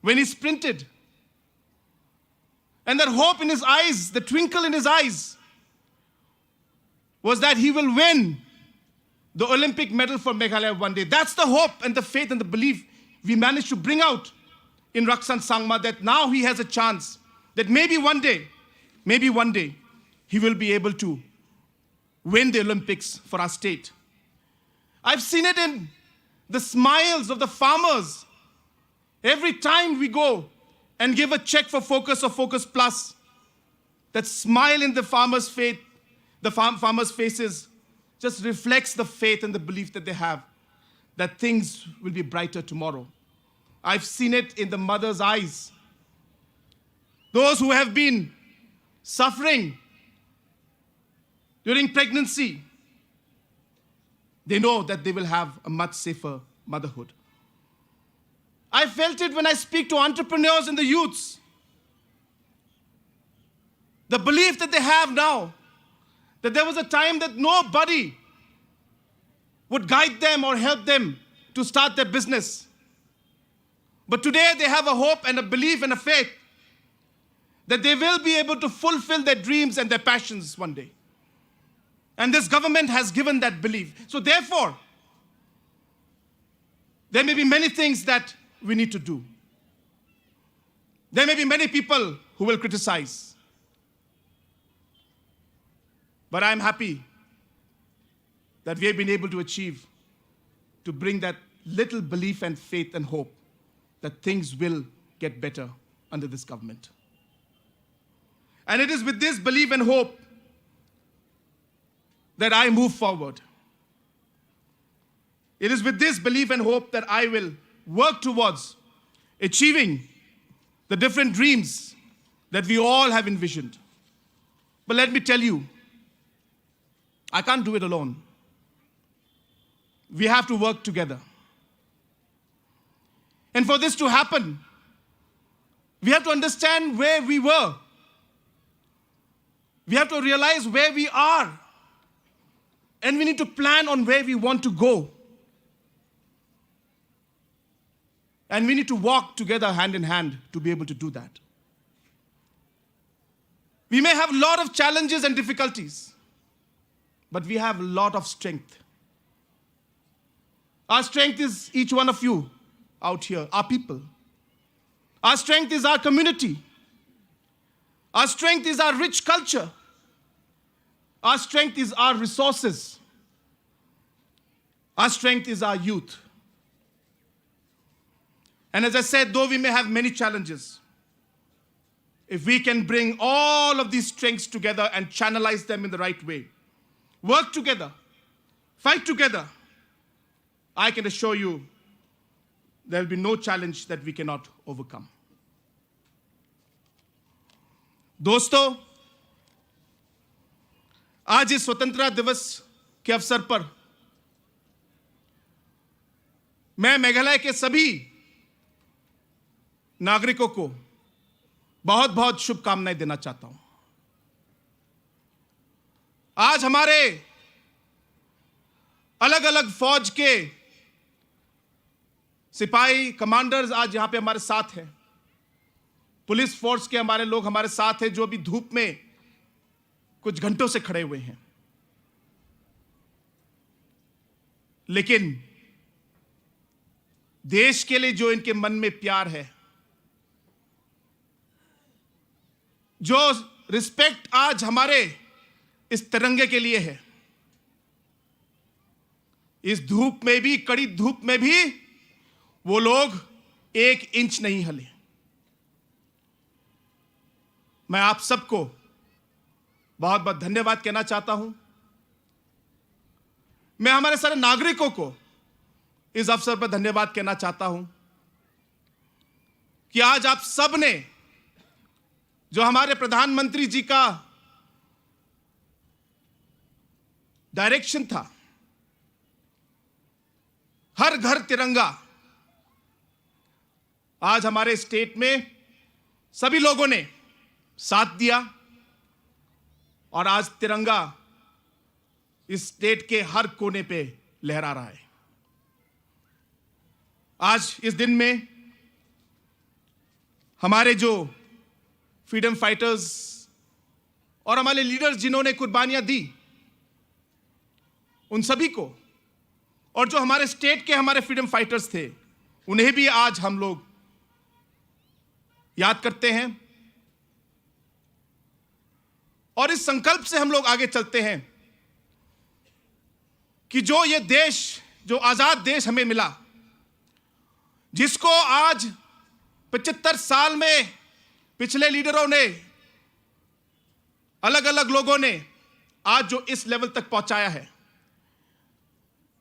when he sprinted. And that hope in his eyes, the twinkle in his eyes, was that he will win the Olympic medal for Meghalaya one day. That's the hope and the faith and the belief we managed to bring out in Raksan Sangma, that now he has a chance, that maybe one day, he will be able to win the Olympics for our state. I've seen it in the smiles of the farmers. Every time we go and give a check for Focus or Focus Plus, that smile in the farmers' face, the farmers' faces just reflects the faith and the belief that they have that things will be brighter tomorrow. I've seen it in the mother's eyes. Those who have been suffering during pregnancy, they know that they will have a much safer motherhood. I felt it when I speak to entrepreneurs and the youths. The belief that they have now, that there was a time that nobody would guide them or help them to start their business. But today they have a hope and a belief and a faith that they will be able to fulfill their dreams and their passions one day. And this government has given that belief. So therefore, there may be many things that we need to do. There may be many people who will criticize. But I'm happy that we have been able to achieve, to bring that little belief and faith and hope that things will get better under this government. And it is with this belief and hope that I move forward. It is with this belief and hope that I will work towards achieving the different dreams that we all have envisioned. But let me tell you, I can't do it alone. We have to work together. And for this to happen, we have to understand where we were. We have to realize where we are. And we need to plan on where we want to go. And we need to walk together hand in hand to be able to do that. We may have a lot of challenges and difficulties, but we have a lot of strength. Our strength is each one of you out here, our people. Our strength is our community. Our strength is our rich culture. Our strength is our resources. Our strength is our youth. And as I said, though we may have many challenges, if we can bring all of these strengths together and channelize them in the right way, work together, fight together, I can assure you there will be no challenge that we cannot overcome. दोस्तों, आज इस स्वतंत्रता दिवस के अवसर पर मैं मेघालय के सभी नागरिकों को बहुत बहुत शुभकामनाएं देना चाहता हूं। आज हमारे अलग अलग फौज के सिपाही कमांडर्स आज यहां पे हमारे साथ हैं। पुलिस फोर्स के हमारे लोग हमारे साथ हैं जो भी धूप में कुछ घंटों से खड़े हुए हैं। लेकिन देश के लिए जो इनके मन में प्यार है, जो रिस्पेक्ट आज हमारे इस तिरंगे के लिए है, इस धूप में भी, कड़ी धूप में भी वो लोग 1 इंच नहीं हिले। मैं आप सबको बहुत बहुत धन्यवाद कहना चाहता हूं। मैं हमारे सारे नागरिकों को इस अवसर पर धन्यवाद कहना चाहता हूं कि आज आप सब ने जो हमारे प्रधानमंत्री जी का डायरेक्शन था, हर घर तिरंगा, आज हमारे स्टेट में सभी लोगों ने साथ दिया और आज तिरंगा इस स्टेट के हर कोने पे लहरा रहा है। आज इस दिन में हमारे जो फ्रीडम फाइटर्स और हमारे लीडर्स जिन्होंने कुर्बानियां दी, उन सभी को, और जो हमारे स्टेट के हमारे फ्रीडम फाइटर्स थे, उन्हें भी आज हम लोग याद करते हैं। और इस संकल्प से हम लोग आगे चलते हैं कि जो ये देश, जो आजाद देश हमें मिला, जिसको आज 75 साल में पिछले लीडरों ने, अलग अलग लोगों ने आज जो इस लेवल तक पहुंचाया है,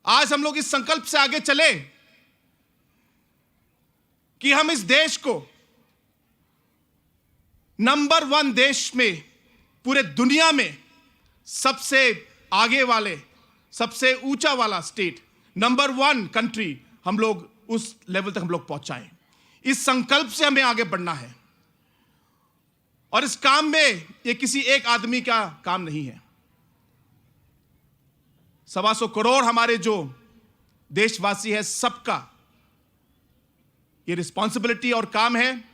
आज हम लोग इस संकल्प से आगे चले कि हम इस देश को नंबर 1 देश में, पूरे दुनिया में सबसे आगे वाले, सबसे ऊंचा वाला स्टेट, नंबर 1 कंट्री, हम लोग उस लेवल तक हम लोग पहुंचाएं। इस संकल्प से हमें आगे बढ़ना है। और इस काम में ये किसी एक आदमी का काम नहीं है। 125 करोड़ हमारे जो देशवासी है, सबका ये रिस्पॉन्सिबिलिटी और काम है।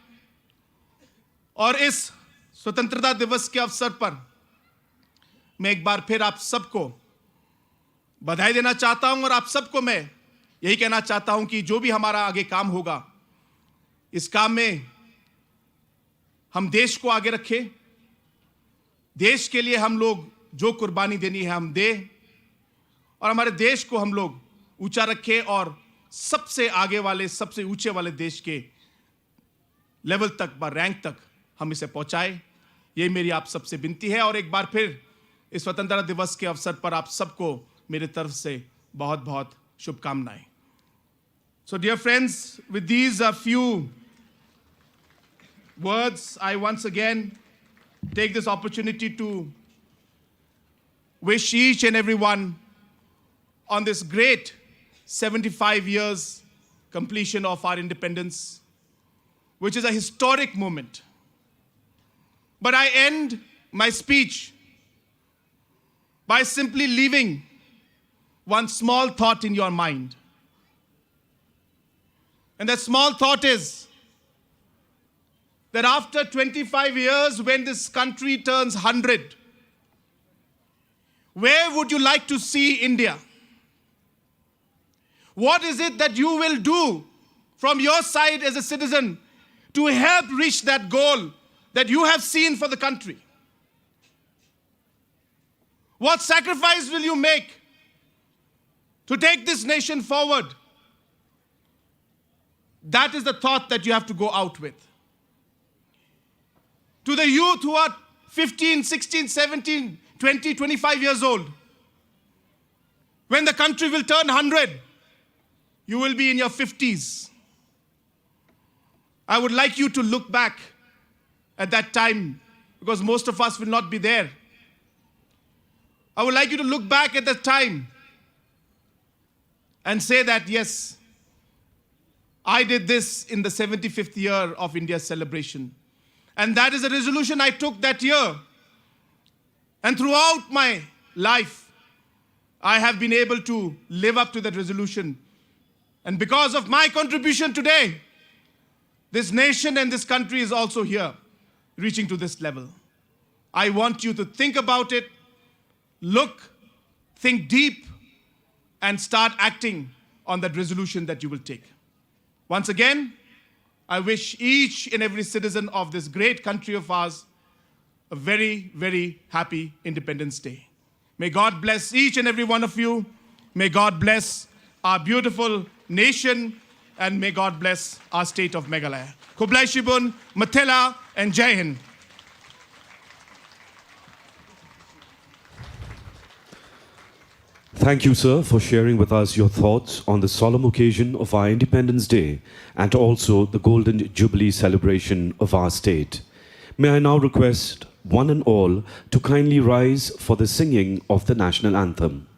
और इस स्वतंत्रता दिवस के अवसर पर मैं एक बार फिर आप सबको बधाई देना चाहता हूं और आप सबको मैं यही कहना चाहता हूं कि जो भी हमारा आगे काम होगा, इस काम में हम देश को आगे रखें। देश के लिए हम लोग जो कुर्बानी देनी है हम दें और हमारे देश को हम लोग ऊंचा रखें और सबसे आगे वाले, सबसे ऊंचे वाले देश के लेवल तक, रैंक तक हम इसे पहुंचाएं। यही मेरी आप सबसे विनती है। और एक बार फिर इस स्वतंत्रता दिवस के अवसर पर आप सबको मेरे तरफ से बहुत बहुत शुभकामनाएं। So dear friends, with these few words, I once again take this opportunity to wish each and everyone on this great 75 years completion of our independence, which is a historic moment. But I end my speech by simply leaving one small thought in your mind. And that small thought is that after 25 years, when this country turns 100, where would you like to see India? What is it that you will do from your side as a citizen to help reach that goal that you have seen for the country? What sacrifice will you make to take this nation forward? That is the thought that you have to go out with. To the youth who are 15, 16, 17, 20, 25 years old, when the country will turn 100, you will be in your 50s. I would like you to look back at that time, because most of us will not be there. I would like you to look back at that time and say that, yes, I did this in the 75th year of India's celebration. And that is a resolution I took that year. And throughout my life, I have been able to live up to that resolution. And because of my contribution today, this nation and this country is also here, reaching to this level. I want you to think about it, look, think deep, and start acting on that resolution that you will take. Once again, I wish each and every citizen of this great country of ours a very, very happy Independence Day. May God bless each and every one of you. May God bless our beautiful nation, and may God bless our state of Meghalaya. Kublai Shibun, Mathila, and Jai Hind. Thank you, sir, for sharing with us your thoughts on the solemn occasion of our Independence Day and also the Golden Jubilee celebration of our state. May I now request one and all to kindly rise for the singing of the national anthem.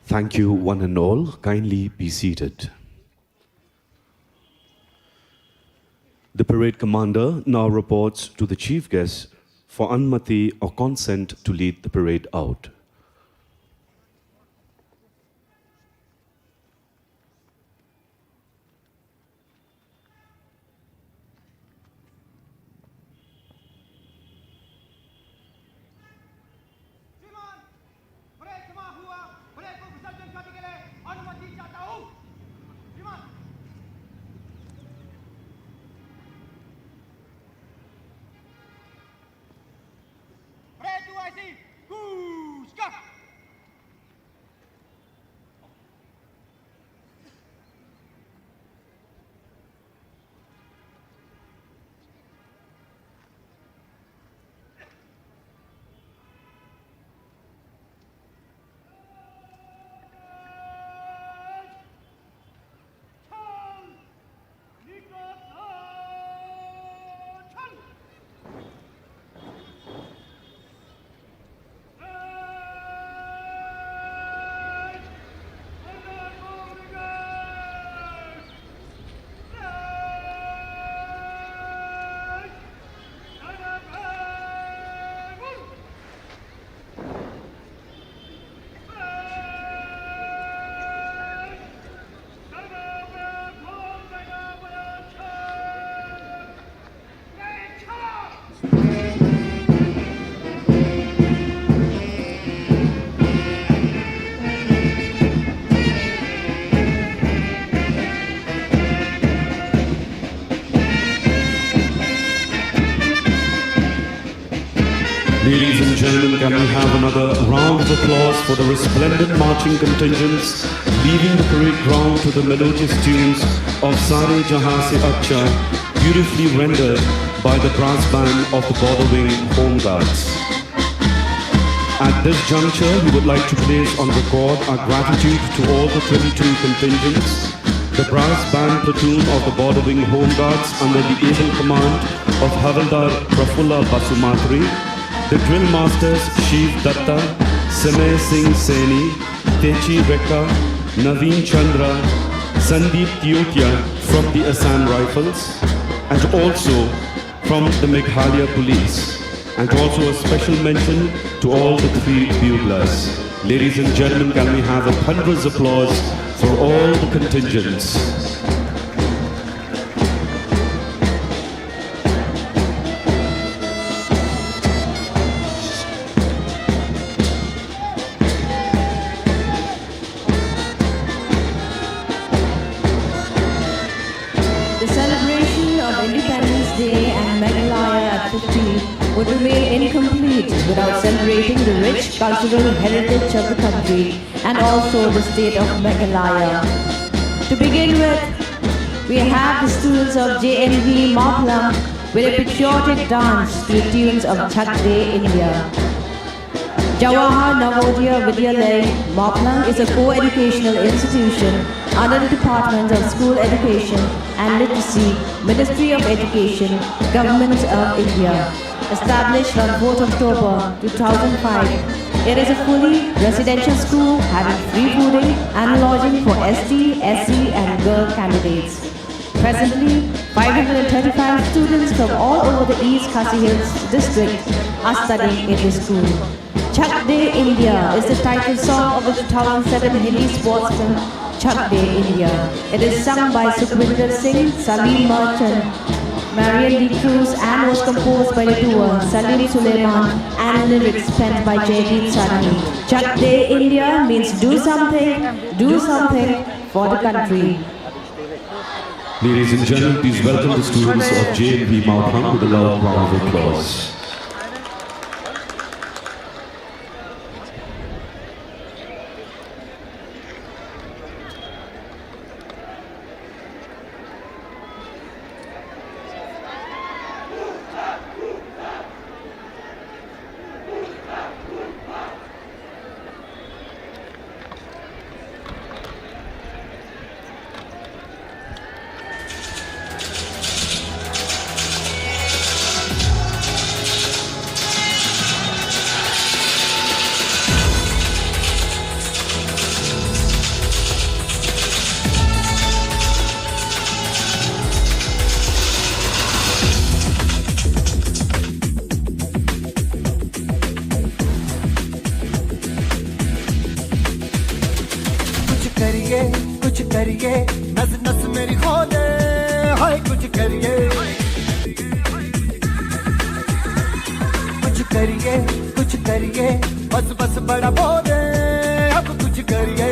Thank you, one and all. Kindly be seated. The parade commander now reports to the chief guest for anmati or consent to lead the parade out. श्रीमान parade समाप्त हुआ parade को विसर्जन करने के लिए अनुमति चाहता हूँ श्रीमान परेड टू ऐसी कूच का Ladies and gentlemen, can we have another round of applause for the resplendent marching contingents leaving the parade ground to the melodious tunes of Sare Jahan Se Acha, beautifully rendered by the brass band of the Border Wing Home Guards. At this juncture, we would like to place on record our gratitude to all the 22 contingents, the brass band platoon of the Border Wing Home Guards under the able command of Havildar Prafulla Basumatri, the drill masters Shiv Datta, Samay Singh Saini, Techi Rekha, Naveen Chandra, Sandeep Tiotia from the Assam Rifles, and also from the Meghalaya Police. And also a special mention to all the 3 buglers. Ladies and gentlemen, can we have a thunderous applause for all the contingents. The celebration of Independence Day and Meghalaya at 50 would remain incomplete without celebrating the rich cultural heritage of the country and also the state of Meghalaya. To begin with, we have the students of JNV Moplam with a patriotic dance to the tunes of Chak De India. Jawahar Navodaya Vidyalaya Moplam is a co-educational institution under the Department of School Education and Literacy, Ministry of Education, Government of India. Established on 4th October 2005, it is a fully residential school having free fooding and lodging for ST, SC and girl candidates. Presently, 535 students from all over the East Khasi Hills district are studying in this school. Chak De India is the title song of the 2007 Hindi sports film Chak De India. It is sung by Sukhwinder Singh, Salim Merchant, Marian D. Cruz and was composed by the duo Salim Suleiman and lyrics penned by Jaideep Sarani. Chak De India means do something for the country. Ladies and gentlemen, please welcome the students of JNV Moplam with a loud round of applause. करिए नस नस मेरी खोले हाय कुछ करिए बस बस बड़ा बोले अब कुछ करिए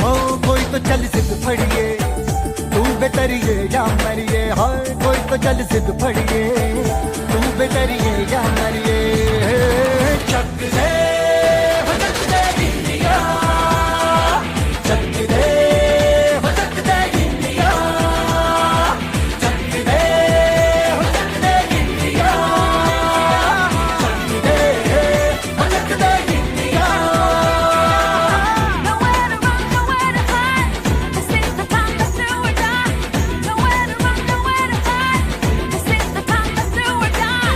ओ कोई तो चल सिद्ध फड़िए तू बेतरिए या मरिए हाय कोई तो चल सिद्ध फड़िए तू बेतरिए या मरिए चक दे इंडिया चक दे इंडिया चक दे इंडिया चक दे India Nowhere to run, nowhere to hide. This is the time to do or die. Nowhere to run, nowhere to hide. This is the time to do or die.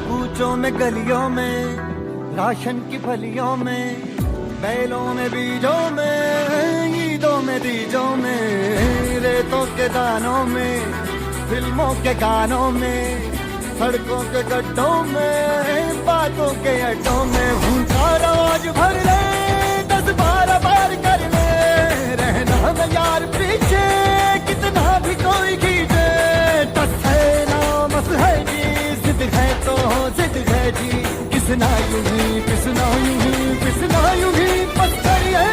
कूचों में गलियों में ration की फलियों में बैलों में बीजों में ईदों में बीजों में रेतों के दानों में फिल्मों के गानों में सड़कों के गड्ढों में बातों के अड्डों में भूखा रवाज भर ले 10-12 बार कर ले रहना में यार पीछे कितना भी कोई खींचे टस है ना मस है जी जिद है तो जिद है जी किसना यूं ही पिसना यूं ही पिसना यूं ही बस करिए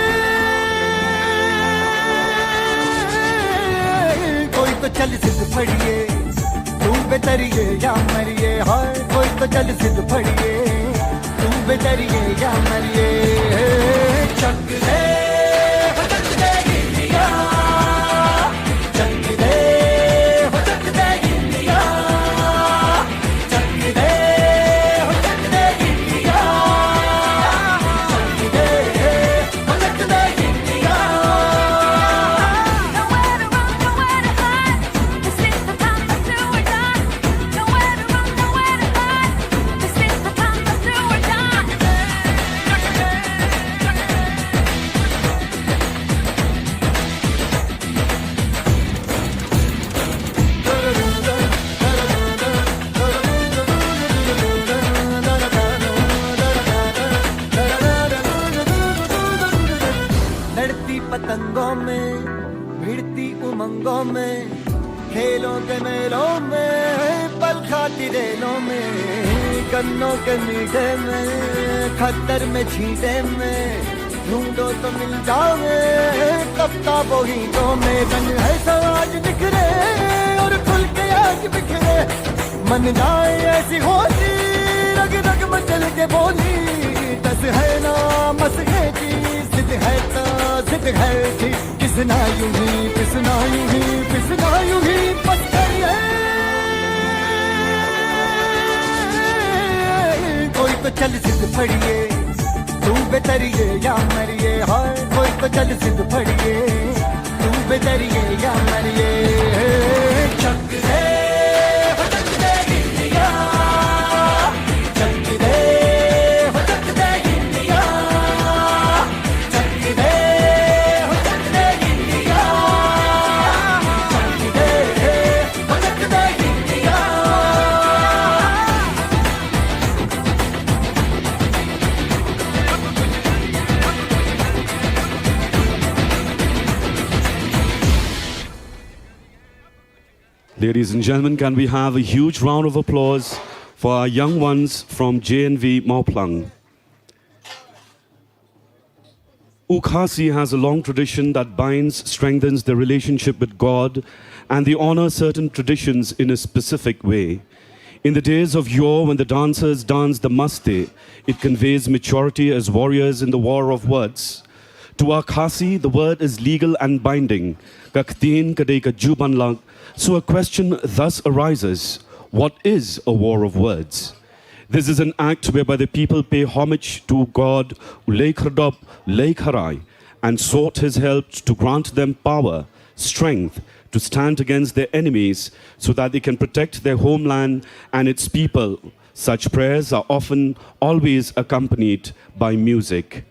कोई तो चल सिद्ध फड़िए तू बेतरिए या मरिए हाय कोई तो चल सिद्ध फड़िए तू बेतरिए या मरिए चक दे इंडिया चक दे इंडिया चक दे इंडिया चक दे India Nowhere to run, nowhere to hide. This is the time to do or die. Nowhere to run, nowhere to hide. This is the time to do or die. लड़ती पतंगों में भिड़ती उमंगों में खेलों के मेलों में पल खाती रेलों में गन्नों के मीठे में खद्दर में छींटे में ढूंढो तो मिल जाओगे कप्ता बोहीटों में रंग है समाज निखरे और खुल के आज बिखरे मन जाए ऐसी होती रग रग मचल के बोली दस है ना मस है जी जिद है तो जिद है जी किसना यूं ही पिसना यूं ही पिसना यूं ही बस करिए कोई तो चल सिद्ध फड़िए तू बेतरिए या मरिए हाय कोई तो चल सिद्ध फड़िए तू बेतरिए या मरिए चक दे इंडिया चक दे इंडिया चक दे इंडिया चक दे India Ladies and gentlemen, can we have a huge round of applause for our young ones from JNV Mauplang? Ukhasi has a long tradition that binds, strengthens the relationship with God and they honor certain traditions in a specific way. In the days of yore, when the dancers dance the maste, it conveys maturity as warriors in the war of words. To our Khasi, the word is legal and binding. Kaktin kadeka jubanlag. So a question thus arises, what is a war of words? This is an act whereby the people pay homage to God, Uleikhradop, Leikharai, and sought his help to grant them power, strength, to stand against their enemies so that they can protect their homeland and its people Such prayers are often always accompanied by music.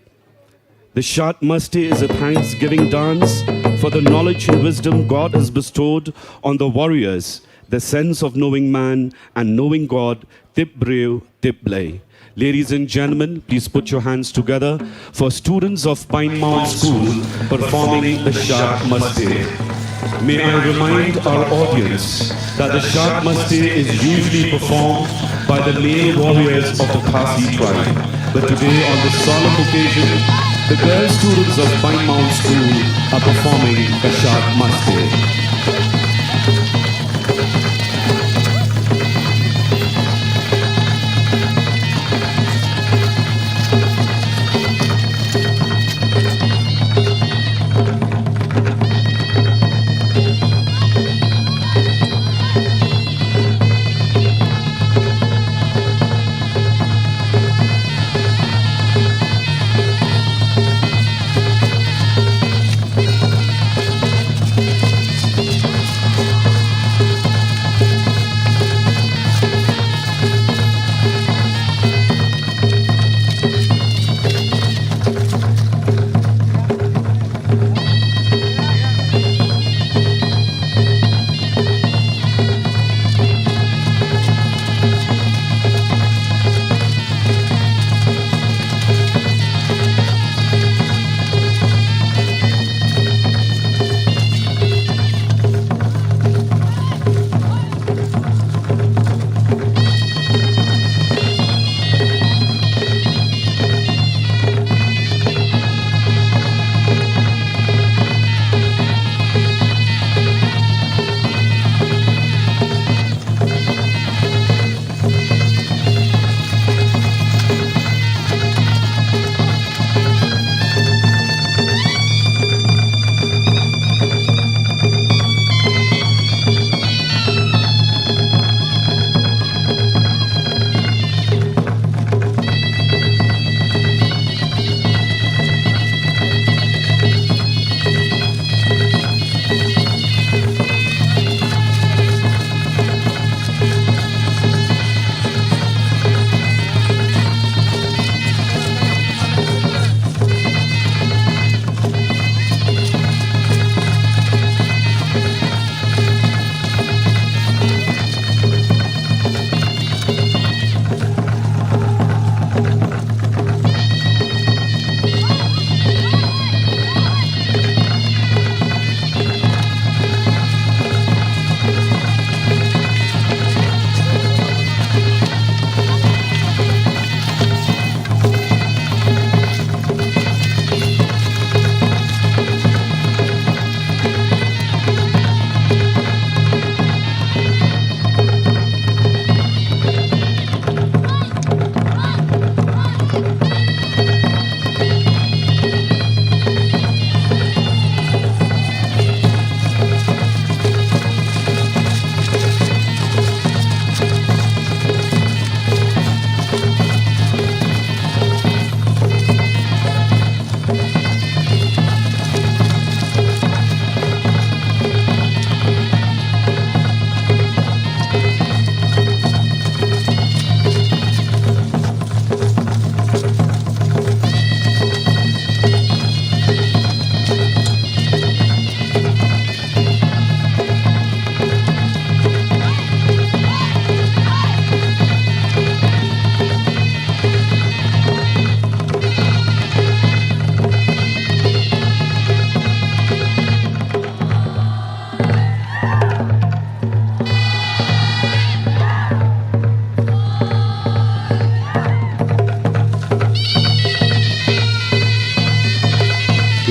The Shat Masti is a thanksgiving dance for the knowledge and wisdom God has bestowed on the warriors, the sense of knowing man and knowing God, Tip Breu, Tip Blay. Ladies and gentlemen, please put your hands together for students of Pine Mount School performing the Shat Masti. May I remind our audience that the Shat Masti is usually performed by the male warriors of the Khasi tribe. But today, on this solemn occasion, the girl students of Pine Mount School are performing the Shat Masti.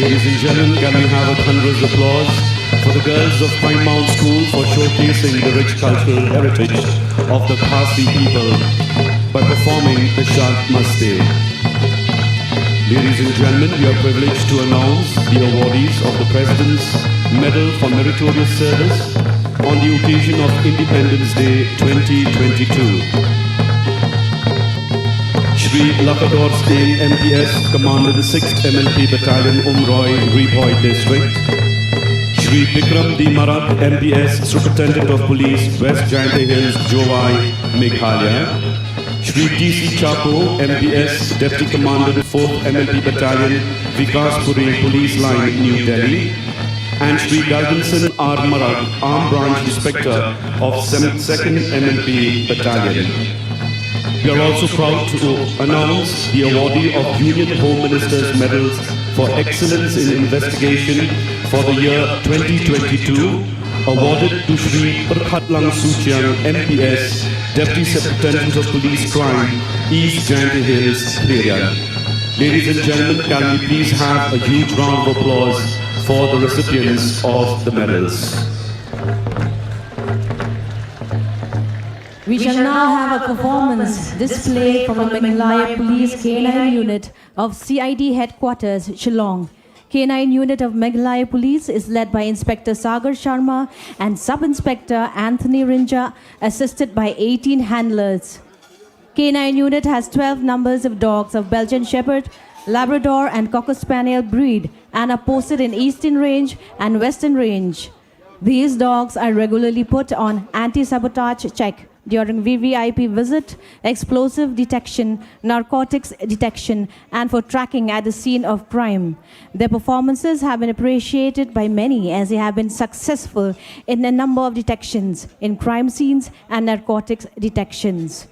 Ladies and gentlemen, can we have a thunderous applause for the girls of Pine Mount School for showcasing the rich cultural heritage of the Khasi people by performing the Shat Masti. Ladies and gentlemen, we are privileged to announce the awardees of the President's Medal for Meritorious Service on the occasion of Independence Day 2022. Shri Lakador Singh MPS, Commander 6th MLP Battalion, Umroi, Ripoy District. Shri Bikram D. Marat, MPS, Superintendent of Police, West Jaintia Hills, Jowai, Meghalaya. Shri T.C. Chapo, MBS, Deputy Commandant 4th MLP Battalion, Vikaspuri Police Line, New Delhi, and Shri Dalvinson R. Marak, Armed Branch Inspector of 2nd MLP Battalion. We are also proud to announce the awardee of Union Home Minister's Medals for Excellence in Investigation for the year 2022, awarded to Shri Prakhatlang Suchiang, MPS, Deputy Superintendent of Police Crime, East Jaintia Hills, Period. Ladies and gentlemen, can we please have a huge round of applause for the recipients of the medals. We shall now have a performance display from the Meghalaya Police K9 Unit of CID Headquarters, Shillong. K9 Unit of Meghalaya Police is led by Inspector Sagar Sharma and Sub-Inspector Anthony Rinja, assisted by 18 handlers. K9 Unit has 12 numbers of dogs of Belgian Shepherd, Labrador and Cocker Spaniel breed and are posted in Eastern Range and Western Range. These dogs are regularly put on anti-sabotage check during VVIP visit, explosive detection, narcotics detection, and for tracking at the scene of crime. Their performances have been appreciated by many as they have been successful in a number of detections in crime scenes and narcotics detections.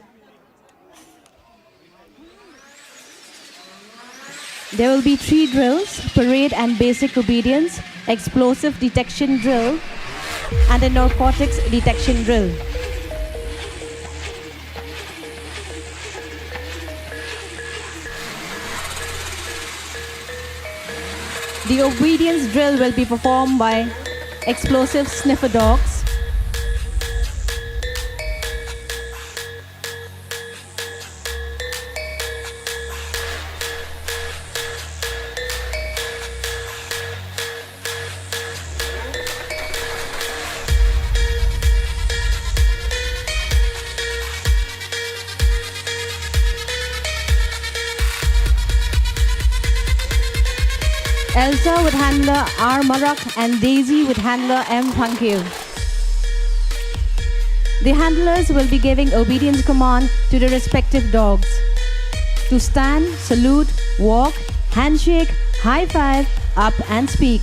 There will be 3 drills: parade and basic obedience, explosive detection drill, and a narcotics detection drill. The obedience drill will be performed by explosive sniffer dogs. Elsa with handler R. Marak and Daisy with handler M. Thank you. The handlers will be giving obedience command to the respective dogs to stand, salute, walk, handshake, high five, up and speak.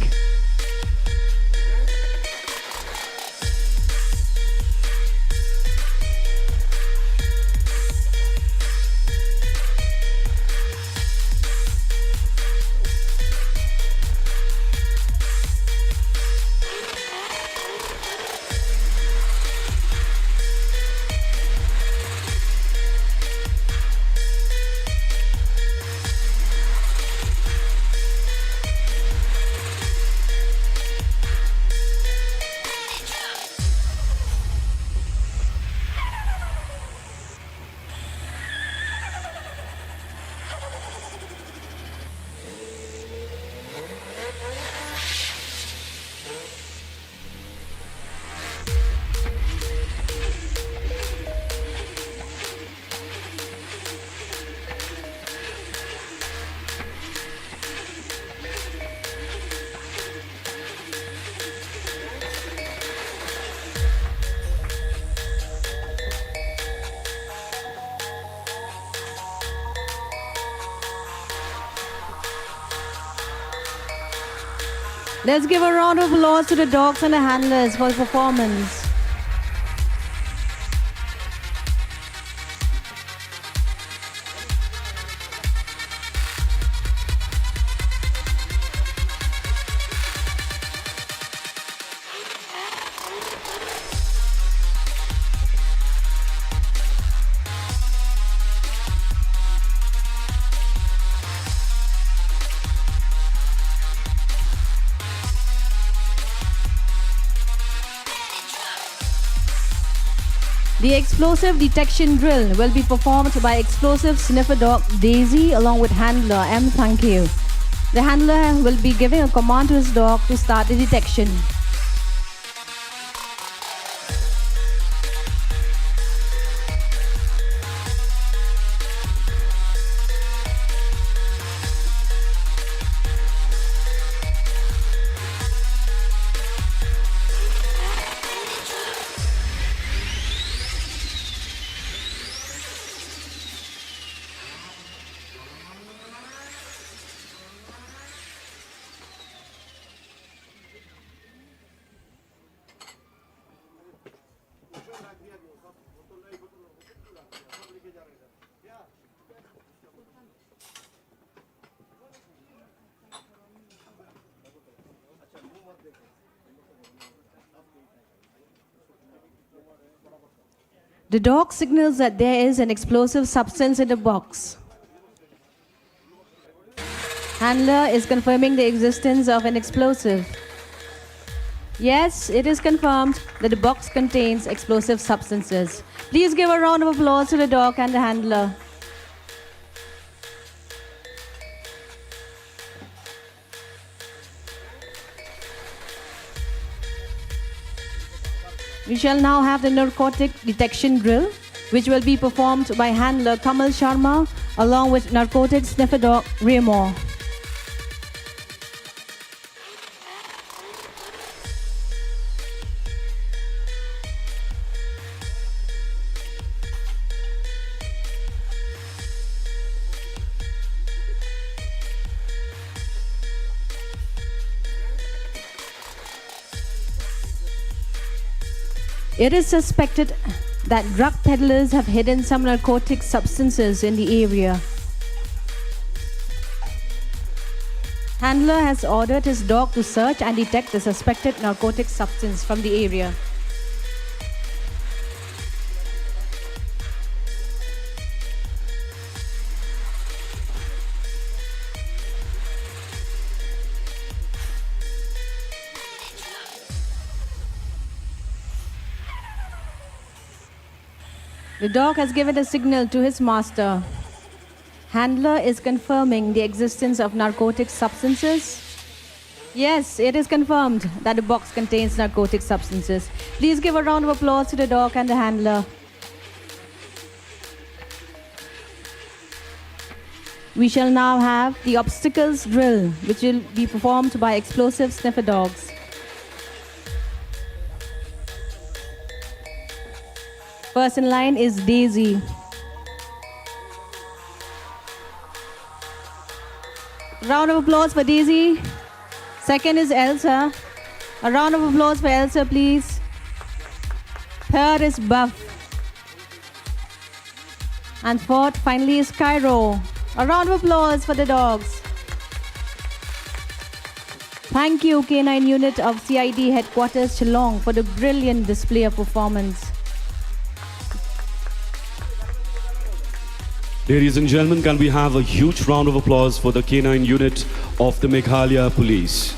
Let's give a round of applause to the dogs and the handlers for the performance. The explosive detection drill will be performed by explosive sniffer dog Daisy along with handler M. Thank you. The handler will be giving a command to his dog to start the detection. The dog signals that there is an explosive substance in the box. Handler is confirming the existence of an explosive. Yes, it is confirmed that the box contains explosive substances. Please give a round of applause to the dog and the handler. We shall now have the narcotic detection drill, which will be performed by handler Kamal Sharma along with narcotic sniffer dog Raymore. It is suspected that drug peddlers have hidden some narcotic substances in the area. Handler has ordered his dog to search and detect the suspected narcotic substance from the area. The dog has given a signal to his master. Handler is confirming the existence of narcotic substances. Yes, it is confirmed that the box contains narcotic substances. Please give a round of applause to the dog and the handler. We shall now have the obstacles drill, which will be performed by explosive sniffer dogs. First in line is Daisy. Round of applause for Daisy. Second is Elsa. A round of applause for Elsa, please. Third is Buff. And fourth, finally, is Cairo. A round of applause for the dogs. Thank you, K9 Unit of CID Headquarters, Shillong, for the brilliant display of performance. Ladies and gentlemen, can we have a huge round of applause for the K9 unit of the Meghalaya Police?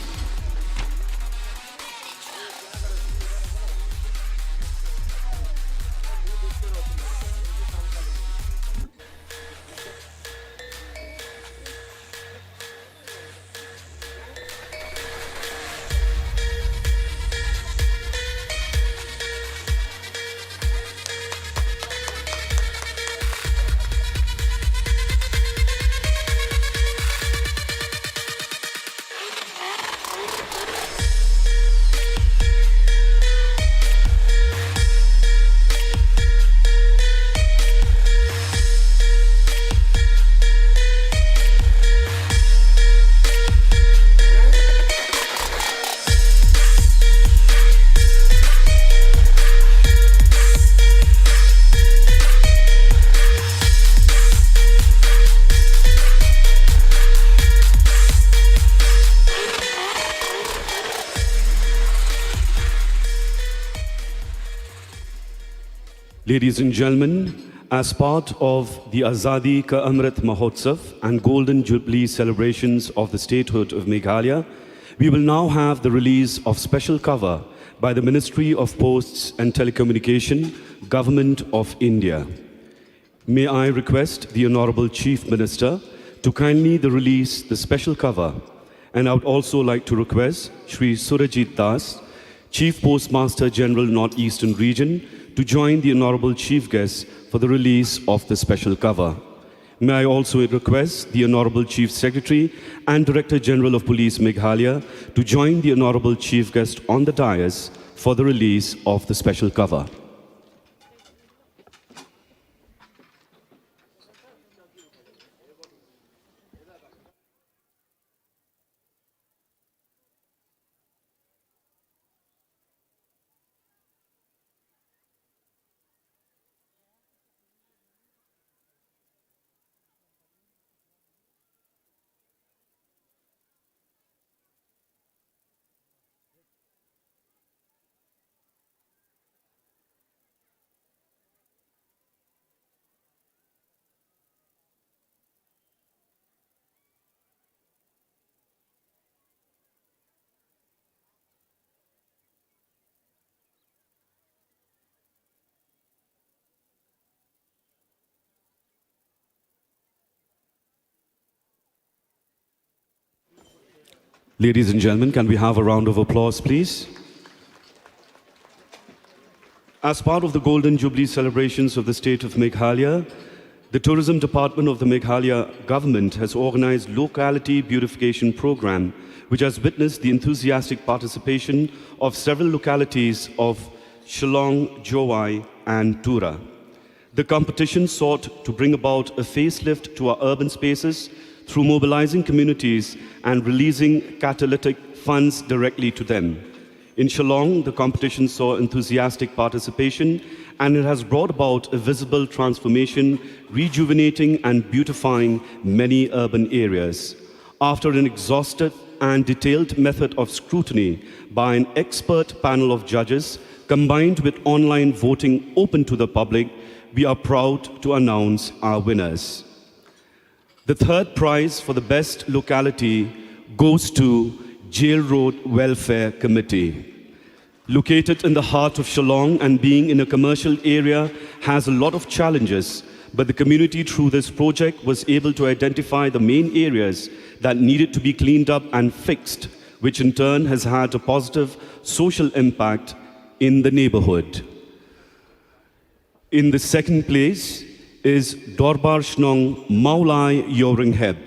Ladies and gentlemen, as part of the Azadi Ka Amrit Mahotsav and Golden Jubilee celebrations of the statehood of Meghalaya, we will now have the release of special cover by the Ministry of Posts and Telecommunication, Government of India. May I request the Honorable Chief Minister to kindly release the special cover, and I would also like to request Shri Surajit Das, Chief Postmaster General Northeastern Region, to join the Honorable Chief Guest for the release of the special cover. May I also request the Honorable Chief Secretary and Director General of Police Meghalaya to join the Honorable Chief Guest on the dais for the release of the special cover. Ladies and gentlemen, can we have a round of applause, please? As part of the Golden Jubilee celebrations of the state of Meghalaya, the Tourism Department of the Meghalaya government has organized locality beautification program, which has witnessed the enthusiastic participation of several localities of Shillong, Jowai, and Tura. The competition sought to bring about a facelift to our urban spaces through mobilizing communities and releasing catalytic funds directly to them. In Shillong, the competition saw enthusiastic participation, and it has brought about a visible transformation, rejuvenating and beautifying many urban areas. After an exhaustive and detailed method of scrutiny by an expert panel of judges, combined with online voting open to the public, we are proud to announce our winners. The third prize for the best locality goes to Jail Road Welfare Committee. Located in the heart of Shillong and being in a commercial area has a lot of challenges, but the community through this project was able to identify the main areas that needed to be cleaned up and fixed, which in turn has had a positive social impact in the neighborhood. In the second place is Dorbar Shnong Maulai Yoringheb.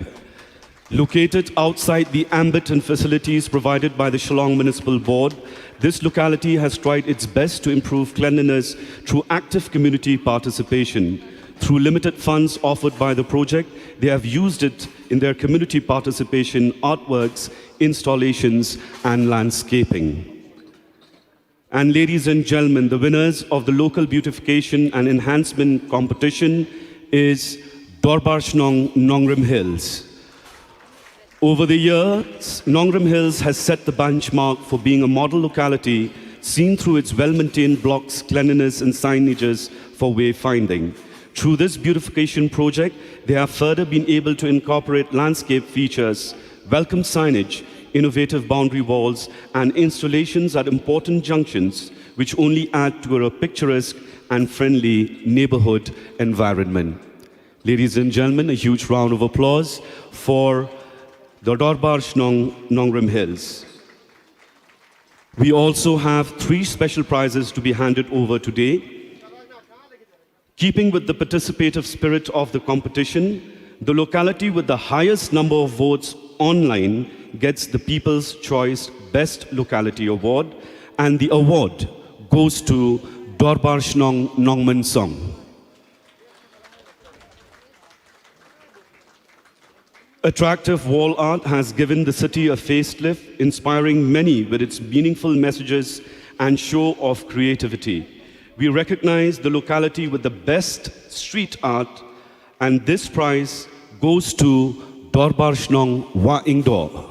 Located outside the ambit and facilities provided by the Shillong Municipal Board, this locality has tried its best to improve cleanliness through active community participation. Through limited funds offered by the project, they have used it in their community participation, artworks, installations, and landscaping. And ladies and gentlemen, the winners of the local beautification and enhancement competition is Dorbar Shnong Nongrim Hills. Over the years, Nongrim Hills has set the benchmark for being a model locality seen through its well-maintained blocks, cleanliness, and signages for wayfinding. Through this beautification project, they have further been able to incorporate landscape features, welcome signage, innovative boundary walls, and installations at important junctions, which only add to a picturesque and friendly neighborhood environment. Ladies and gentlemen, a huge round of applause for the Dorbar Shnong Nongrim Hills. We also have 3 special prizes to be handed over today. Keeping with the participative spirit of the competition, the locality with the highest number of votes online gets the People's Choice Best Locality Award, and the award goes to Dorbar Shnong Nongman Song. Attractive wall art has given the city a facelift, inspiring many with its meaningful messages and show of creativity. We recognize the locality with the best street art, and this prize goes to Dorbar Shnong Wa Ingdo.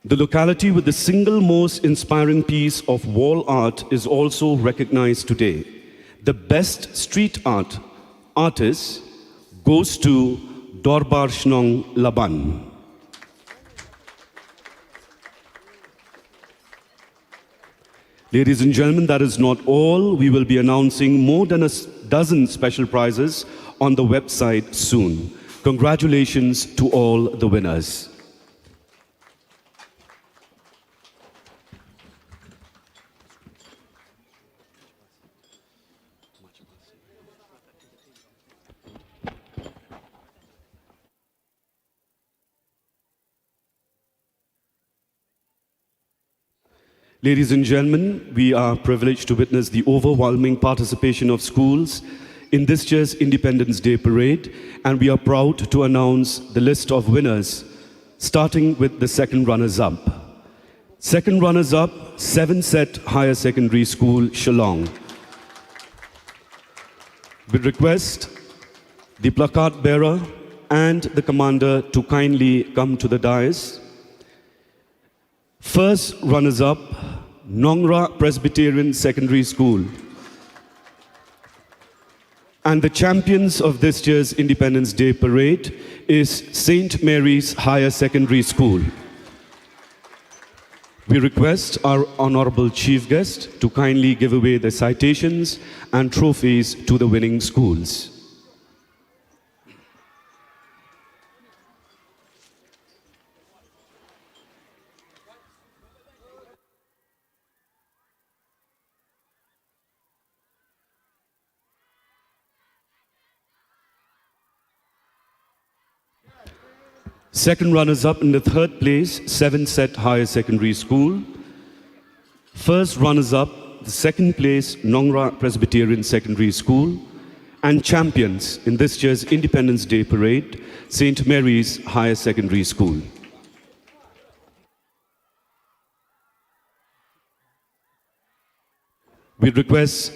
The locality with the single most inspiring piece of wall art is also recognized today. The best street art artist goes to Dorbar Shnong Laban. Ladies and gentlemen, that is not all. We will be announcing more than a dozen special prizes on the website soon. Congratulations to all the winners. Ladies and gentlemen, we are privileged to witness the overwhelming participation of schools in this year's Independence Day Parade, and we are proud to announce the list of winners, starting with the second runners-up. Second runners-up, 7th Higher Secondary School, Shillong. We request the placard bearer and the commander to kindly come to the dais. First runners-up, Nongra Presbyterian Secondary School. And the champions of this year's Independence Day Parade is St. Mary's Higher Secondary School. We request our honorable chief guest to kindly give away the citations and trophies to the winning schools. Second runners-up in the third place, 7 Set Higher Secondary School. First runners-up, the second place, Nongra Presbyterian Secondary School. And champions in this year's Independence Day Parade, St. Mary's Higher Secondary School. We request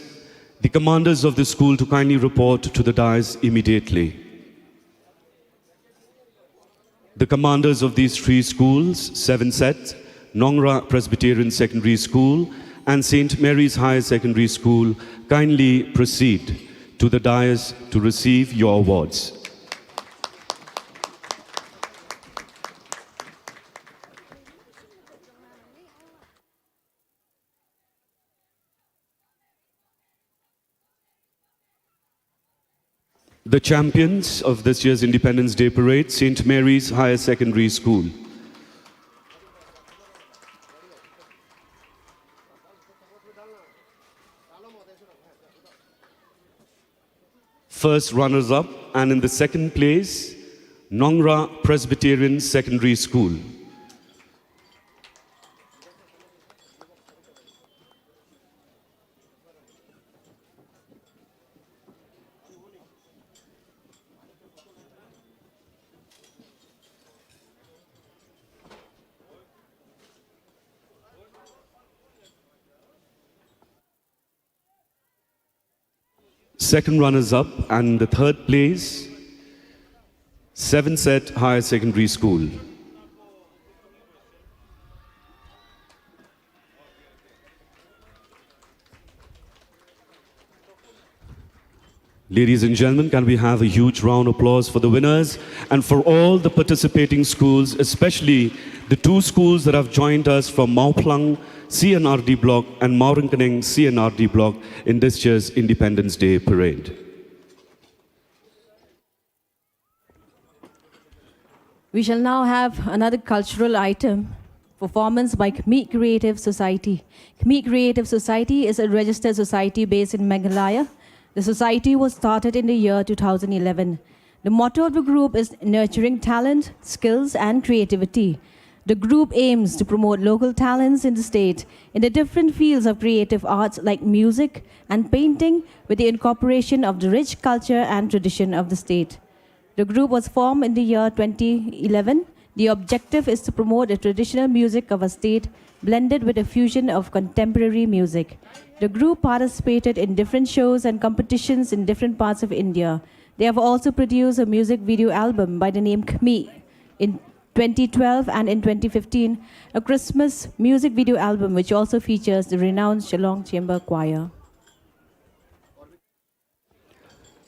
the commanders of the school to kindly report to the dais immediately. The commanders of these three schools, 7 Set, Nongra Presbyterian Secondary School, and St. Mary's Higher Secondary School, kindly proceed to the dais to receive your awards. The champions of this year's Independence Day Parade, St. Mary's Higher Secondary School. First runners-up, and in the second place, Nongra Presbyterian Secondary School. Second runners-up, and the third place, 7 Set Higher Secondary School. Ladies and gentlemen, can we have a huge round of applause for the winners and for all the participating schools, especially the two schools that have joined us from Mauplang CNRD block and Maurinkaneng CNRD block in this year's Independence Day Parade. We shall now have another cultural item, performance by Khmer Creative Society. Khmer Creative Society is a registered society based in Meghalaya. The society was started in the year 2011. The motto of the group is nurturing talent, skills, and creativity. The group aims to promote local talents in the state in the different fields of creative arts like music and painting, with the incorporation of the rich culture and tradition of the state. The group was formed in the year 2011. The objective is to promote the traditional music of a state blended with a fusion of contemporary music. The group participated in different shows and competitions in different parts of India. They have also produced a music video album by the name Khmer in 2012 and in 2015, a Christmas music video album which also features the renowned Shillong Chamber Choir.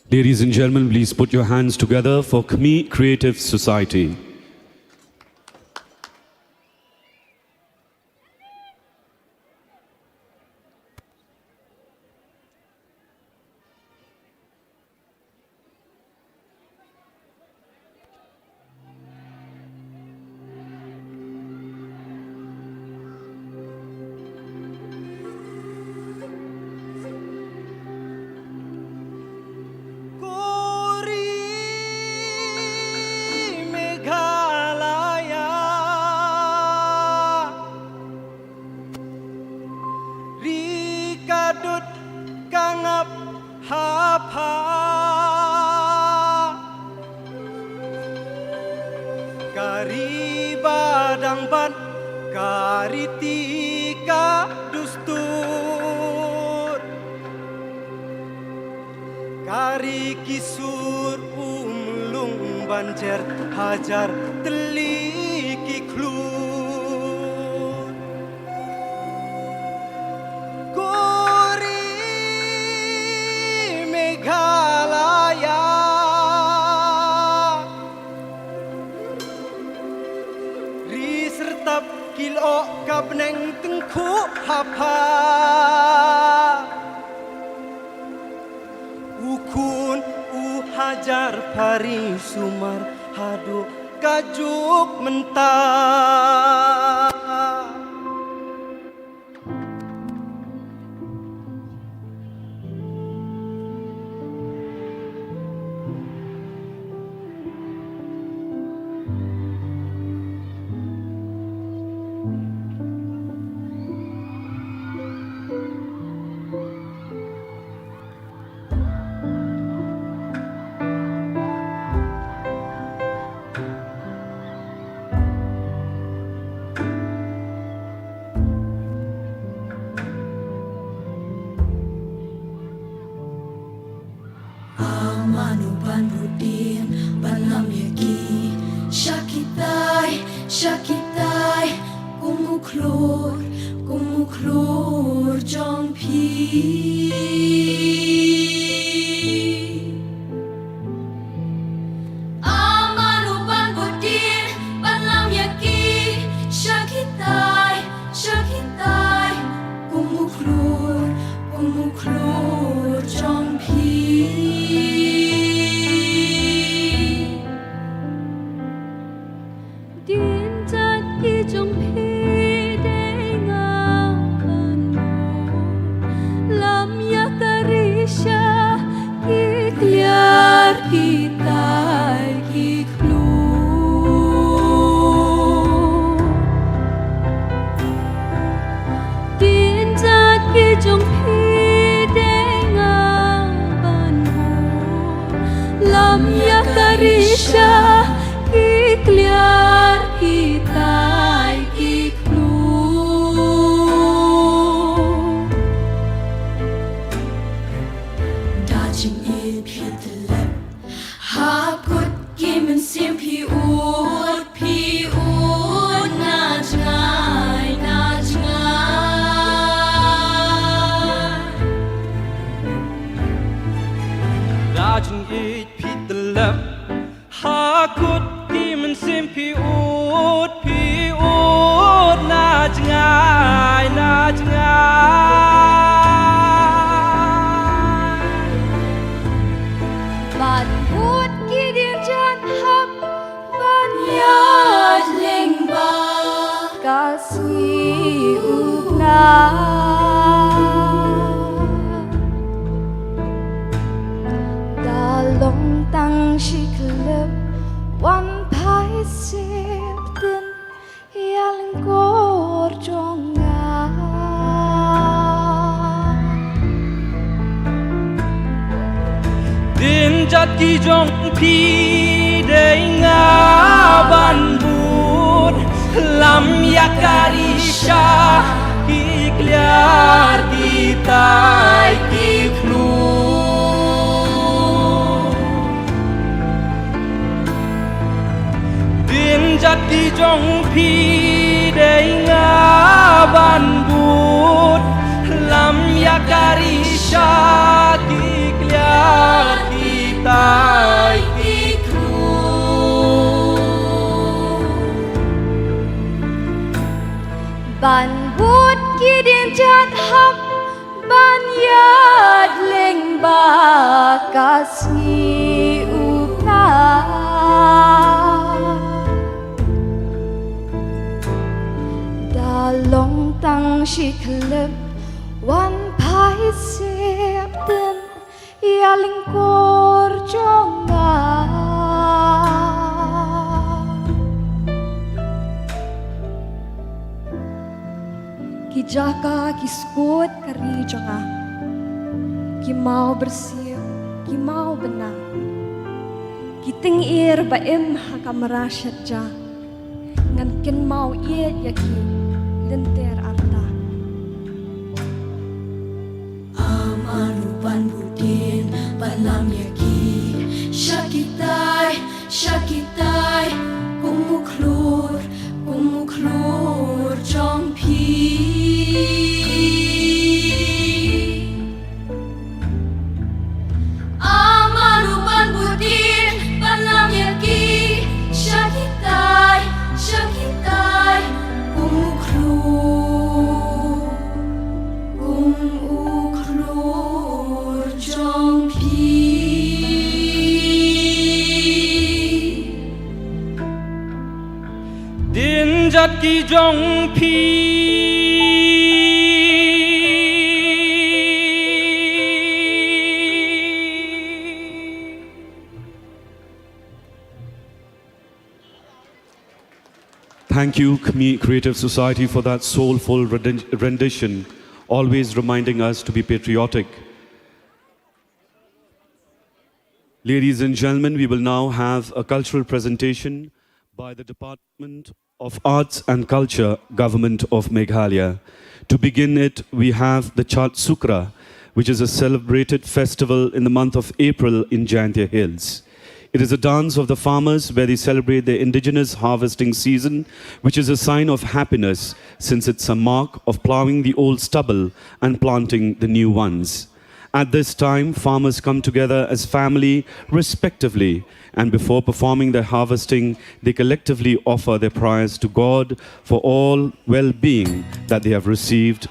Ladies and gentlemen, please put your hands together for Khmer Creative Society. Kari badang ban, kari tika dustur, kari kisur umlung banjer hajar teliki klur. Kori Meghalaya, sertap kilo kabneng tengku hapa, ukun hajar pari sumar hadu kajuk mentah. Amanu banudin balam yagi Shakitai, shakitai kumuklur jong pi Amanu banudin balam yagi Shakitai, shakitai kumuklur jong pi Din tat ki jong pi de nga lam ya karisha ki kliar ki tai ki klu Din tat ki jong pi de nga lam ya karisha ki kliar ki tai ki klu Dajing e pi telep hakut kimen sim pi ut na jangai Rajin it pitlap hakut kimen simpi ut na jangai Ban hút ki dir jan hap ban yad ling ba kasi upna Dalong tang shiklip wan pai sip din yaling kor jonga Din jat ki jong pi de nga ban bud lam ya karisha ki kliar ki tai ki klu Din jat ki jong pi de nga ban bud lam ya karisha ki kliar ki tai ki klu Ban hút ki dir jan hap ban yad ling ba kasi upna Dalong tang shiklip wan pai sip din yaling kor jonga Ki jaka ki skut kari jonga Ki mau bersih ki mau benang Ki tingir ba im hakamara syadja Ngan kin mau iet yaki lenter arta Amanu ban budin balam yaki Shakitai, shakitai kumuklur jong pi Amanu ban budin balam yaki Shakitai, shakitai kumuklur jong pi Din jat ki jong pi Thank you, Creative Society, for that soulful rendition, always reminding us to be patriotic. Ladies and gentlemen, we will now have a cultural presentation by the Department of Arts and Culture, Government of Meghalaya. To begin it, we have the Chat Sukra, which is a celebrated festival in the month of April in Jaintia Hills. It is a dance of the farmers where they celebrate their indigenous harvesting season, which is a sign of happiness since it's a mark of plowing the old stubble and planting the new ones. At this time, farmers come together as family, respectively, and before performing their harvesting, they collectively offer their prayers to God for all well-being that they have received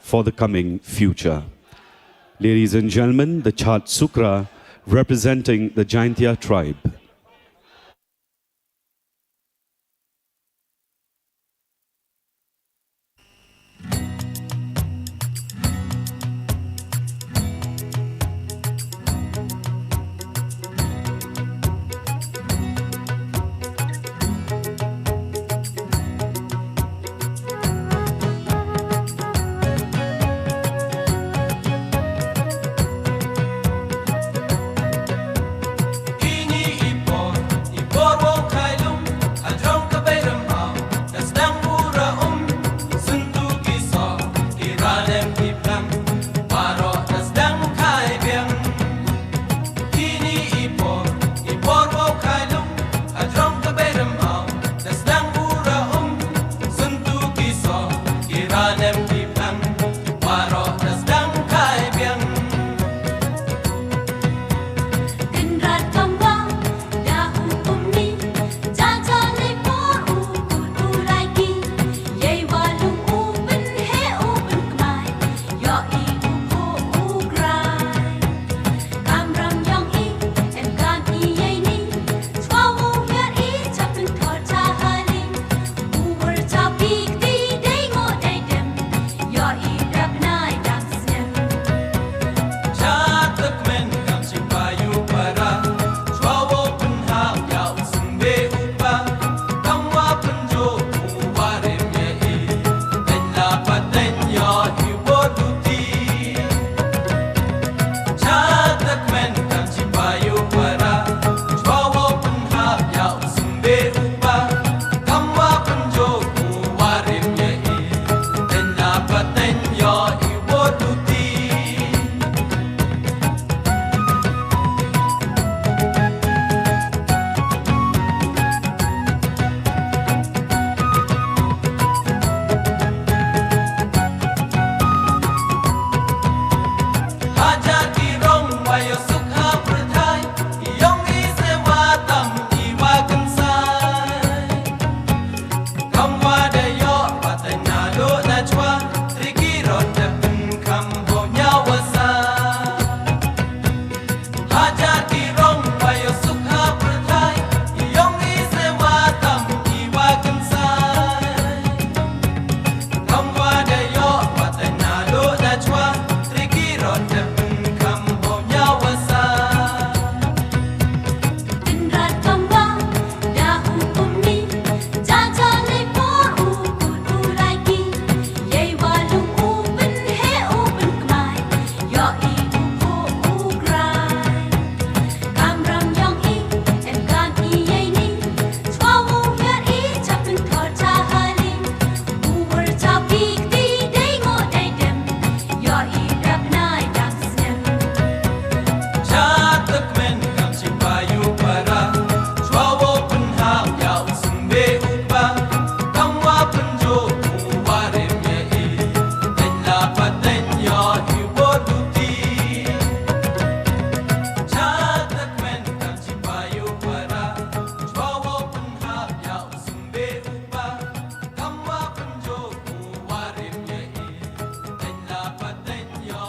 for the coming future. Ladies and gentlemen, the Chat Sukra representing the Jaintia tribe.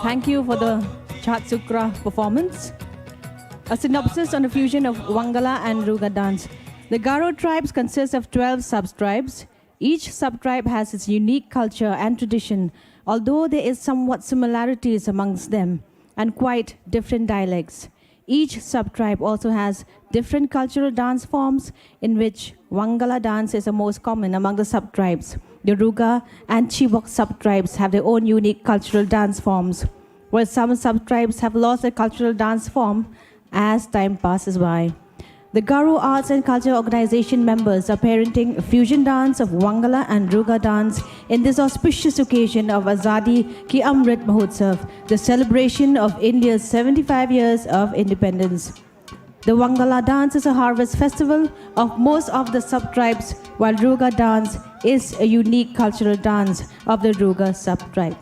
Thank you for the Chat Sukra performance. A synopsis on the fusion of Wangala and Ruga dance. The Garo tribes consist of 12 sub-tribes. Each sub-tribe has its unique culture and tradition, although there is somewhat similarities amongst them and quite different dialects. Each sub-tribe also has different cultural dance forms, in which Wangala dance is the most common among the sub-tribes. The Ruga and Chibok sub-tribes have their own unique cultural dance forms, while some sub-tribes have lost their cultural dance form as time passes by. The Garo Arts and Culture Organization members are parenting a fusion dance of Wangala and Ruga dance in this auspicious occasion of Azadi Ki Amrit Mahotsav, the celebration of India's 75 years of independence. The Wangala dance is a harvest festival of most of the sub-tribes, while Ruga dance is a unique cultural dance of the Ruga sub-tribe.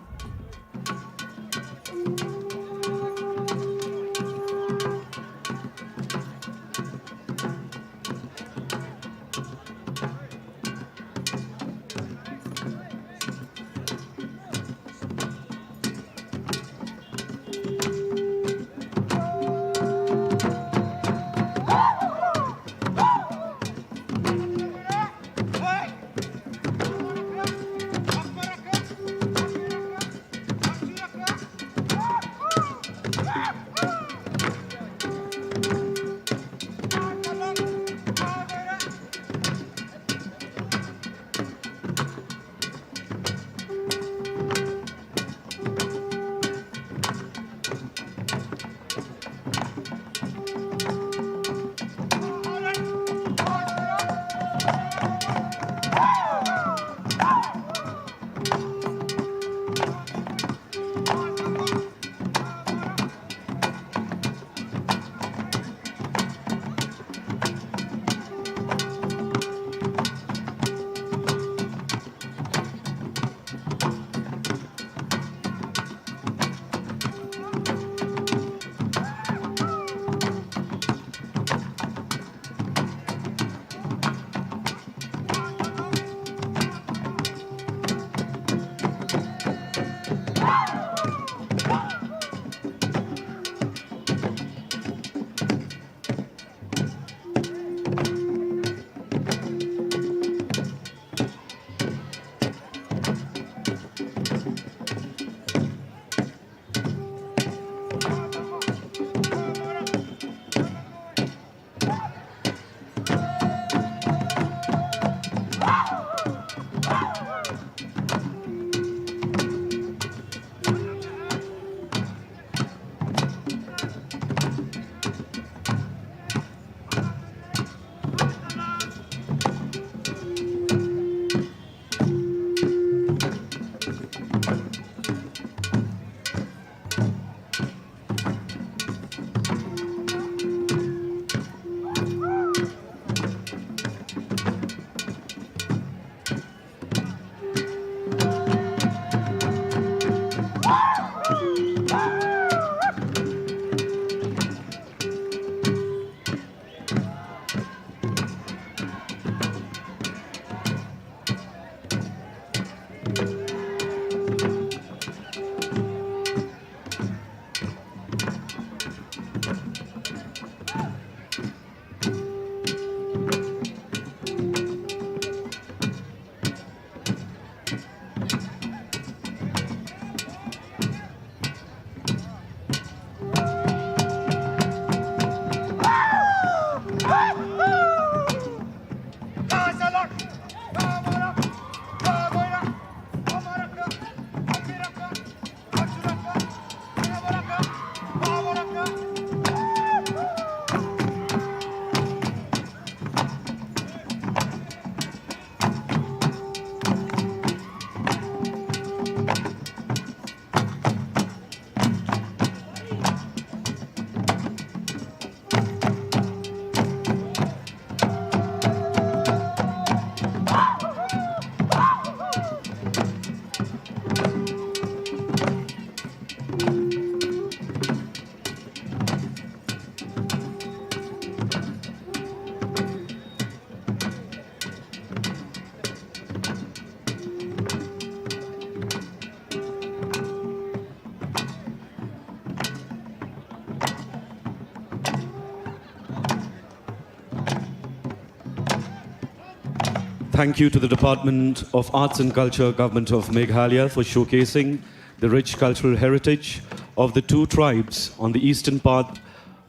Thank you to the Department of Arts and Culture, Government of Meghalaya, for showcasing the rich cultural heritage of the two tribes on the eastern part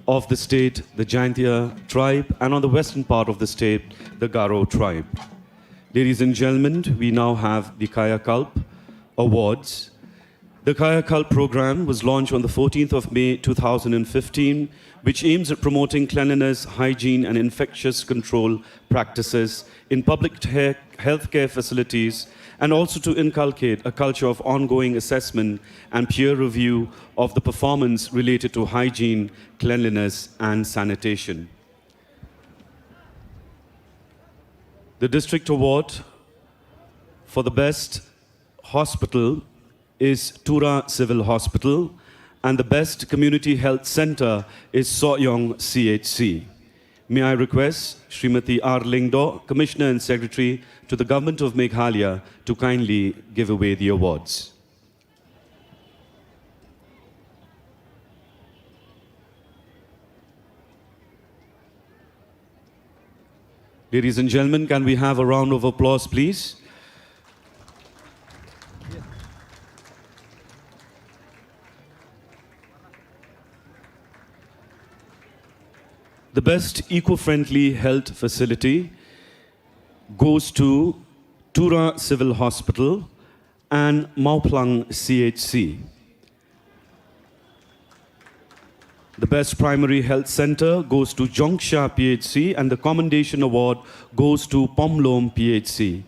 of the state, the Jaintia tribe, and on the western part of the state, the Garo tribe. Ladies and gentlemen, we now have the Kaya Kalp Awards. The Kayakal program was launched on the 14th of May 2015, which aims at promoting cleanliness, hygiene, and infectious control practices in public healthcare facilities, and also to inculcate a culture of ongoing assessment and peer review of the performance related to hygiene, cleanliness, and sanitation. The district award for the best hospital is Tura Civil Hospital, and the best community health center is Shillong CHC. May I request Srimati R. Lingdo, Commissioner and Secretary to the Government of Meghalaya, to kindly give away the awards. Ladies and gentlemen, can we have a round of applause, please? The best eco-friendly health facility goes to Tura Civil Hospital and Mauplang CHC. The best primary health center goes to Jongsha PHC, and the commendation award goes to Pomlom PHC.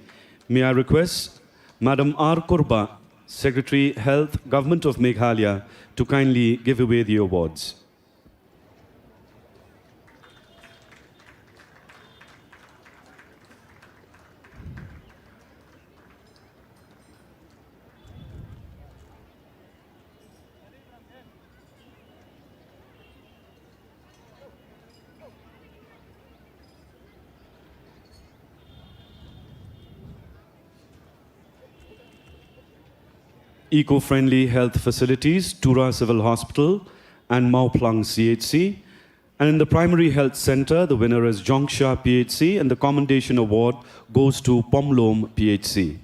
May I request Madam R. Kurba, Secretary Health, Government of Meghalaya, to kindly give away the awards. Eco-friendly health facilities, Tura Civil Hospital and Mauplang CHC. And in the primary health center, the winner is Jongsha PHC, and the commendation award goes to Pomlom PHC.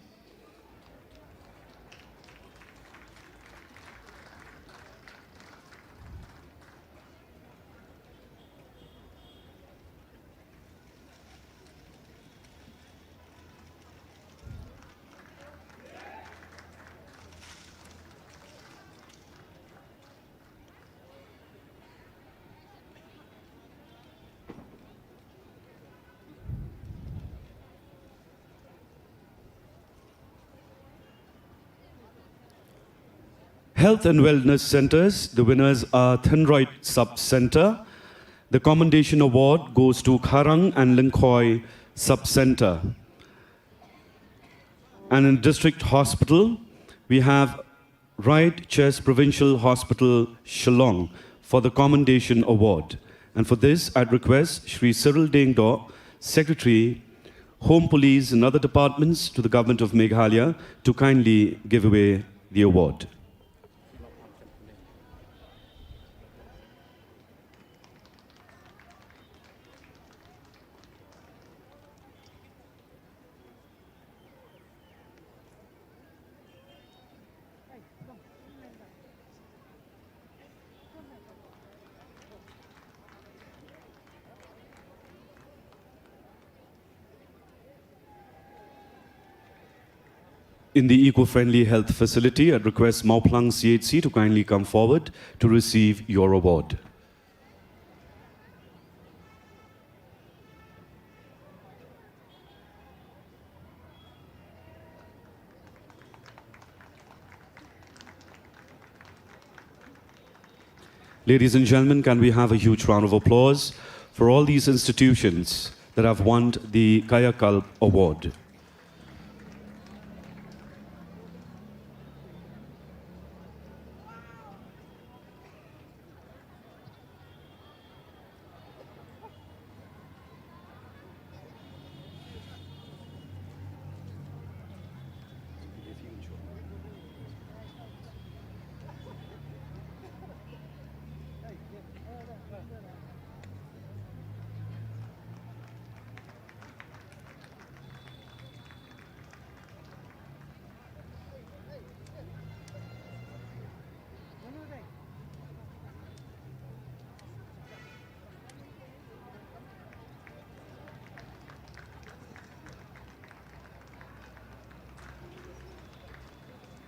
Health and Wellness Centers, the winners are Thenroit Sub-Center. The commendation award goes to Kharang and Linkhoi Sub-Center. And in District Hospital, we have Right Chest Provincial Hospital, Shillong, for the commendation award. And for this, I'd request Shri Cyril Dengdo, Secretary, Home Police and other departments to the Government of Meghalaya, to kindly give away the award. In the eco-friendly health facility, I'd request Mauplang CHC to kindly come forward to receive your award. Ladies and gentlemen, can we have a huge round of applause for all these institutions that have won the Kayakal Award.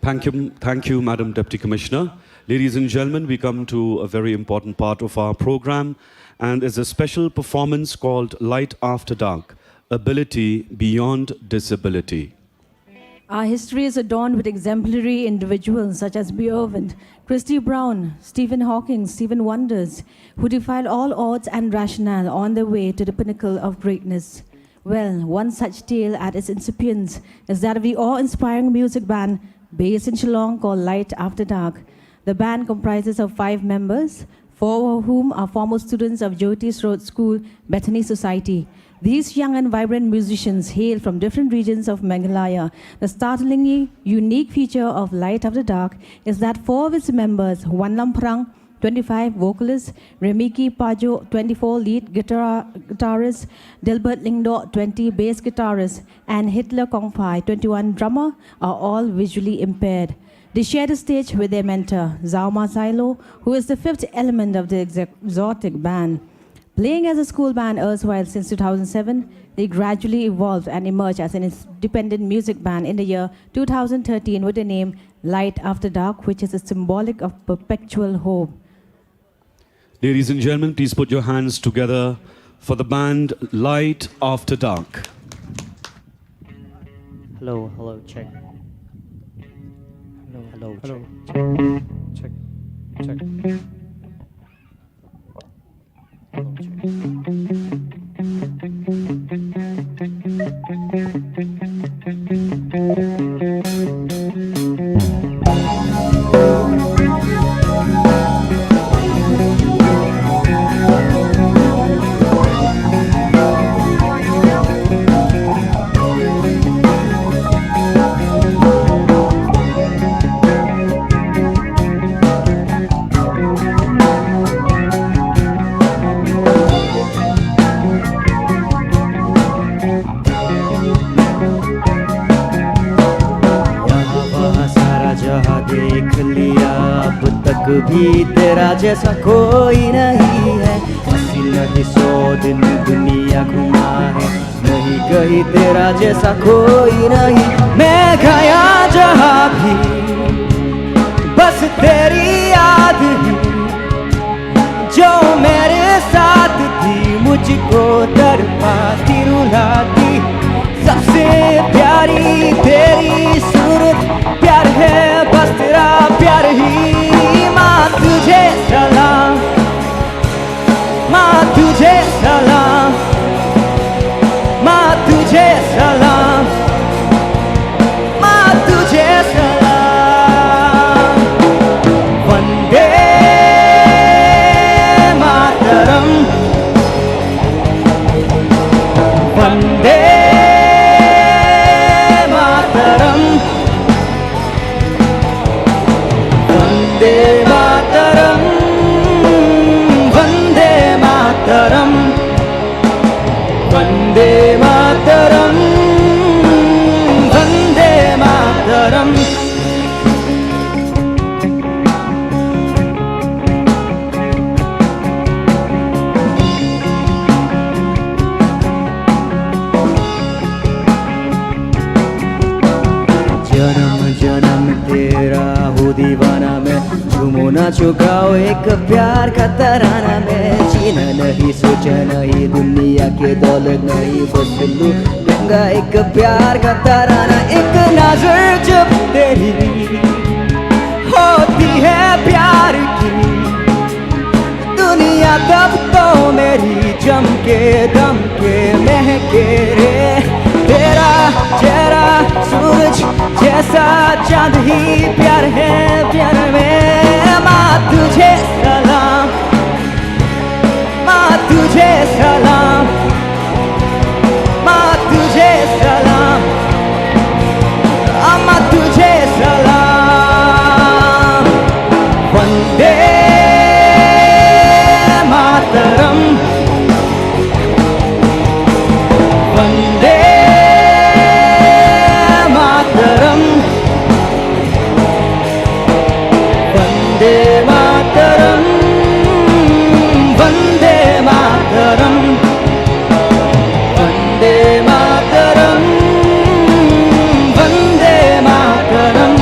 Thank you, Madam Deputy Commissioner. Ladies and gentlemen, we come to a very important part of our program, and is a special performance called Light After Dark, Ability Beyond Disability. Our history is adorned with exemplary individuals such as Beethoven, Christy Brown, Stephen Hawking, Stephen Wonders, who defied all odds and rationale on their way to the pinnacle of greatness. Well, one such tale at its incipience is that of the awe-inspiring music band based in Shillong called Light After Dark. The band comprises of 5 members, 4 of whom are former students of Jyoti's Road School, Bethany Society. These young and vibrant musicians hail from different regions of Meghalaya. The startlingly unique feature of Light After Dark is that 4 of its members, Wanlam Prang, 25 vocalist, Remiki Pajo, 24 lead guitarist, Dilbert Lingdo, 20 bass guitarist, and Hitler Kongpai, 21 drummer, are all visually impaired. They share the stage with their mentor, Zauma Silo, who is the 5th element of the exotic band. Playing as a school band erstwhile since 2007, they gradually evolved and emerged as an independent music band in the year 2013 with the name Light After Dark, which is a symbolic of perpetual hope. Ladies and gentlemen, please put your hands together for the band Light After Dark. Hello, hello, check. Hello, hello, check. Check. Hello, भी तेरा जैसा कोई नहीं है, हंसी नहीं 100 दिन दुनिया घुमा है, नहीं कहीं तेरा जैसा कोई नहीं। मैं गया जहाँ भी बस तेरी याद ही, जो मेरे साथ थी मुझको तड़पाती रुलाती। सबसे प्यारी तेरी सूरत, प्यार है बस तेरा प्यार ही। माँ तुझे सलाम, माँ तुझे सलाम, माँ तुझे सलाम, माँ तुझे सलाम। वंदे मातरम, वंदे मातरम, वंदे मातरम, वंदे मातरम, वंदे मातरम, वंदे मातरम। जन्म जन्म तेरा हो दीवाना मैं, झूमो नाचो गाओ एक प्यार का तराना मैं। जीना नहीं सोचा नहीं दुनिया के दौलत नहीं, बस लू गंगा एक प्यार का तराना। एक नजर जब तेरी होती है प्यार की, दुनिया तब तो मेरी जम के दम के महके रे। तेरा चेहरा सूरज जैसा चांद ही प्यार है प्यार में। माँ तुझे सलाम, माँ तुझे सलाम, माँ तुझे सलाम, माँ तुझे सलाम। वंदे मातरम, वंदे मातरम, वंदे मातरम, वंदे मातरम, वंदे मातरम, वंदे मातरम।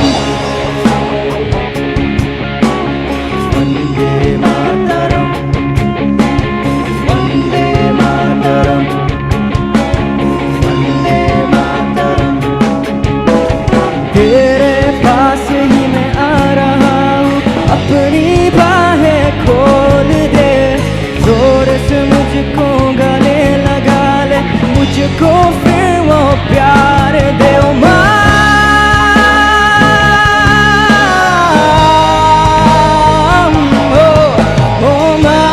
बाहें खोल दे, जोर से मुझको गले लगा ले, मुझको फिर वो प्यार दे ओ माँ, ओ माँ,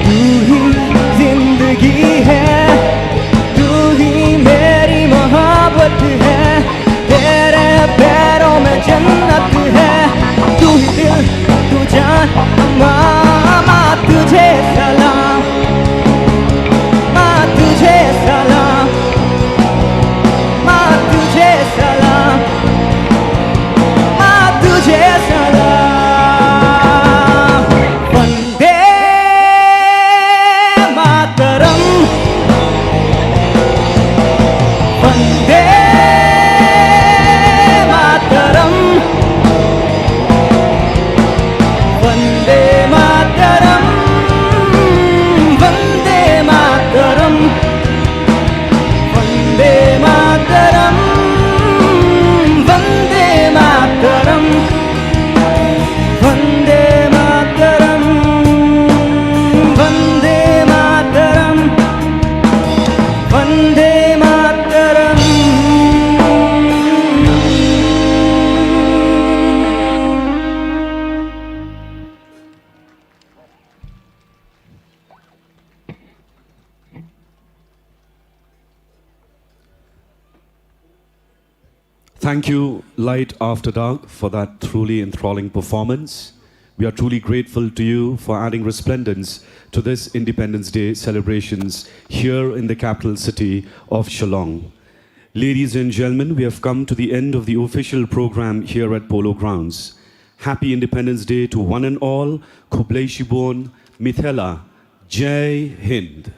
तू ही जिंदगी है, तू ही मेरी मोहब्बत है, तेरे पैरों में जन्नत है, तू ही दिल, तू जान, माँ तुझे सलाम, माँ तुझे सलाम, माँ तुझे सलाम, माँ तुझे सलाम। Vande Mataram, Vande Mataram, Vande Mataram, Vande Mataram, Vande Mataram, Vande Mataram, Vande Mataram, Vande Mataram, Vande Mataram. Thank you, Light After Dark, for that truly enthralling performance. We are truly grateful to you for adding resplendence to this Independence Day celebrations here in the capital city of Shillong. Ladies and gentlemen, we have come to the end of the official program here at Polo Grounds. Happy Independence Day to one and all. Kublai Shibon, Mithela, Jai Hind.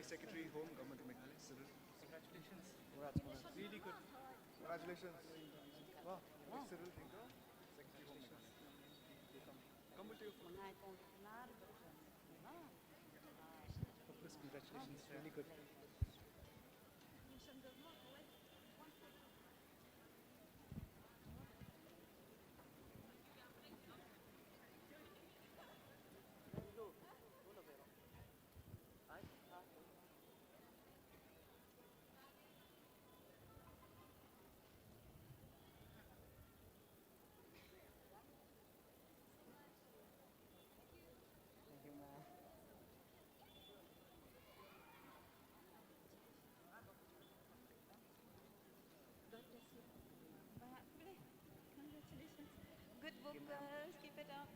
Secretary Home, Government of Meghalaya. Congratulations. Really good. Congratulations. Wow. Cyril Thinker, Secretary Home Meghalaya. Come with your phone. Congratulations. Really good. Good book, girls. Keep it up.